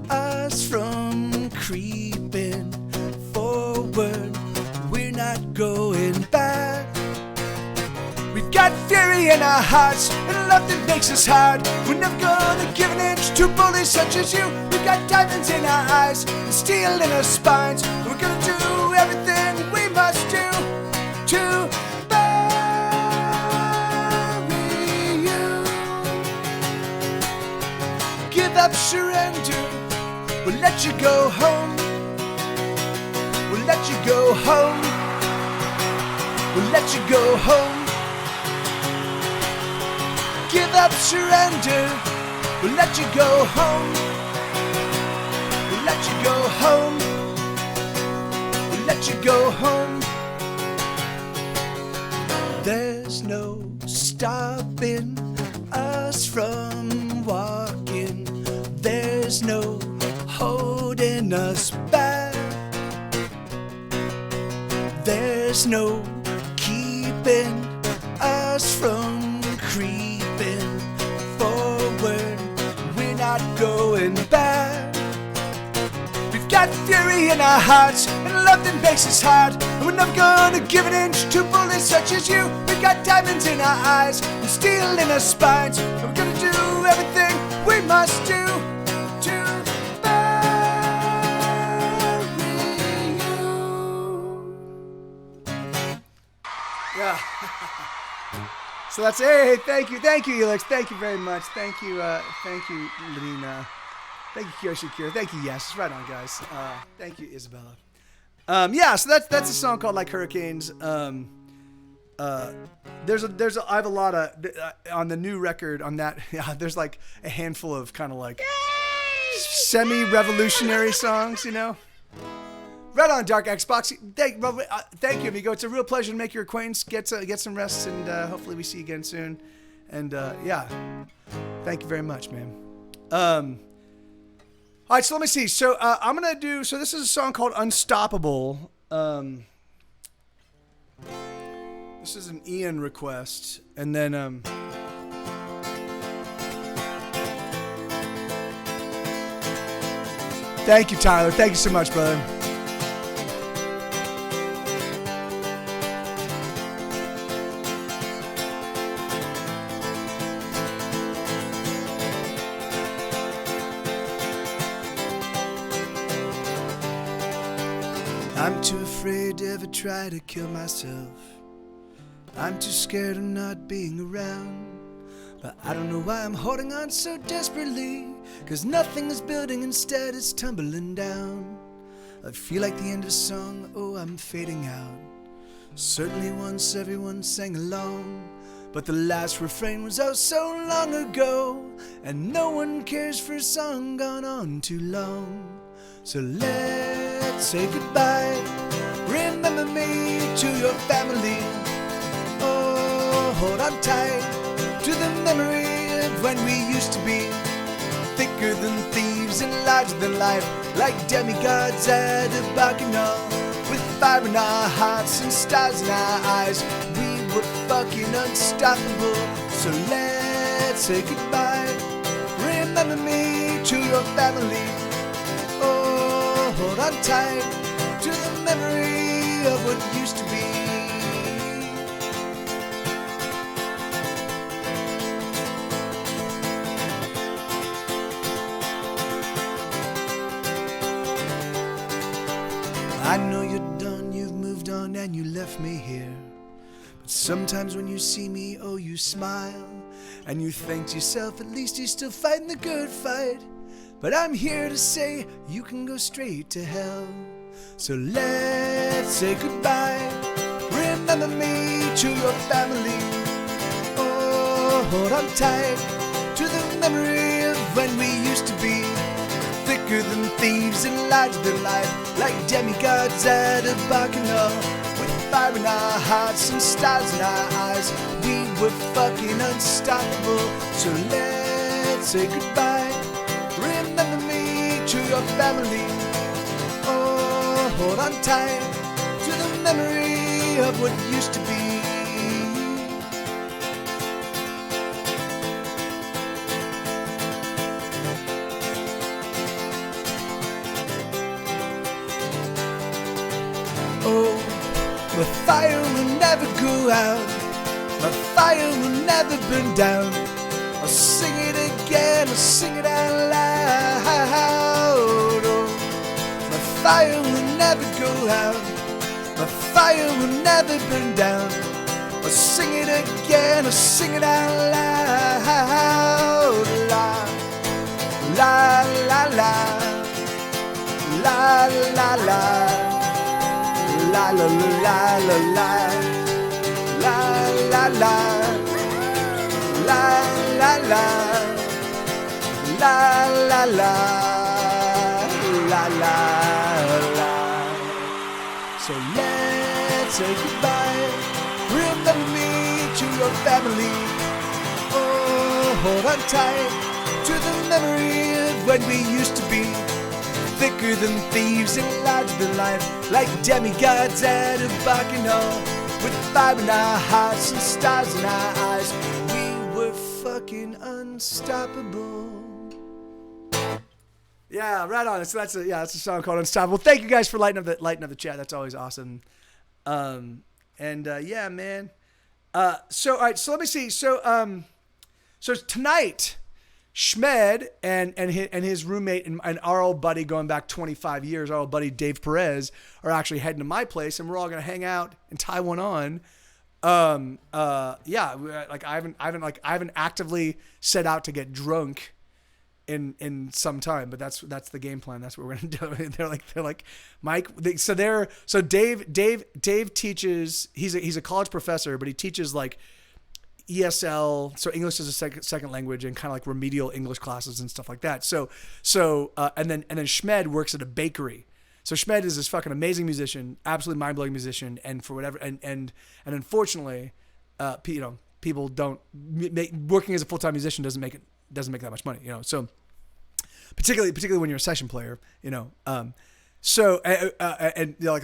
S2: us from creeping forward. We're not going back. We've got fury in our hearts and love that makes us hard. We're never gonna give an inch to bullies such as you. We've got diamonds in our eyes and steel in our spines. We're gonna do everything we must do to bury you. Give up, surrender. We'll let you go home. We'll let you go home. We'll let you go home. Give up, surrender. We'll let you go home. We'll let you go home. We'll let you go home. There's no stopping us from walking. There's no holding us back. There's no keeping us from creeping forward. We're not going back. We've got fury in our hearts and love that makes us hard, and we're never gonna give an inch to bullies such as you. We've got diamonds in our eyes and steel in our spines, and we're gonna do everything we must do to bury you. Yeah. So that's, hey, thank you, Elix, thank you very much, thank you, Lenina, thank you, Kyoshikira, thank you, yes, right on, guys, thank you, Isabella. Yeah, so that's a song called Like Hurricanes. I have a lot of, on the new record, on that, yeah, there's like a handful of kind of like semi-revolutionary songs, you know? Right on, Dark Xbox. Thank you, amigo. It's a real pleasure to make your acquaintance. Get some rest, and hopefully we see you again soon. And yeah, thank you very much, man. All right, so let me see. So I'm gonna do. So this is a song called "Unstoppable." This is an Ian request, and then thank you, Tyler. Thank you so much, brother. I'm too afraid to ever try to kill myself. I'm too scared of not being around. But I don't know why I'm holding on so desperately, 'cause nothing is building, instead it's tumbling down. I feel like the end of a song, oh I'm fading out. Certainly once everyone sang along, but the last refrain was oh so long ago, and no one cares for a song gone on too long. So let's say goodbye. Remember me to your family. Oh, hold on tight to the memory of when we used to be thicker than thieves and larger than life, like demigods at a bacchanal, with fire in our hearts and stars in our eyes. We were fucking unstoppable. So let's say goodbye. Remember me to your family. Oh, hold on tight to the memory of what used to be. I know you're done, you've moved on and you left me here. But sometimes when you see me, oh you smile, and you think to yourself, at least you're still fighting the good fight. But I'm here to say you can go straight to hell. So let's say goodbye. Remember me to your family. Oh, hold on tight to the memory of when we used to be thicker than thieves and larger than life, like demigods at a bacchanal, with fire in our hearts and stars in our eyes. We were fucking unstoppable. So let's say goodbye. Remember me to your family. Oh, hold on tight to the memory of what used to be. Oh, my fire will never go out. My fire will never burn down. I'll sing it again, I'll sing it out loud. Oh, my fire will never go out. My fire will never burn down. I'll sing it again, I'll sing it out loud. La, la, la, la. La, la, la. La, la, la, la, la. La, la, la. La la la la la la la la la. So let's say goodbye. Remember me to your family. Oh, hold on tight to the memory of when we used to be thicker than thieves and larger than life, like demigods at a bacchanal, with fire in our hearts and stars in our eyes. We're fucking unstoppable. Yeah, right on. So that's a song called Unstoppable. Thank you guys for lighting up the chat. That's always awesome. Yeah, man. So all right, so let me see. So tonight, Schmed and his roommate and our old buddy going back 25 years, our old buddy Dave Perez, are actually heading to my place, and we're all gonna hang out and tie one on. Yeah, like I haven't actively set out to get drunk in some time, but that's the game plan. That's what we're gonna do. They're like Mike. So Dave teaches. He's a college professor, but he teaches like ESL, so English as a second language, and kind of like remedial English classes and stuff like that. And then Schmed works at a bakery. So Schmed is this fucking amazing musician, absolutely mind-blowing musician, and for whatever, and unfortunately, people don't working as a full-time musician doesn't make that much money, So particularly when you're a session player, So and like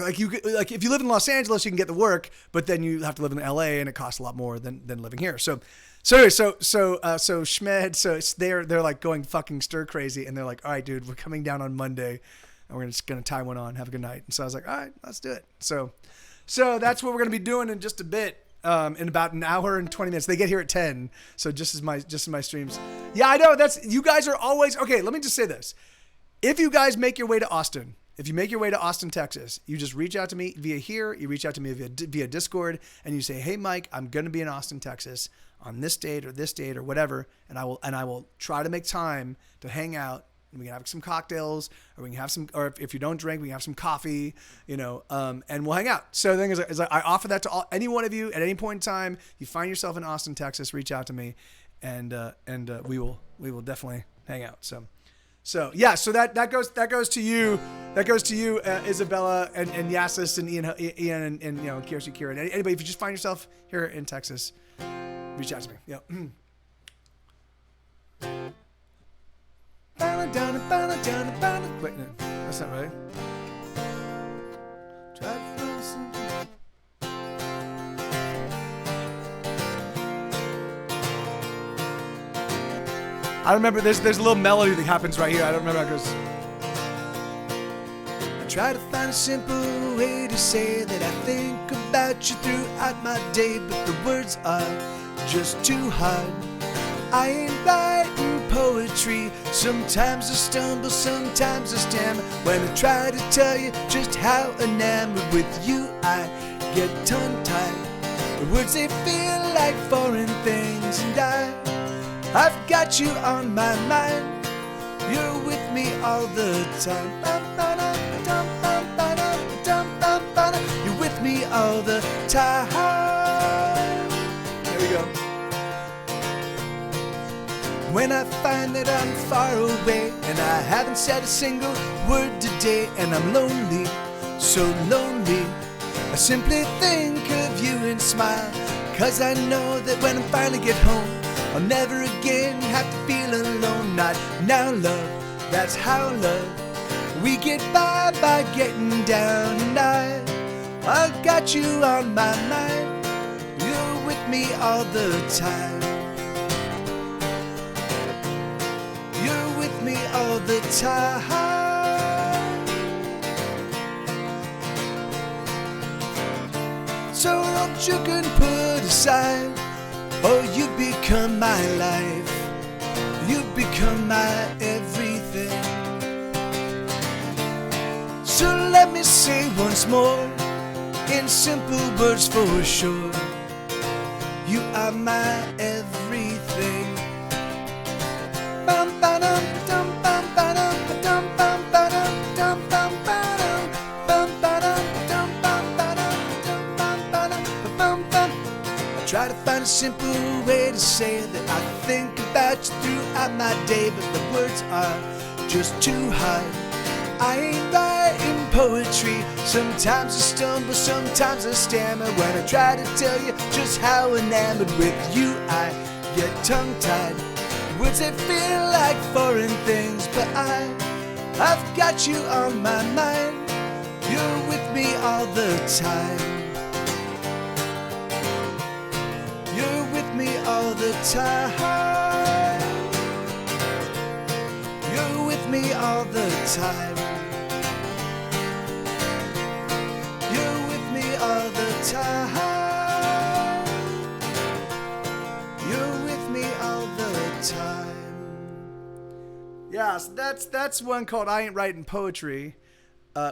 S2: if you live in Los Angeles, you can get the work, but then you have to live in LA, and it costs a lot more than living here. So Schmed, so it's they're like going fucking stir crazy, and they're like, all right, dude, we're coming down on Monday, and we're just gonna tie one on, have a good night. And so I was like, all right, let's do it. So that's what we're gonna be doing in just a bit. In about an hour and 20 minutes. They get here at 10. So just as my streams. Yeah, I know. You guys are always okay. Let me just say this. If you guys make your way to Austin, Texas, you just reach out to me via here. You reach out to me via Discord, and you say, "Hey, Mike, I'm going to be in Austin, Texas on this date or whatever," and I will try to make time to hang out. And we can have some cocktails, or we can have some, or if you don't drink, we can have some coffee, and we'll hang out. So the thing is I offer that to any one of you at any point in time. You find yourself in Austin, Texas, reach out to me, and we will definitely hang out. So yeah, so that goes to you, Isabella and Yasis and Ian and Kiyoshi Kira and anybody. If you just find yourself here in Texas, reach out to me. Yeah. Wait, no, that's not right. I remember there's a little melody that happens right here. I don't remember how it goes. I try to find a simple way to say that I think about you throughout my day, but the words are just too hard. I ain't writing poetry. Sometimes I stumble, sometimes I stammer. When I try to tell you just how enamored with you I get tongue-tied. The words, they feel like foreign things, and I've got you on my mind. You're with me all the time. You're with me all the time. There we go. When I find that I'm far away and I haven't said a single word today, and I'm lonely, so lonely, I simply think of you and smile, 'cause I know that when I finally get home, I'll never again have to feel alone. Not now, love, that's how, love, we get by getting down. And I've got you on my mind. You're with me all the time. You're with me all the time. So don't you can put aside, oh, you become my life. You become my everything. So let me say once more, in simple words for sure, you are my everything. Bum ba dum dum bum ba dum dum bum ba dum dum bum ba dum bum ba dum dum bum ba dum dum bum ba dum bum bum. I try to find a simple way to say that I think about you throughout my day, but the words are just too hard. I ain't writing poetry. Sometimes I stumble, sometimes I stammer. When I try to tell you just how enamored with you I get tongue-tied. Words, they feel like foreign things, but I've got you on my mind. You're with me all the time. You're with me all the time. You're with me all the time. You're with me all the time. You're with me all the time. Yeah, so that's one called I Ain't Writing Poetry,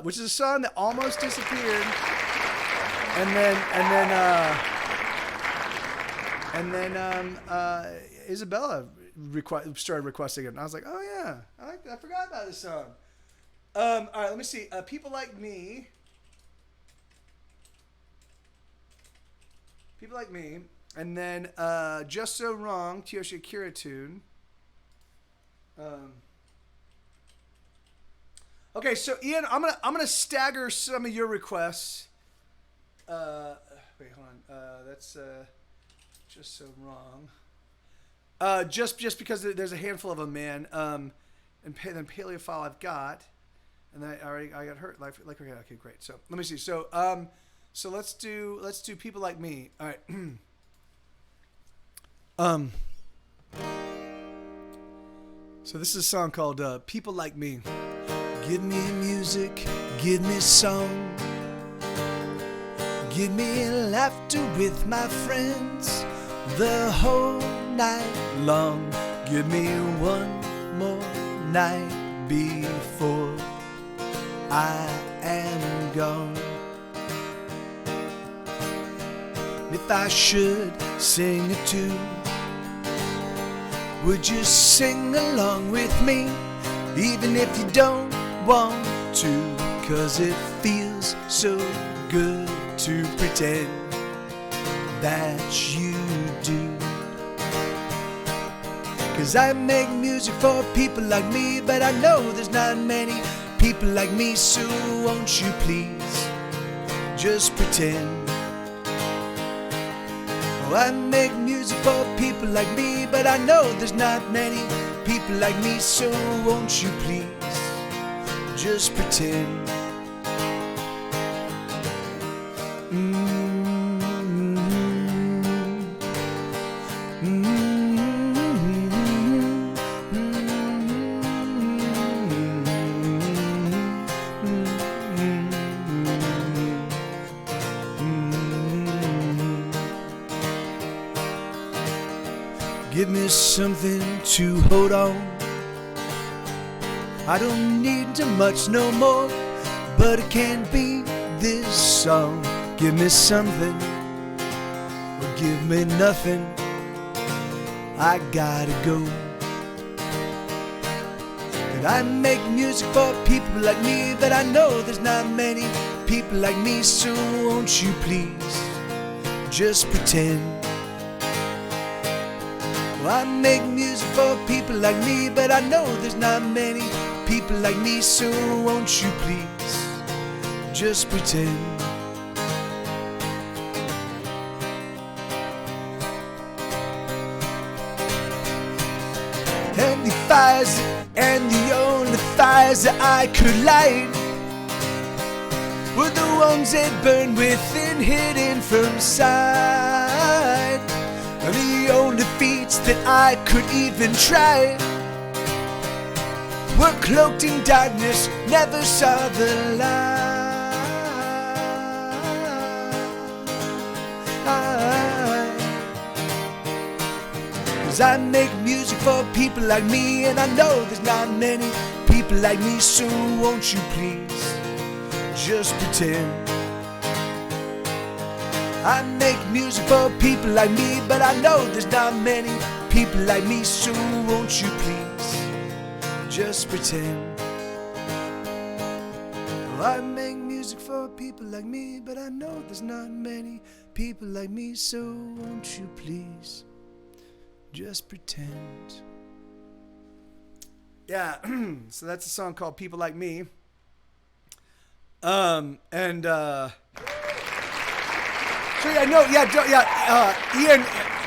S2: which is a song that almost disappeared, and then Isabella started requesting it, and I was like, oh yeah, I forgot about this song. All right, let me see. People Like Me. People Like Me, and then Just So Wrong, Kiyoshi Akira tune. Okay, so Ian, I'm gonna stagger some of your requests. Wait, hold on. That's just so wrong. Just because there's a handful of them, man. And then Paleophile I've got, and then I got hurt. Like okay, great. So let me see. So let's do People Like Me. All right. So this is a song called People Like Me. Give me music, give me song, give me laughter with my friends the whole night long. Give me one more night before I am gone. If I should sing a tune, would you sing along with me? Even if you don't want to, 'cause it feels so good to pretend that you do. 'Cause I make music for people like me, but I know there's not many people like me, so won't you please just pretend. Oh, I make music for people like me, but I know there's not many people like me, so won't you please just pretend. Give me something to hold on. I don't need too much no more, but it can't be this song. Give me something, or give me nothing. I gotta go. And I make music for people like me, but I know there's not many people like me, so won't you please just pretend. I make music for people like me, but I know there's not many people like me, so won't you please just pretend. And the fires, and the only fires that I could light were the ones that burn within, hidden from sight. And the only feats that I could even try were cloaked in darkness, never saw the light. 'Cause I make music for people like me, and I know there's not many people like me, so won't you please just pretend. I make music for people like me, but I know there's not many people like me, so won't you please just pretend. I make music for people like me, but I know there's not many people like me, so won't you please just pretend. Yeah, so that's a song called People Like Me. So Ian,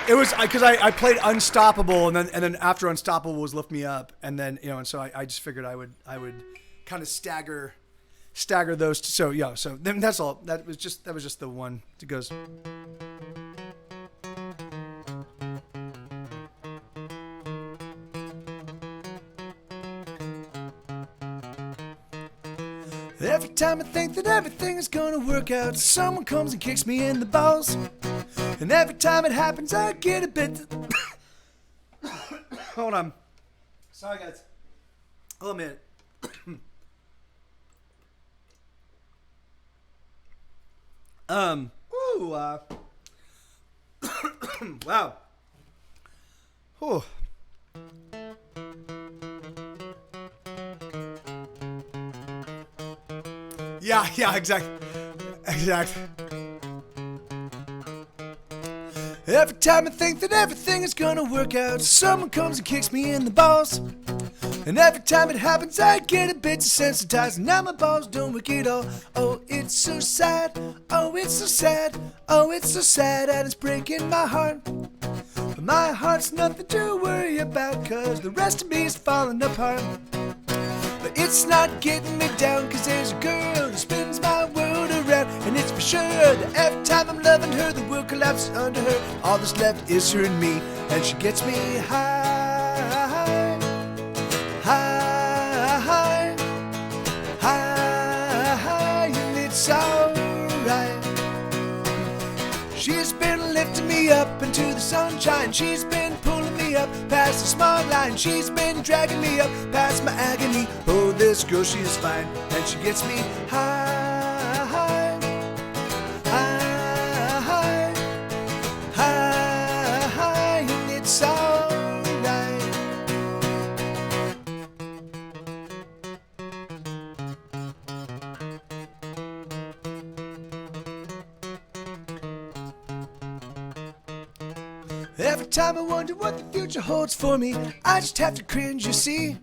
S2: it was because I played Unstoppable, and then after Unstoppable was Lift Me Up, and then and so I just figured I would kind of stagger those. So then that's all. That was just the one that goes. Every time I think that everything is gonna work out, someone comes and kicks me in the balls. And every time it happens, I get a bit... Hold on. Sorry, guys. Hold a minute. Wow. Ooh. Yeah, exactly. Every time I think that everything is gonna work out, someone comes and kicks me in the balls.
S1: And every time it happens, I get a bit desensitized. Now my balls don't work at all. Oh, it's so sad. Oh, it's so sad. Oh, it's so sad, and it's breaking my heart. But my heart's nothing to worry about, 'cause the rest of me is falling apart. But it's not getting me down, 'cause there's a girl who spins my world around. And it's for sure that every time I'm loving her, the world collapses under her. All that's left is her and me, and she gets me high, high, high, high, and it's alright. She's been lifting me up into the sunshine. She's been pulling me up past the smog line. She's been dragging me up past my agony. Oh, this girl, she is fine, and she gets me high, high, high, high, high, and it's alright. Every time I wonder what the future holds for me, I just have to cringe, you see.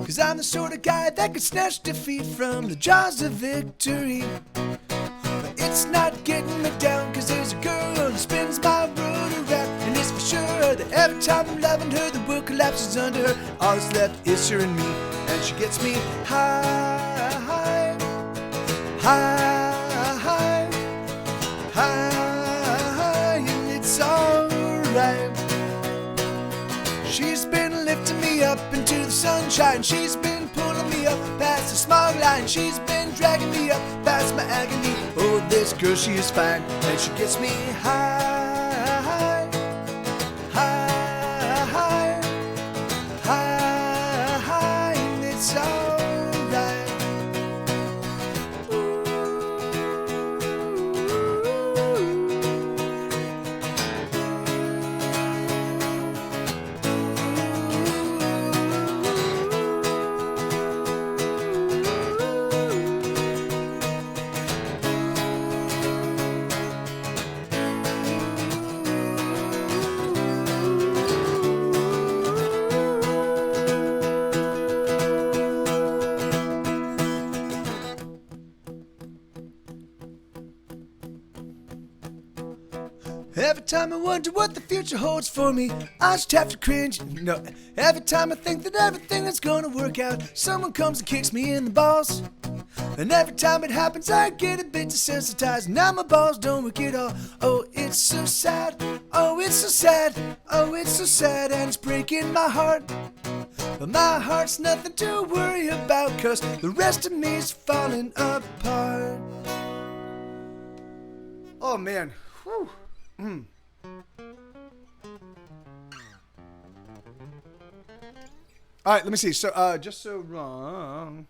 S1: 'Cause I'm the sort of guy that could snatch defeat from the jaws of victory. But it's not getting me down, 'cause there's a girl who spins my world around. And it's for sure that every time I'm loving her, the world collapses under her. All that's left is her and me, and she gets me high, high, high, high, high, and it's alright. She's been lifting me up into the sunshine. She's been pulling me up past the smog line. She's been dragging me up past my agony. Oh, this girl, she is fine, and she gets me high, high, high, high, high, and it's alright. Every time I wonder what the future holds for me, I just have to cringe. No, every time I think that everything is gonna work out, someone comes and kicks me in the balls. And every time it happens, I get a bit desensitized. Now my balls don't work at all. Oh, it's so sad. Oh, it's so sad. Oh, it's so sad, and it's breaking my heart. But my heart's nothing to worry about, 'cause the rest of me's falling apart. Oh, man. Whew. All right, let me see. So, just so wrong.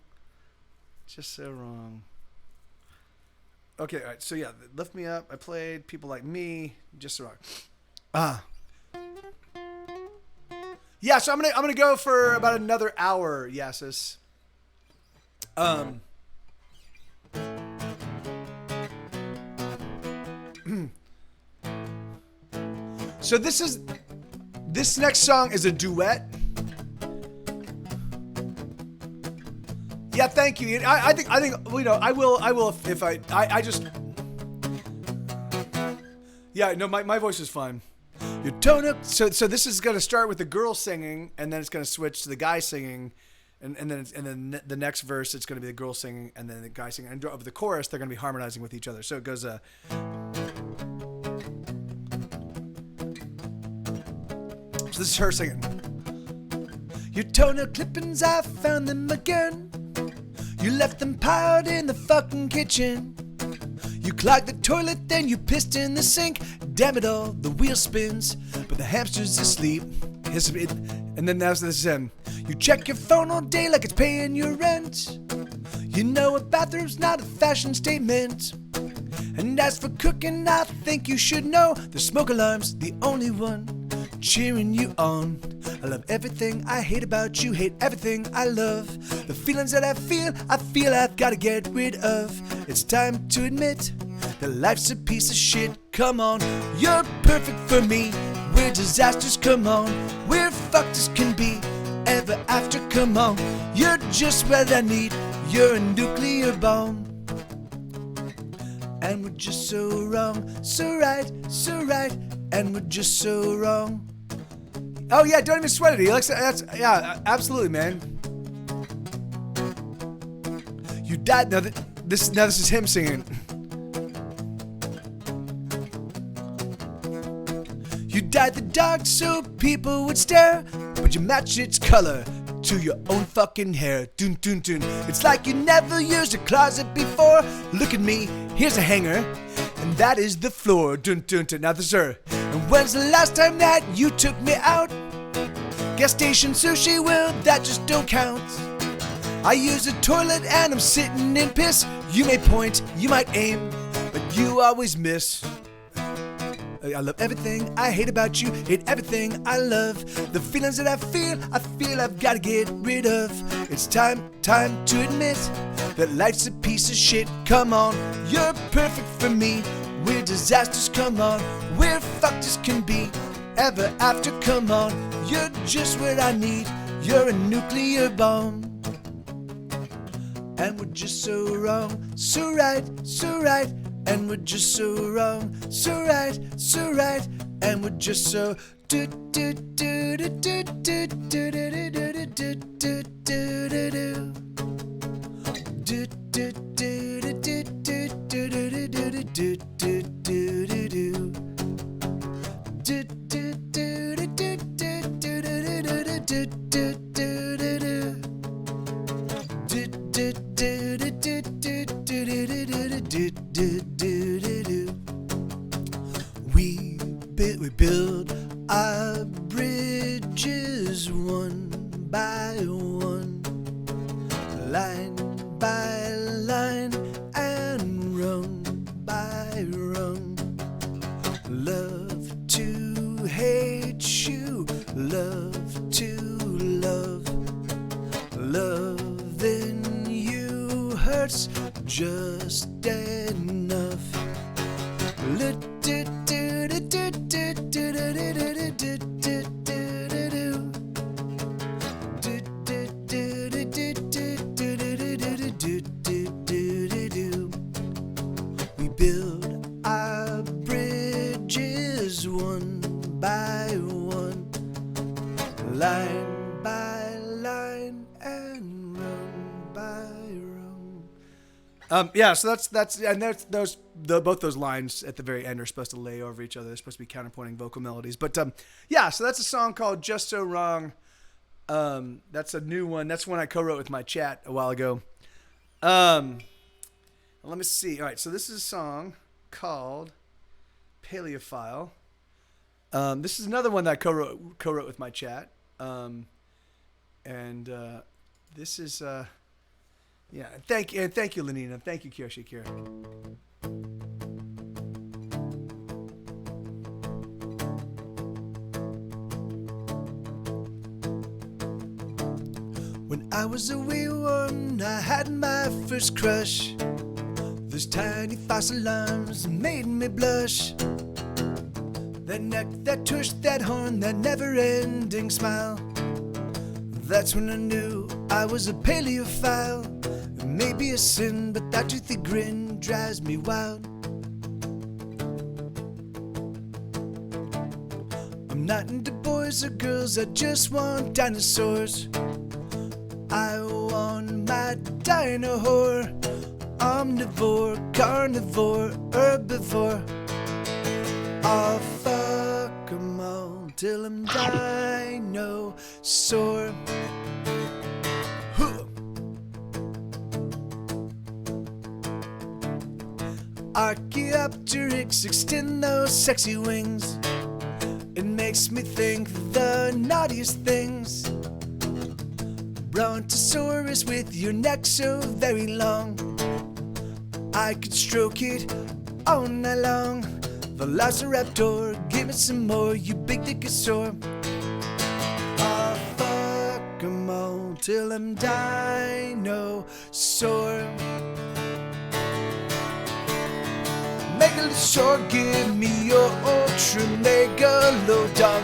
S1: Okay, all right. So yeah, Lift Me Up. I played People Like Me. Just so wrong. Yeah. So I'm gonna go for about another hour. Yeses. So this next song is a duet. Yeah, thank you. I think you know, I will if I just. Yeah, no, my voice is fine. Your tone up. So this is gonna start with the girl singing, and then it's gonna switch to the guy singing, and then the next verse it's gonna be the girl singing, and then the guy singing, and of the chorus they're gonna be harmonizing with each other. So it goes So this is her singing. Your toenail clippings, I found them again. You left them piled in the fucking kitchen. You clogged the toilet, then you pissed in the sink. Damn it all, the wheel spins, but the hamster's asleep. And then that's the end. You check your phone all day like it's paying your rent. You know a bathroom's not a fashion statement. And as for cooking, I think you should know the smoke alarm's the only one cheering you on. I love everything I hate about you, hate everything I love. The feelings that I feel I've gotta get rid of. It's time to admit that life's a piece of shit. Come on, you're perfect for me. We're disasters, come on. We're fucked as can be. Ever after, come on. You're just what I need. You're a nuclear bomb. And we're just so wrong. So right, and we're just so wrong. Oh yeah, don't even sweat it. He looks. Yeah, absolutely, man. You died. Now this is him singing. You dyed the dark so people would stare, but you match its color to your own fucking hair. Dun dun dun. It's like you never used a closet before. Look at me, here's a hanger, and that is the floor. Dun dun dun. Now the sir. And when's the last time that you took me out? Gas station sushi, well, that just don't count. I use a toilet and I'm sitting in piss. You may point, you might aim, but you always miss. I love everything I hate about you, hate everything I love. The feelings that I feel I've gotta get rid of. It's time to admit that life's a piece of shit. Come on, you're perfect for me. We're disasters, come on. We're fucked as can be. Ever after, come on. You're just what I need. You're a nuclear bomb. And we're just so wrong. So right, and we're just so wrong. So right, and we're just so do do do do do do do do do do do do do do. Do do do do do do do do do do do do do do do. Do do do do do do do do do do do do. We build our bridges one by one, line by line and rung by rung. Love to hate you, love to love. Loving you hurts just enough. We build our bridges one by one, line by line and rung by rung.
S2: Yeah, so that's and both those lines at the very end are supposed to lay over each other. They're supposed to be counterpointing vocal melodies. But yeah, so that's a song called Just So Wrong. That's a new one. That's one I co-wrote with my chat a while ago. Let me see. All right, so this is a song called Paleophile. This is another one that I co-wrote with my chat. This is yeah. Thank you, Lenina. Thank you, Kira.
S1: When I was a wee one, I had my first crush. Those tiny fossil arms made me blush. That neck, that tush, that horn, that never-ending smile. That's when I knew I was a paleophile. It may be a sin, but that toothy grin drives me wild. I'm not into boys or girls, I just want dinosaurs. I want my dino whore. Omnivore, carnivore, herbivore. I'll fuck 'em all till I'm dinosaur. Archaeopteryx, extend those sexy wings. It makes me think the naughtiest things. Brontosaurus with your neck so very long, I could stroke it all night long. Velociraptor, give me some more, you big dickosaur. I'll fuck 'em all till I'm dinosaur. Megalosaur, give me your ultra megalodon.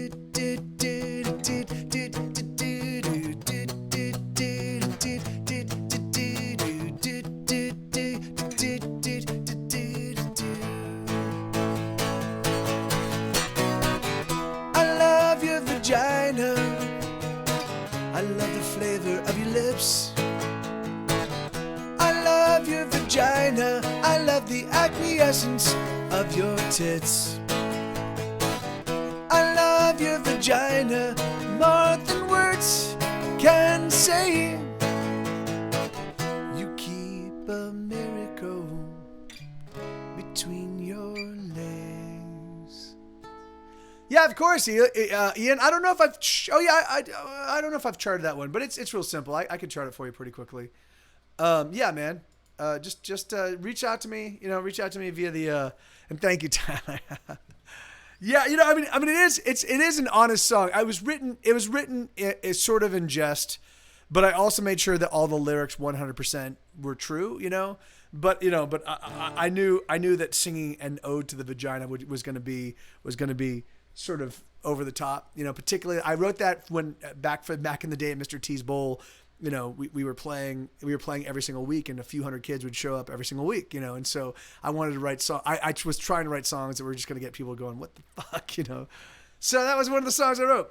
S1: the acquiescence of your tits. I love your vagina more than words can say. You keep a miracle between your legs. Yeah, of course, Ian. I don't know if I've. I don't know if I've charted that one, but it's real simple. I could chart it for you pretty quickly. Yeah, man. Just reach out to me. Reach out to me via the. And thank you, Tyler. Yeah, I mean, it is an honest song. It was written sort of in jest, but I also made sure that all the lyrics 100% were true. But I knew that singing an ode to the vagina was going to be sort of over the top. Particularly I wrote that when back in the day at Mr. T's Bowl. We were playing every single week, and a few hundred kids would show up every single week, and so I wanted to write songs. I was trying to write songs that were just going to get people going, what the fuck, So that was one of the songs I wrote.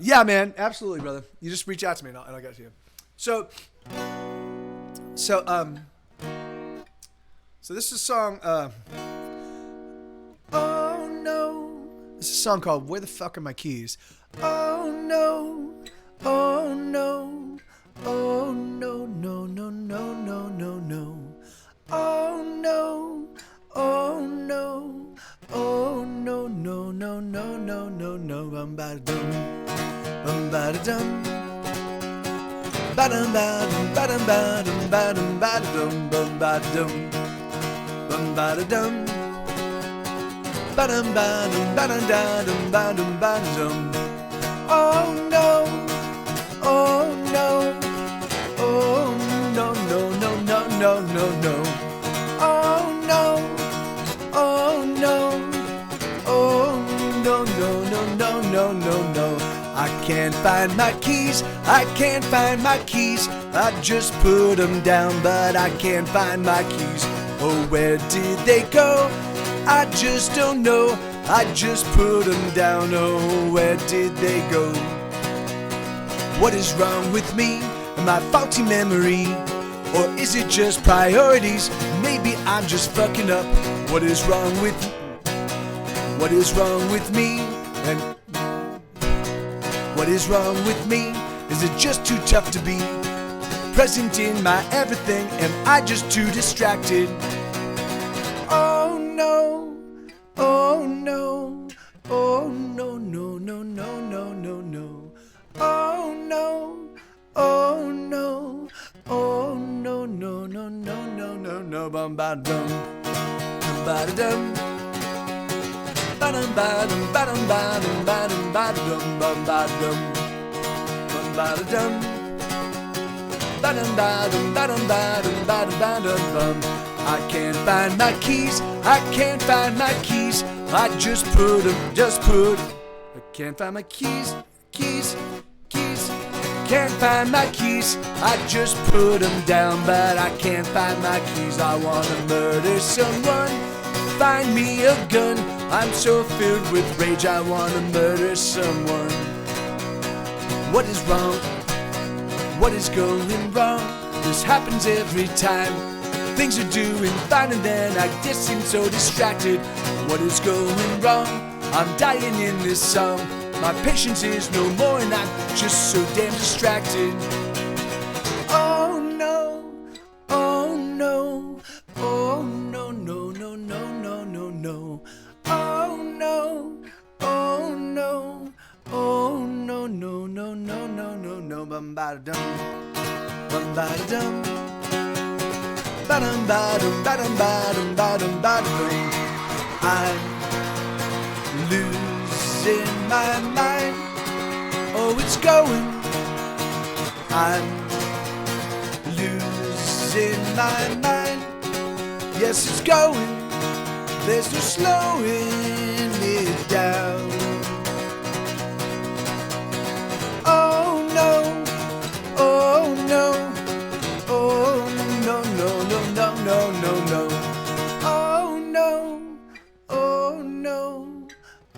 S1: Yeah, man, absolutely, brother. You just reach out to me and I'll get to you. So this is a song, oh no. This is a song called Where the Fuck Are My Keys? Oh no, oh no, oh no, no, no, no, no, no, no. Oh no, oh no, oh no, no, no, no, no, no, no. Ba-dum, ba-dum, ba-dum, ba-dum, ba-dum, ba-dum, ba-dum, ba-dum, ba-dum. Ba-dum, ba-dum, ba-dum, ba-dum, ba-dum, ba-dum. Oh no, oh no, oh no, no, no, no, no, no, no. Oh no, oh no, oh no, no, no, no, no, no, no. I can't find my keys, I can't find my keys. I just put them down, but I can't find my keys. Oh, where did they go? I just don't know, I just put them down, oh, where did they go? What is wrong with me, my faulty memory? Or is it just priorities? Maybe I'm just fucking up. What is wrong with me? And what is wrong with me? Is it just too tough to be present in my everything? Am I just too distracted? Oh no, oh no, oh no, no, no, no, no, no, no. Oh no, oh no, oh no, no, no, no, no, no, no. Bum ba dum, ba dum, ba dum ba dum ba dum ba dum ba dum ba dum bum ba dum, bum ba dum, ba dum ba dum ba dum ba dum ba dum ba dum bum. I can't find my keys, I can't find my keys. I just put them, I can't find my keys, keys. Can't find my keys, I just put them down, but I can't find my keys. I wanna murder someone, find me a gun. I'm so filled with rage, I wanna murder someone. What is wrong? What is going wrong? This happens every time. Things are doing fine and then I just seem so distracted. What is going wrong? I'm dying in this song. My patience is no more and I'm just so damn distracted. Oh no, oh no, oh no, no, no, no, no, no, no. Oh no, oh no, oh no, no, no, no, no, no, no. Bum ba dum, bum ba dum. Ba-dum, ba-dum, ba-dum, ba-dum, ba-dum, ba-dum. I'm losing my mind. Oh, it's going. I'm losing my mind. Yes, it's going. There's no slowing it down. Oh no, oh no. Oh no, no, no, no, no, no, no. Oh no, oh no,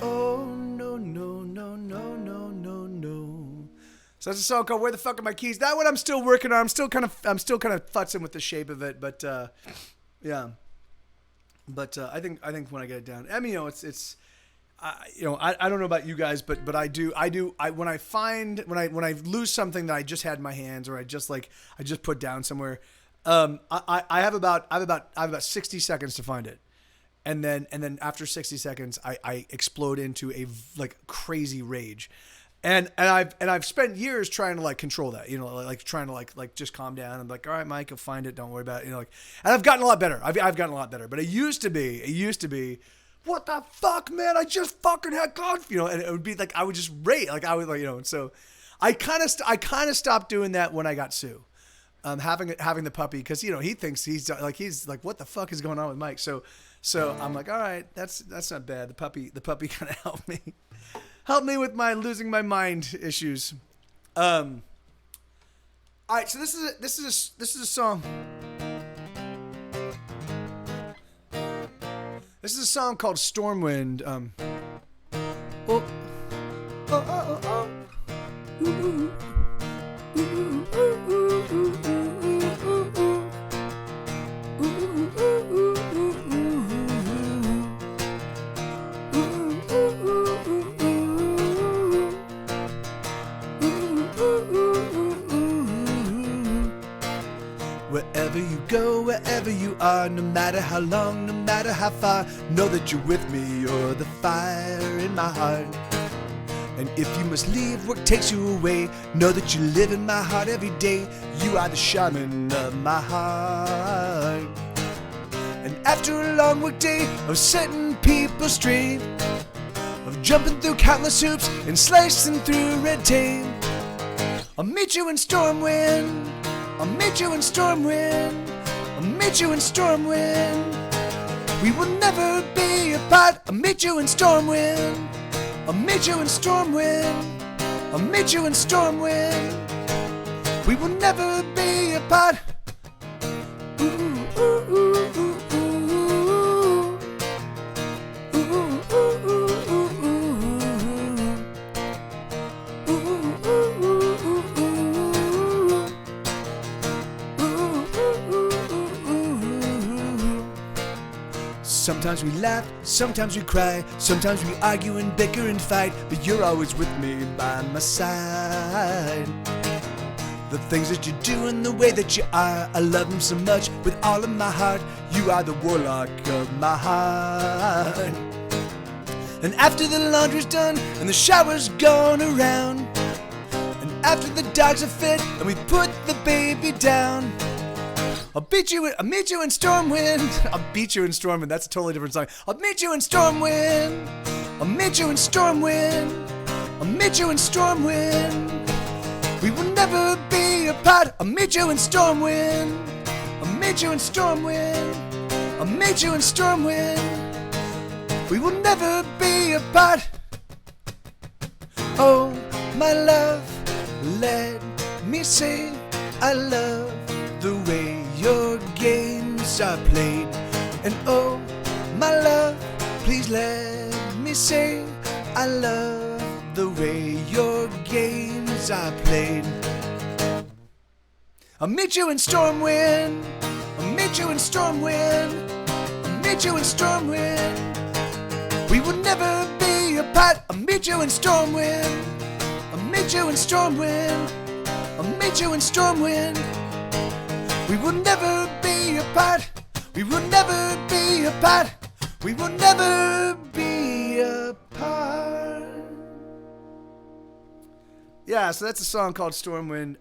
S1: oh no, no, no, no, no, no, no.
S2: So that's a song called "Where the Fuck Are My Keys." That one I'm still working on. I'm still kind of futzing with the shape of it, but yeah. But I think when I get it down, I mean, it's. I don't know about you guys, but when I lose something that I just had in my hands or I just put down somewhere, I have about 60 seconds to find it. And then after 60 seconds, I explode into a crazy rage. And I've spent years trying to like control that, trying to like just calm down and like, all right, Mike, you'll find it. Don't worry about it. And I've gotten a lot better. I've gotten a lot better, but it used to be, what the fuck, man? I just fucking had God, and it would be like I would just rage, like I would and so I kind of stopped doing that when I got Sue, having the puppy, because he thinks he's like what the fuck is going on with Mike? So I'm like, all right, that's not bad. The puppy kind of helped me with my losing my mind issues. All right, so this is a song. This is a song called Stormwind. Wherever you go, wherever you are, no matter how long, no matter how far, know that you're with me, you're the fire in my heart. And if you must leave, work takes you away, know that you live in my heart every day, you are the shaman of my heart. And after a long work day of setting people straight, of jumping through countless hoops and slicing through red tape, I'll meet you in Stormwind. I'll meet you in Stormwind. I'll meet you in Stormwind. We will never be apart. I'll meet you in Stormwind. I'll meet you in Stormwind. I'll meet you in Stormwind. We will never be apart. Ooh, ooh, ooh, ooh, ooh. Sometimes we laugh, sometimes we cry, sometimes we argue and bicker and fight, but you're always with me by my side. The things that you do and the way that you are, I love them so much with all of my heart. You are the warlock of my heart. And after the laundry's done and the shower's gone around, and after the dogs are fed and we put the baby down, I'll meet you in Stormwind. I'll beat you in Stormwind. That's a totally different song. I'll meet you in Stormwind. I'll meet you in Stormwind. I'll meet you in Stormwind. We will never be apart. I'll meet you in Stormwind. I'll meet you in Stormwind. I'll meet you in Stormwind. We will never be apart. Oh, my love, let me say I love the way your games are played. And oh, my love, please let me say I love the way your games are played. I'll meet you in Stormwind. I'll meet you in Stormwind. I'll meet you in Stormwind. We will never be apart. I'll meet you in Stormwind. I'll meet you in Stormwind. I'll meet you in Stormwind. We will never be apart. We will never be apart. We will never be apart. Yeah, so that's a song called Stormwind.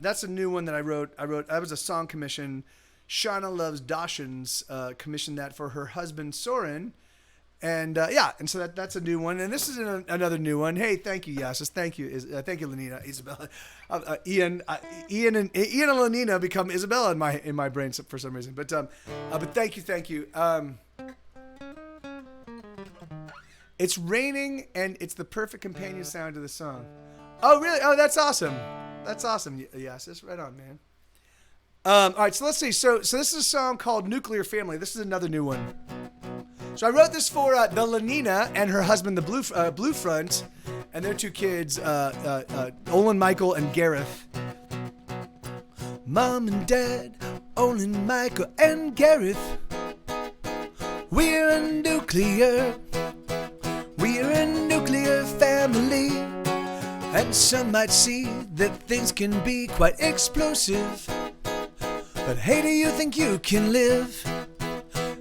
S2: That's a new one that I wrote. That was a song commission. Shauna Loves Dawson's commissioned that for her husband Soren. And and so that's a new one, and this is another new one. Hey, thank you, Yasis. Thank you, thank you, Lenina, Isabella, Ian and Lenina become Isabella in my brain for some reason. But thank you. It's raining, and it's the perfect companion sound to the song. Oh, really? Oh, that's awesome. That's awesome, Yasis. Right on, man. All right, so let's see. So this is a song called Nuclear Family. This is another new one. So I wrote this for the Lenina and her husband, the Blue Front, and their two kids, Olin, Michael, and Gareth. Mom and Dad, Olin, Michael, and Gareth. We're a nuclear family. And some might see that things can be quite explosive. But hey, do you think you can live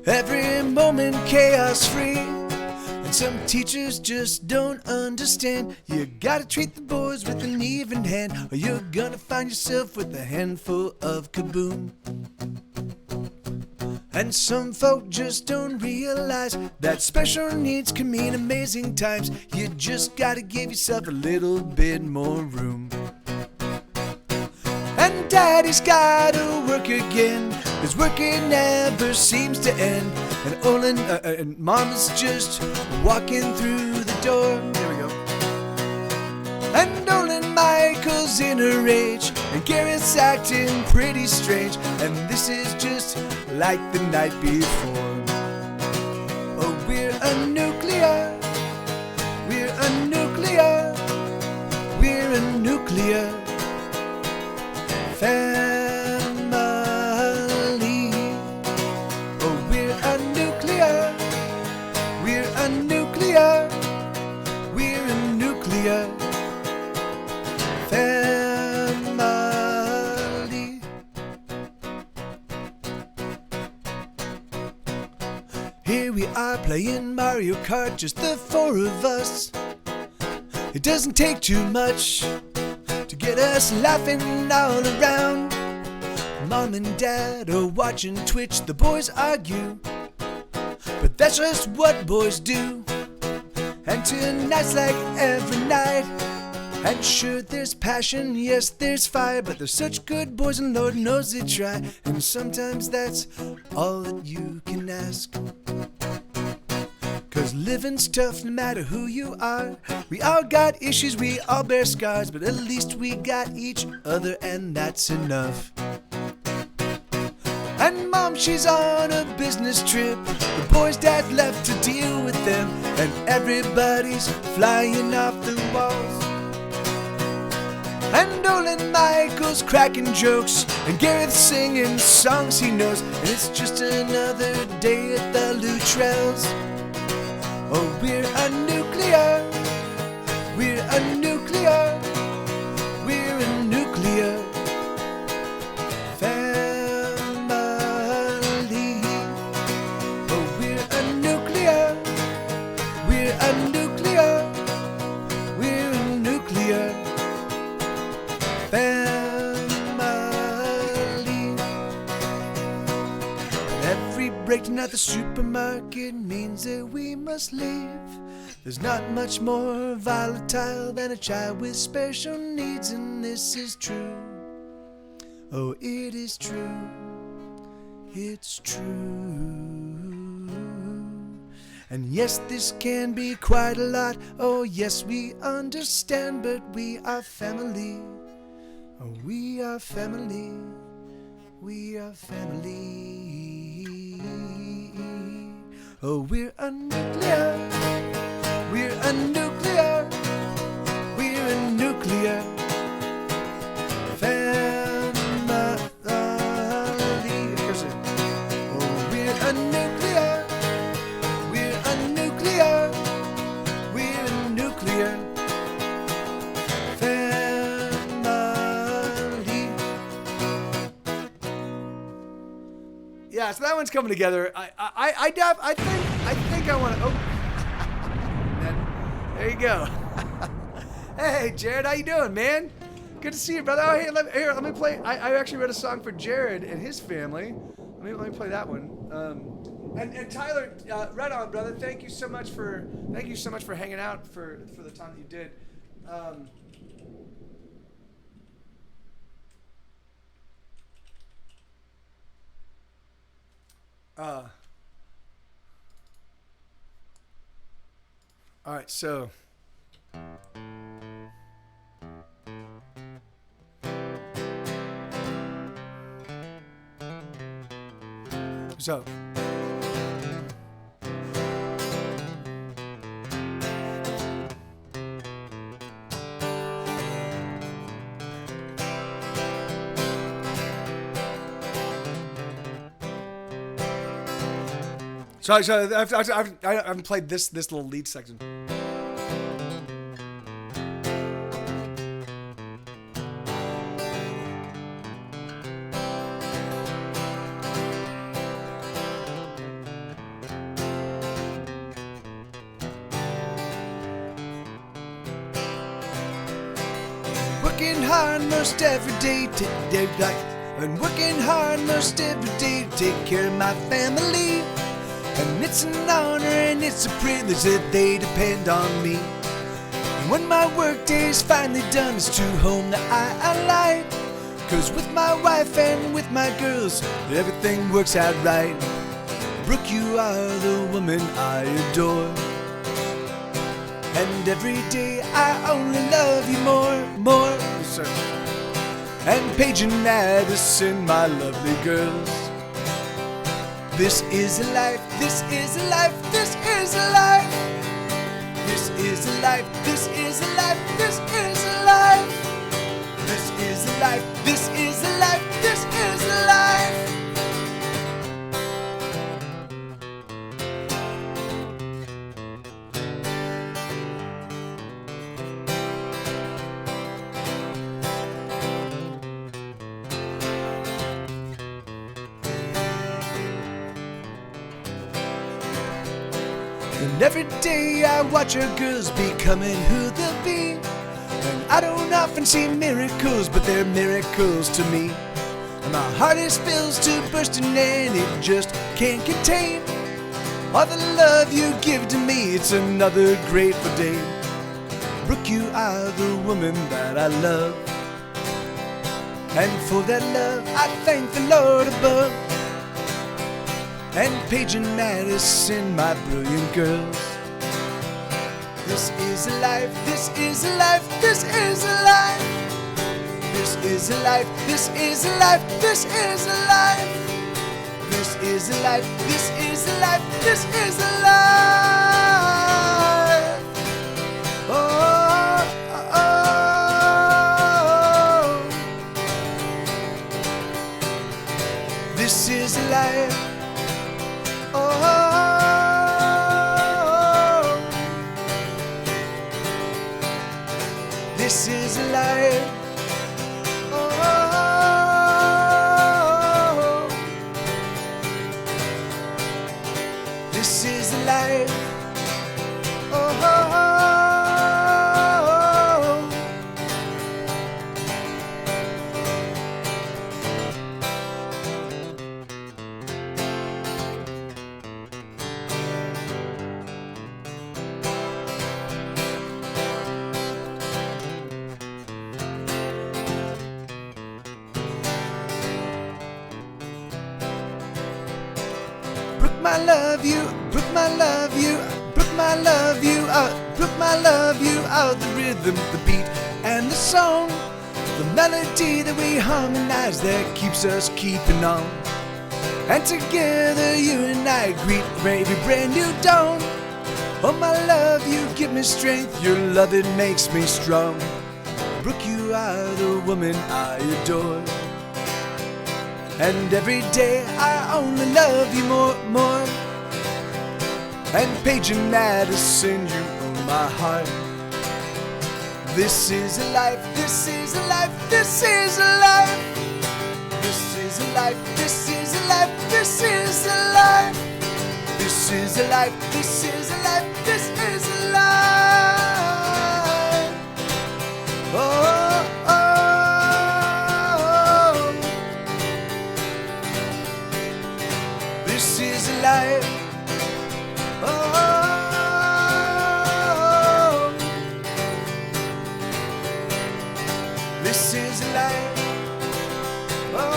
S2: every moment chaos free? And some teachers just don't understand. You gotta treat the boys with an even hand, or you're gonna find yourself with a handful of kaboom. And some folk just don't realize that special needs can mean amazing times. You just gotta give yourself a little bit more room. And Daddy's gotta work again. His working never seems to end. And Olin and Mama's just walking through the door. There we go. And Olin Michael's in a rage, and Garrett's acting pretty strange. And this is just like the night before. Oh, we're a nuclear family. Oh, we're a nuclear family. Here we are playing Mario Kart, just the four of us. It doesn't take too much to get us laughing all around. Mom and Dad are watching Twitch, the boys argue, but that's just what boys do. And tonight's like every night. And sure, there's passion, yes, there's fire, but they're such good boys and Lord knows they try. And sometimes that's all that you can ask. 'Cause living's tough no matter who you are. We all got issues, we all bear scars, but at least we got each other, and that's enough. And Mom, she's on a business trip. The boys' dad left to deal with them, and everybody's flying off the walls. And Olin Michael's cracking jokes, and Gareth's singing songs he knows, and it's just another day at the Luttrells. Oh, we're a nuclear family. Oh, we're a nuclear family. Every breakdown at the supermarket means that we must leave. There's not much more volatile than a child with special needs, and this is true. Oh, it is true. It's true. And yes, this can be quite a lot. Oh, yes, we understand, but we are family. Oh, we are family. We are family. Oh, we're a nuclear family. Oh, we're a nuclear family. Yeah, so that one's coming together. I think I want to. Oh, there you go. Hey, Jared, how you doing, man? Good to see you, brother. Oh, hey, let me play. I actually wrote a song for Jared and his family. Let me play that one. And Tyler, right on, brother. Thank you so much for hanging out for the time that you did. All right, so. So. So I haven't played this little lead section.
S1: Working hard most every day and working hard most every day to take care of my family. And it's an honor and it's a privilege that they depend on me. And when my work day is finally done, it's to home that I like. 'Cause with my wife and with my girls, everything works out right. Brooke, you are the woman I adore. And every day I only love you more.
S2: Yes, sir.
S1: And Paige and Addison, my lovely girls. This is a life, this is a life, this is a life. This is a life, this is a life, this is a life. This is a life, this is a life, this is a life. And every day I watch our girls becoming who they'll be. And I don't often see miracles, but they're miracles to me. And my heart is filled to bursting and it just can't contain all the love you give to me. It's another grateful day. Brooke, you are the woman that I love. And for that love I thank the Lord above. And Paige and Madison, my brilliant girls. This is a life, this is a life, this is a life. This is a life, this is a life, this is a life. This is a life, this is a life, this is a life. Oh, oh, oh. This is a life. This is a life. Oh, this is a life. Oh, I love you, Brooke, my love you, Brooke, my love you, Brooke, my love you, the rhythm, the beat, and the song, the melody that we harmonize that keeps us keeping on. And together you and I greet every brand new dawn. Oh my love, you give me strength, your love it makes me strong. Brooke, you are the woman I adore. And every day I only love you more. And Paige and Madison, you own my heart. This is a life, this is a life, this is a life. This is a life, this is a life, this is a life. This is a life, this is a life, this is a life. Oh, oh. This is a life. Oh, this is a life. Oh,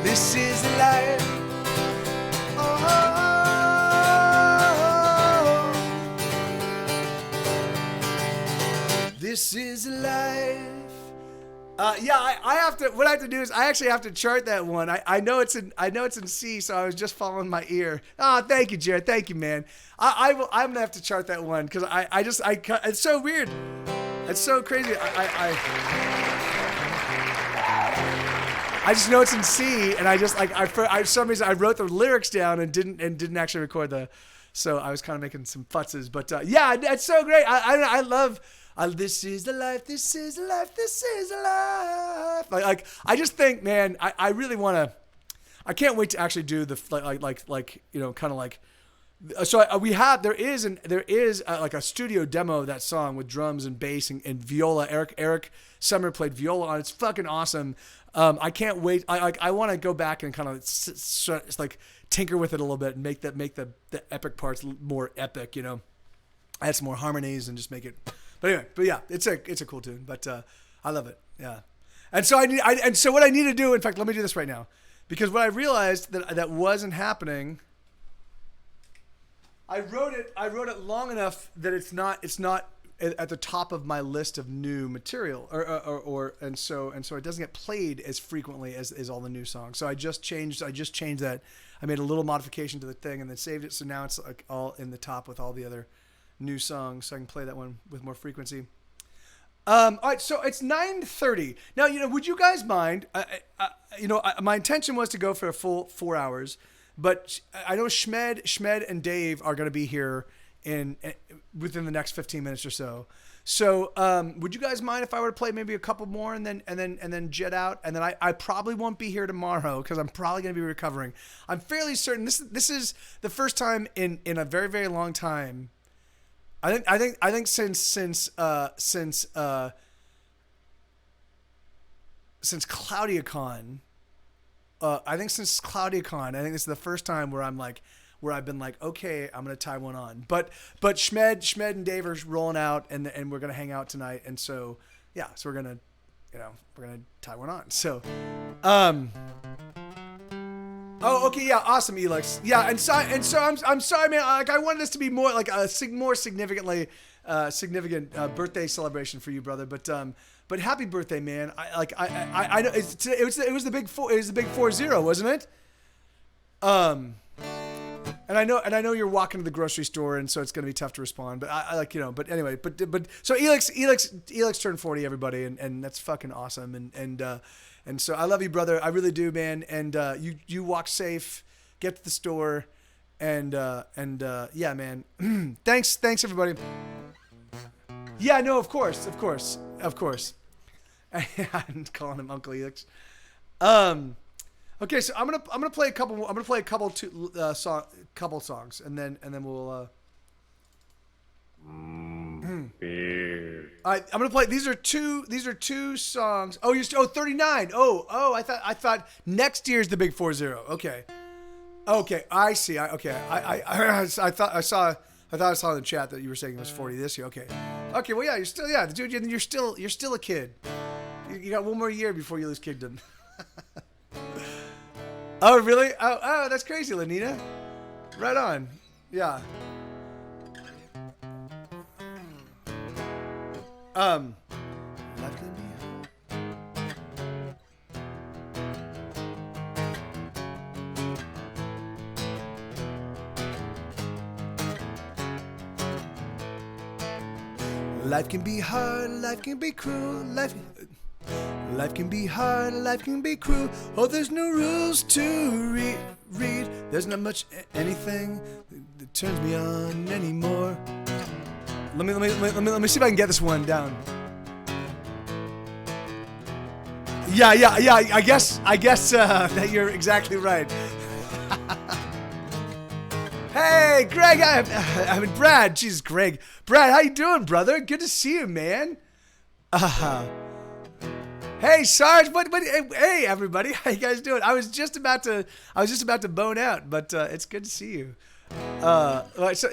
S1: this is a life. Oh, this is a life. I have to. What I have to do is I actually have to chart that one. I know it's in C, so I was just following my ear. Oh, thank you, Jared. Thank you, man. I'm gonna have to chart that one because it's so weird. It's so crazy.
S2: I just know it's in C, and I just like for some reason I wrote the lyrics down and didn't actually record the. So I was kind of making some futzes, but yeah, it's so great. I love. This is the life. This is the life. This is the life. Like I just think, man, I really want to. I can't wait to actually do the like you know, kind of like. So there is like a studio demo of that song with drums and bass and viola. Eric Summer played viola on it. It's fucking awesome. I can't wait. I want to go back and kind of like tinker with it a little bit and make the epic parts more epic, you know, add some more harmonies and just make it. But anyway, yeah, it's a cool tune. But I love it. Yeah, and so so what I need to do. In fact, let me do this right now, because what I realized that wasn't happening. I wrote it long enough that it's not at the top of my list of new material, and so it doesn't get played as frequently as all the new songs. So I just changed that. I made a little modification to the thing and then saved it. So now it's like all in the top with all the other new songs, so I can play that one with more frequency. All right, so it's 9:30 now. You know, would you guys mind? My intention was to go for a full 4 hours. But I know Schmed and Dave are going to be here within the next 15 minutes or so. So would you guys mind if I were to play maybe a couple more and then jet out? And then I probably won't be here tomorrow because I'm probably going to be recovering. I'm fairly certain this is the first time in a very, very long time. I think since ClaudiaCon. I think since ClaudiaCon, I think this is the first time where I've been like, okay, I'm gonna tie one on. But Schmed and Dave are rolling out, and we're gonna hang out tonight, and so yeah, so we're gonna tie one on. So, oh, okay, yeah, awesome, Elix, yeah, and so I'm sorry, man. Like I wanted this to be more like a more significant birthday celebration for you, brother, But happy birthday, man! I know it was the big 40, wasn't it? And I know you're walking to the grocery store, and so it's gonna be tough to respond. But I like, you know. But anyway, but so Elix turned 40, everybody, and that's fucking awesome. And so I love you, brother. I really do, man. And you walk safe, get to the store, and yeah, man. Thanks everybody. Yeah, no, of course. I'm calling him Uncle Elix. Okay, so I'm gonna play a couple. I'm gonna play a couple songs, and then we'll. All right, I'm gonna play. These are two songs. Oh, 39. Oh, I thought next year's the big 40. Okay, I see. I thought I saw in the chat that you were saying it was 40 this year. Okay, well, yeah, dude, you're still a kid. You got one more year before you lose kingdom. Oh, really? Oh, that's crazy, Lenina. Right on. Yeah. Life can be hard, life can be cruel, life can be hard, life can be cruel. Oh, there's no rules to read. There's not much anything that turns me on anymore. Let me see if I can get this one down. Yeah. I guess that you're exactly right. Hey, Greg. I mean, Brad. Jesus, Greg. Brad, how you doing, brother? Good to see you, man. Hey, Sarge. What? Hey, everybody. How you guys doing? I was just about to bone out, but it's good to see you. So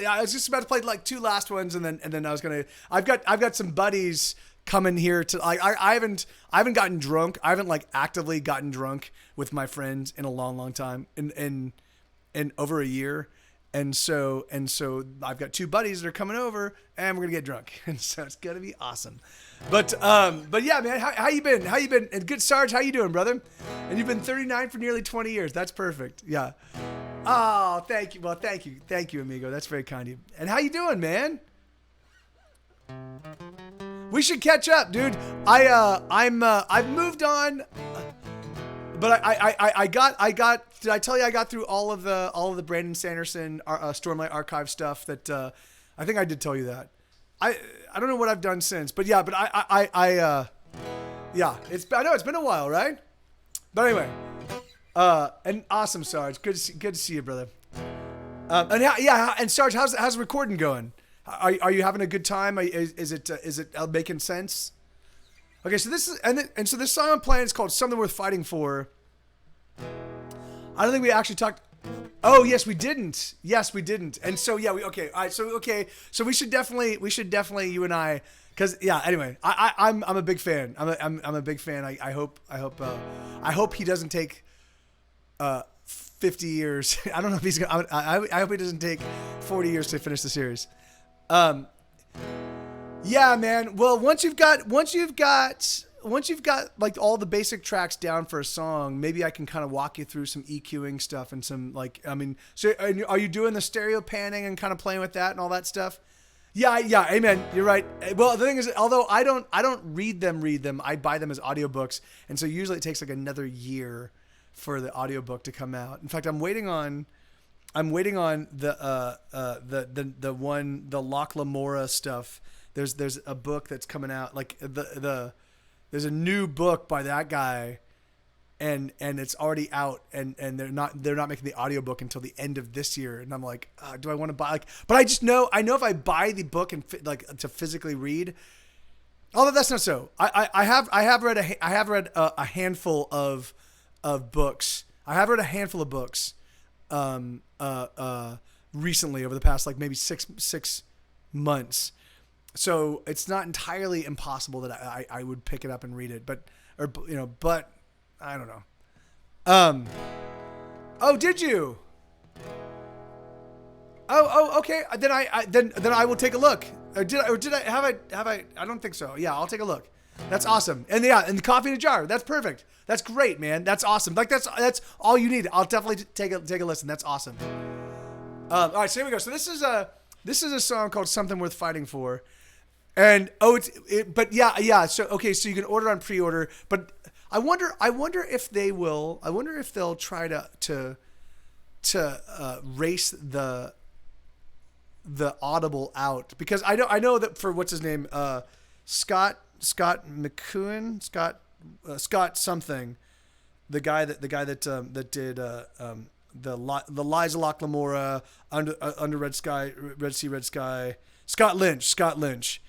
S2: I was just about to play like two last ones, and then I was gonna. I've got some buddies coming here to. I haven't gotten drunk. I haven't like actively gotten drunk with my friends in a long time, in over a year. And so I've got two buddies that are coming over, and we're gonna get drunk, and so it's gonna be awesome. But yeah, man, how you been? How you been? And good, Sarge, how you doing, brother? And you've been 39 for nearly 20 years. That's perfect. Yeah. Oh, thank you. Well, thank you, amigo. That's very kind of you. And how you doing, man? We should catch up, dude. I've moved on. but I got. Did I tell you I got through all of the Brandon Sanderson Stormlight Archive stuff? That I think I did tell you that. I don't know what I've done since, but yeah, but yeah, I know it's been a while, right? But anyway, and awesome, Sarge. Good to see you, brother. And Sarge, how's the recording going? Are you having a good time? Is it making sense? Okay, so this is and so this song I'm playing is called "Something Worth Fighting For." I don't think we actually talked. Oh yes, we didn't. Yes, we didn't. And so yeah, okay. All right. So we should definitely you and I, because yeah. Anyway, I'm a big fan. I'm a big fan. I hope he doesn't take 50 years. I don't know if he's gonna. I hope he doesn't take 40 years to finish the series. Yeah, man. Well, once you've got like all the basic tracks down for a song, maybe I can kind of walk you through some EQing stuff and some so are you doing the stereo panning and kind of playing with that and all that stuff? Yeah, amen. You're right. Well, the thing is, although I don't read them, I buy them as audiobooks, and so usually it takes like another year for the audiobook to come out. In fact, I'm waiting on the Locke Lamora stuff. There's a book that's coming out, like there's a new book by that guy, and it's already out, and they're not making the audiobook until the end of this year, and I'm like, do I want to buy but I know if I buy the book and to physically read, although that's not so. I have read a handful of books. I have read a handful of books recently over the past like maybe six months. So it's not entirely impossible that I would pick it up and read it, but I don't know. Oh, did you? Oh, okay. Then I will take a look. Did I? I don't think so. Yeah, I'll take a look. That's awesome. And yeah, and the coffee in a jar. That's perfect. That's great, man. That's awesome. Like that's all you need. I'll definitely take a listen. That's awesome. All right, so here we go. So this is a song called "Something Worth Fighting For," and but yeah. So okay, so you can order on pre-order, but I wonder if they will. I wonder if they'll try to race the Audible out, because I know that for what's his name, Scott McCoon, Scott something, the guy that did the Lies of Locke Lamora, Under Red Sky, Scott Lynch,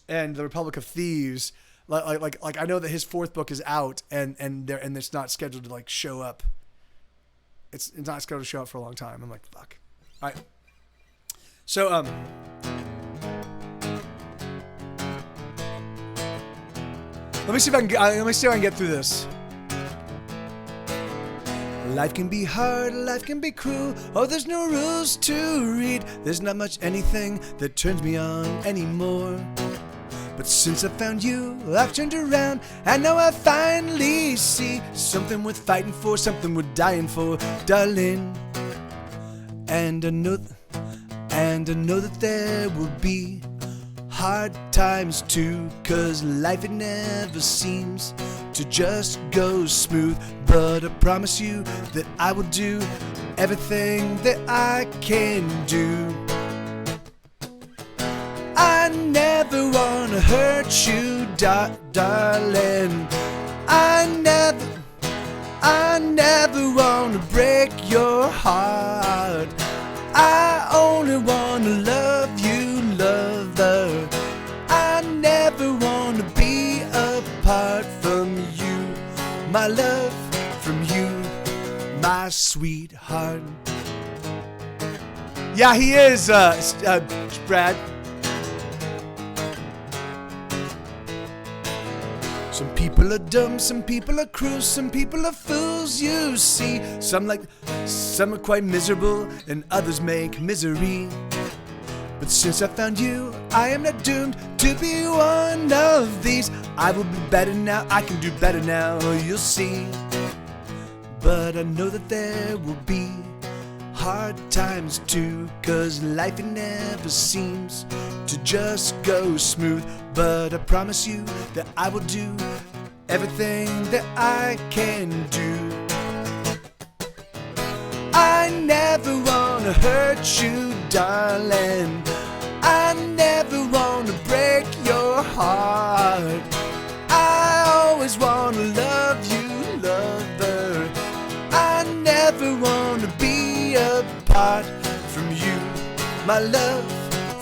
S2: and the Republic of Thieves. Like I know that his fourth book is out, and it's not scheduled to like show up. It's not scheduled to show up for a long time. I'm like, fuck. All right. So let me see if I can get through this. Life can be hard, life can be cruel. Oh, there's no rules to read. There's not much anything that turns me on anymore. But since I found you, I've turned around, and now I finally see something worth fighting for, something worth dying for, darling. And I know that there will be hard times too, 'cause life it never seems to just go smooth. But I promise you that I will do everything that I can do. I never wanna hurt you, darling. I never wanna break your heart. I only wanna love you, lover. I never wanna be apart from you, my love, from you, my sweetheart. Yeah, he is, Brad. Some people are dumb, some people are cruel, some people are fools, you see. Some are quite miserable, and others make misery. But since I found you, I am not doomed to be one of these. I will be better now, I can do better now, you'll see. But I know that there will be hard times too, 'cause life it never seems to just go smooth. But I promise you that I will do
S1: everything that I can do. I never wanna hurt you, darling. I never wanna break your heart. I always wanna love you, lover. I never wanna be apart from you, my love,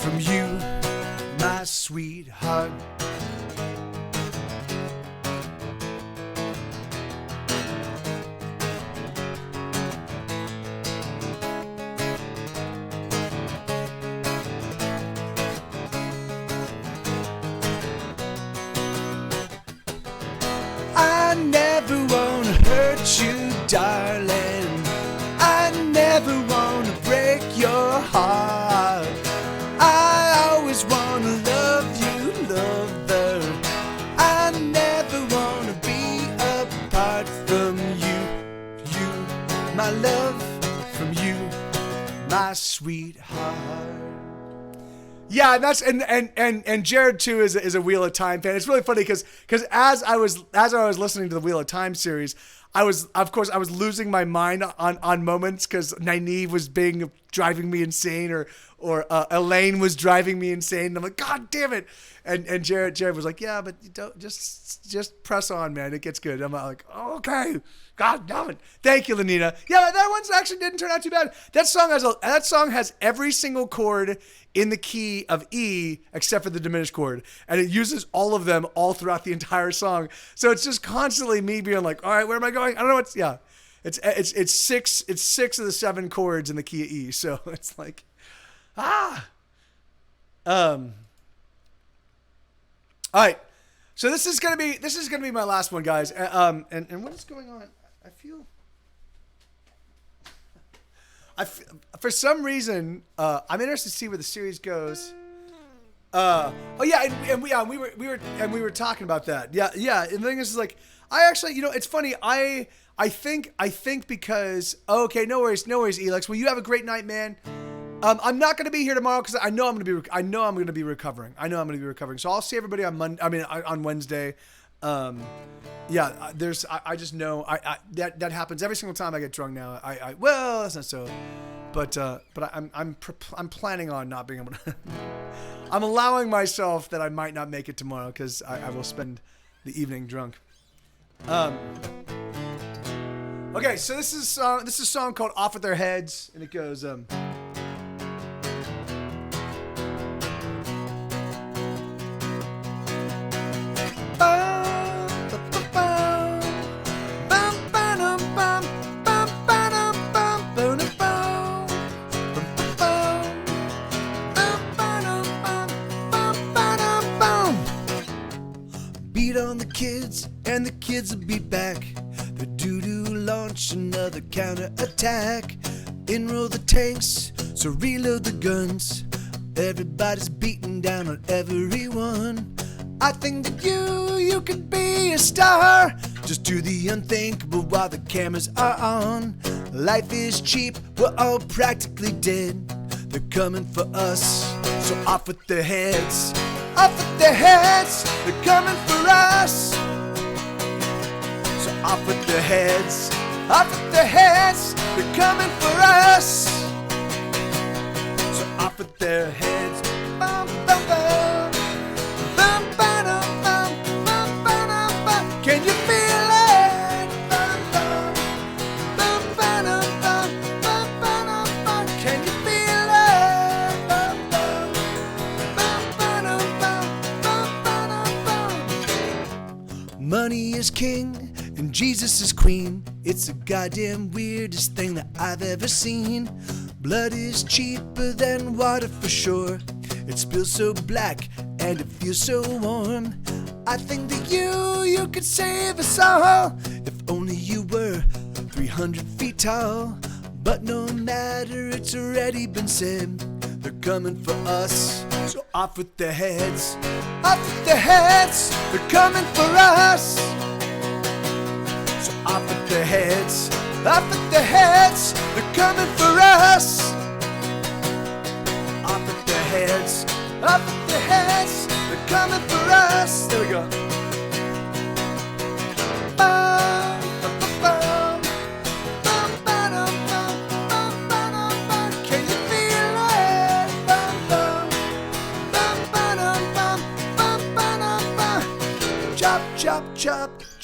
S1: from you, my sweetheart. I never wanna hurt you, darling. I never wanna break your heart. I always wanna love you, lover. I never wanna be apart from you, my love, from you, my sweetheart. Yeah, and that's and Jared too is a Wheel of Time fan. It's really funny because as I was listening to the Wheel of Time series, I was losing my mind on moments because Nynaeve was driving me insane or Elaine was driving me insane. And I'm like, God damn it! And Jared was like, yeah, but you don't just press on, man. It gets good. I'm like, oh, okay. God damn it. Thank you, Lenina. Yeah, that one actually didn't turn out too bad. That song has every single chord in the key of E except for the diminished chord, and it uses all of them all throughout the entire song. So it's just constantly me being like, all right, where am I going? I don't know what's It's six of the 7 chords in the key of E. So it's like, all right. So this is gonna be my last one, guys. And what is going on? For some reason, I'm interested to see where the series goes. We were talking about that. Yeah. And the thing is like, I actually, it's funny. I think because okay, no worries, Elex. Well, you have a great night, man. I'm not going to be here tomorrow because I know I'm going to be recovering. So I'll see everybody on Wednesday. I just know that happens every single time I get drunk now. Well, that's not so, but I'm planning on not being able to. I'm allowing myself that I might not make it tomorrow because I will spend the evening drunk. Okay, so this is a song called "Off With Their Heads," and it goes. Beat on the kids, and the kids will beat back. The doo-doo launch another counterattack. Enroll the tanks, so reload the guns. Everybody's beating down on everyone. I think that you could be a star. Just do the unthinkable while the cameras are on. Life is cheap, we're all practically dead. They're coming for us, so off with their heads. Off with their heads, they're coming for us. So off with their heads, off with their heads, they're coming for us. So off with their heads. Bum, bum, bum. Bum, ba-dum, bum, bum, ba-dum, bum. Can you feel it? Bum, bum. Bum, ba-dum, bum, bum, ba-dum, bum. Can you feel it? Bum, bum. Bum, ba-dum, bum, bum, ba-dum, bum. Money is king and Jesus is queen. It's the goddamn weirdest thing that I've ever seen. Blood is cheaper than water for sure. It spills so black and it feels so warm. I think that you could save us all if only you were 300 feet tall. But no matter, it's already been said. They're coming for us, so off with their heads. Off with their heads, they're coming for us. So off with their heads, off with their heads, they're coming for us. Off with their heads, off with their heads, they're coming for us. There we go.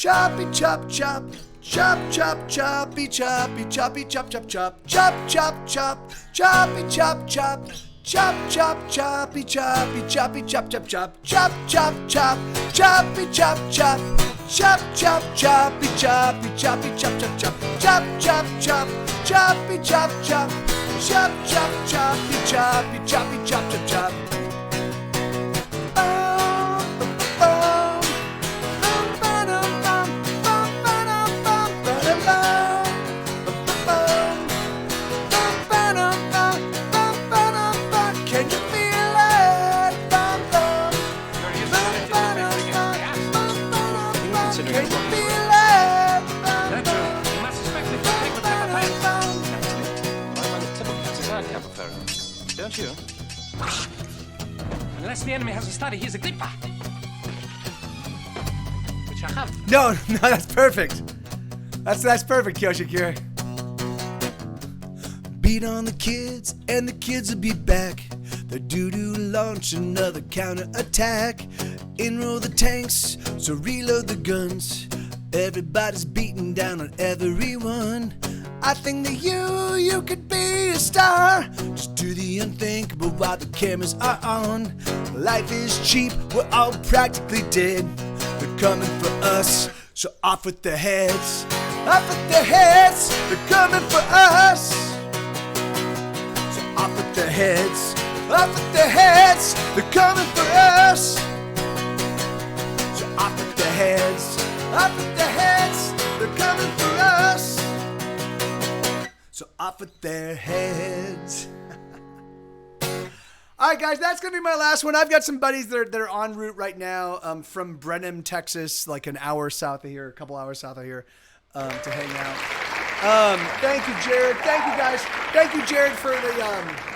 S2: choppy chop chop, chop chop choppy choppy choppy chop chop chop, chop chop chop, choppy chop chop, chop chop choppy choppy choppy chop chop chop, chop chop chop, choppy chop chop, chop chop choppy choppy choppy chop chop chop, chop chop chop, choppy chop chop, chop chop choppy choppy choppy chop chop chop.
S3: Don't you? Unless the enemy has a study, he's a glipper. Which I have.
S2: No, that's perfect. That's perfect, Kyoshikure. Beat on the kids, and the kids will be back. They're due to launch another counterattack. Enroll the tanks, so reload the guns. Everybody's beating down on everyone. I think that you could be a star. Just do the unthinkable while the cameras are on. Life is cheap, we're all practically dead. They're coming for us, so off with their heads. Off with their heads, they're coming for us. So off with their heads. Off with their heads, they're coming for us. So off with their heads. Off with their heads, they're coming for us. So off with their heads. All right, guys, that's going to be my last one. I've got some buddies that are en route right now from Brenham, Texas, like an hour south of here, a couple hours south of here, to hang out. Thank you, Jared. Thank you, guys. Thank you, Jared, for the...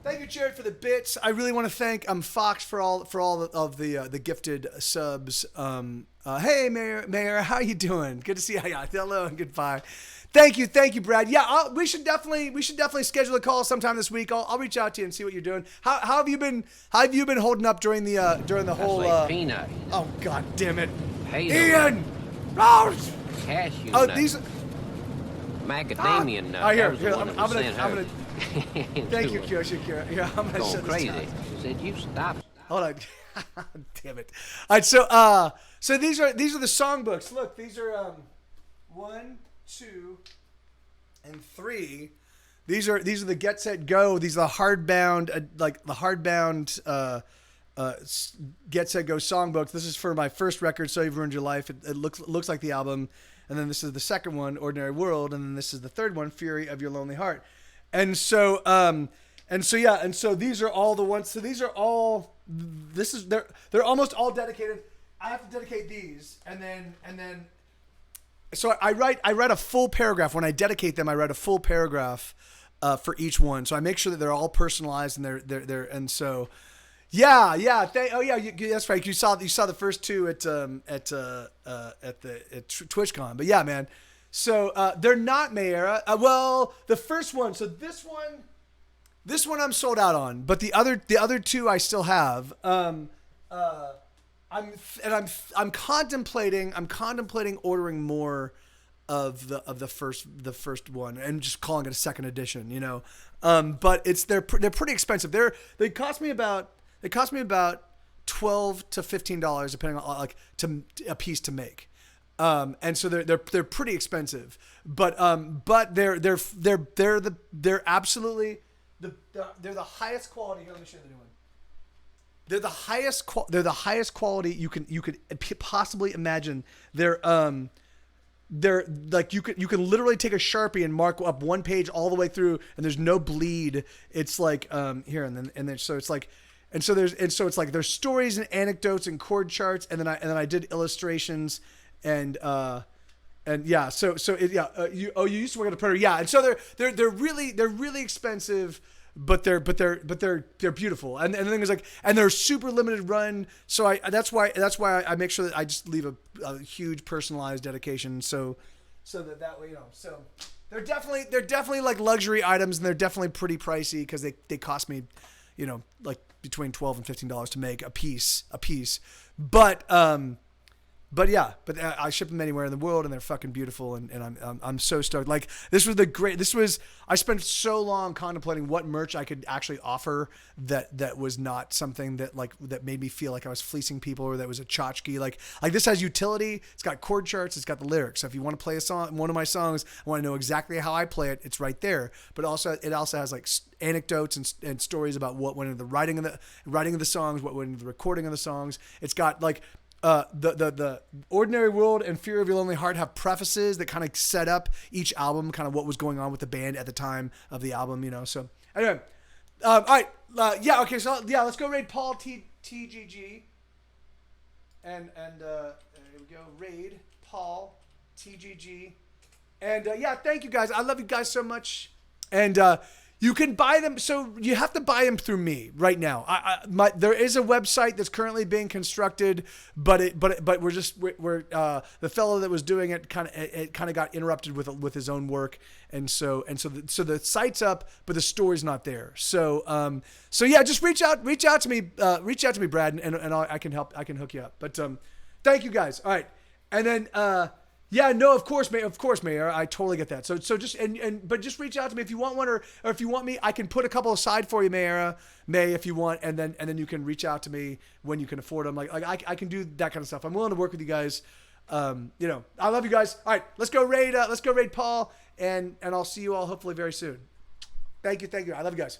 S2: Thank you, Jared, for the bits. I really want to thank Fox for all of the gifted subs. Hey, Mayor, how you doing? Good to see you. Yeah, hello and goodbye. Thank you, Brad. Yeah, we should definitely schedule a call sometime this week. I'll reach out to you and see what you're doing. How have you been? How have you been holding up during the whole?
S6: Like peanut.
S2: Oh, God damn it,
S6: Hey,
S2: Ian! Oh,
S6: cashew
S2: oh
S6: nut.
S2: these.
S6: Macadamia nut.
S2: Oh, here,
S6: That was the one that was sent her.
S2: I'm gonna. Thank you, Kyoshi. Yeah, I'm gonna
S6: Going
S2: shut
S6: crazy.
S2: this down.
S6: She said, "You stop."
S2: Hold on. Damn it. All right, so these are the songbooks. Look, these are 1, 2, and 3. These are the Get Set Go. These are the hardbound Get Set Go songbooks. This is for my first record, So You've Ruined Your Life. It looks like the album, and then this is the second one, Ordinary World, and then this is the third one, Fury of Your Lonely Heart. And so these are all the ones. So these are all. They're almost all dedicated. I have to dedicate these, and then. So I write a full paragraph when I dedicate them. I write a full paragraph for each one. So I make sure that they're all personalized and they're and so. Yeah. That's right. You saw the first two at TwitchCon. But yeah, man. So they're not Mayera. Well, the first one. So this one I'm sold out on. But the other two I still have. I'm contemplating ordering more of the first one and just calling it a second edition. You know. But they're pretty expensive. They cost me about $12 to $15 depending on a piece to make. And so they're pretty expensive, but they're absolutely they're the highest quality. Here, let me show you the new one. They're the highest quality you could possibly imagine. They're like you can literally take a Sharpie and mark up one page all the way through, and there's no bleed. It's like here and then so it's like. And so it's like there's stories and anecdotes and chord charts, and then I did illustrations, and yeah. You used to work at a printer, yeah. And so they're really expensive, but they're beautiful. And the thing is and they're super limited run. So that's why I make sure that I just leave a huge personalized dedication. So that way, you know. So they're definitely like luxury items, and they're definitely pretty pricey because they cost me, you know, like between $12 and $15 to make a piece. But But yeah, I ship them anywhere in the world, and they're fucking beautiful, and I'm so stoked. Like this was I spent so long contemplating what merch I could actually offer that was not something that made me feel like I was fleecing people or that was a tchotchke. Like this has utility. It's got chord charts. It's got the lyrics. So if you want to play a song, one of my songs, I want to know exactly how I play it. It's right there. But it also has like anecdotes and stories about what went into the writing of the songs, what went into the recording of the songs. It's got like. The Ordinary World and Fear of Your Lonely Heart have prefaces that kind of set up each album, kind of what was going on with the band at the time of the album, you know. So anyway, all right, yeah, okay, so yeah, let's go raid Paul TGG, and here we go, raid Paul TGG, and yeah, thank you guys, I love you guys so much, and you can buy them, so you have to buy them through me right now. There is a website that's currently being constructed, but we're the fellow that was doing it kind of got interrupted with his own work, and so the site's up, but the store's not there. So yeah, just reach out to me, Brad, and I can hook you up. But thank you guys. All right, and then. Yeah, no, of course, Mayor. I totally get that. So just but just reach out to me if you want one, or if you want me, I can put a couple aside for you, May, if you want, and then you can reach out to me when you can afford them. Like I can do that kind of stuff. I'm willing to work with you guys. You know, I love you guys. All right, let's go raid Paul, and I'll see you all hopefully very soon. Thank you. I love you guys.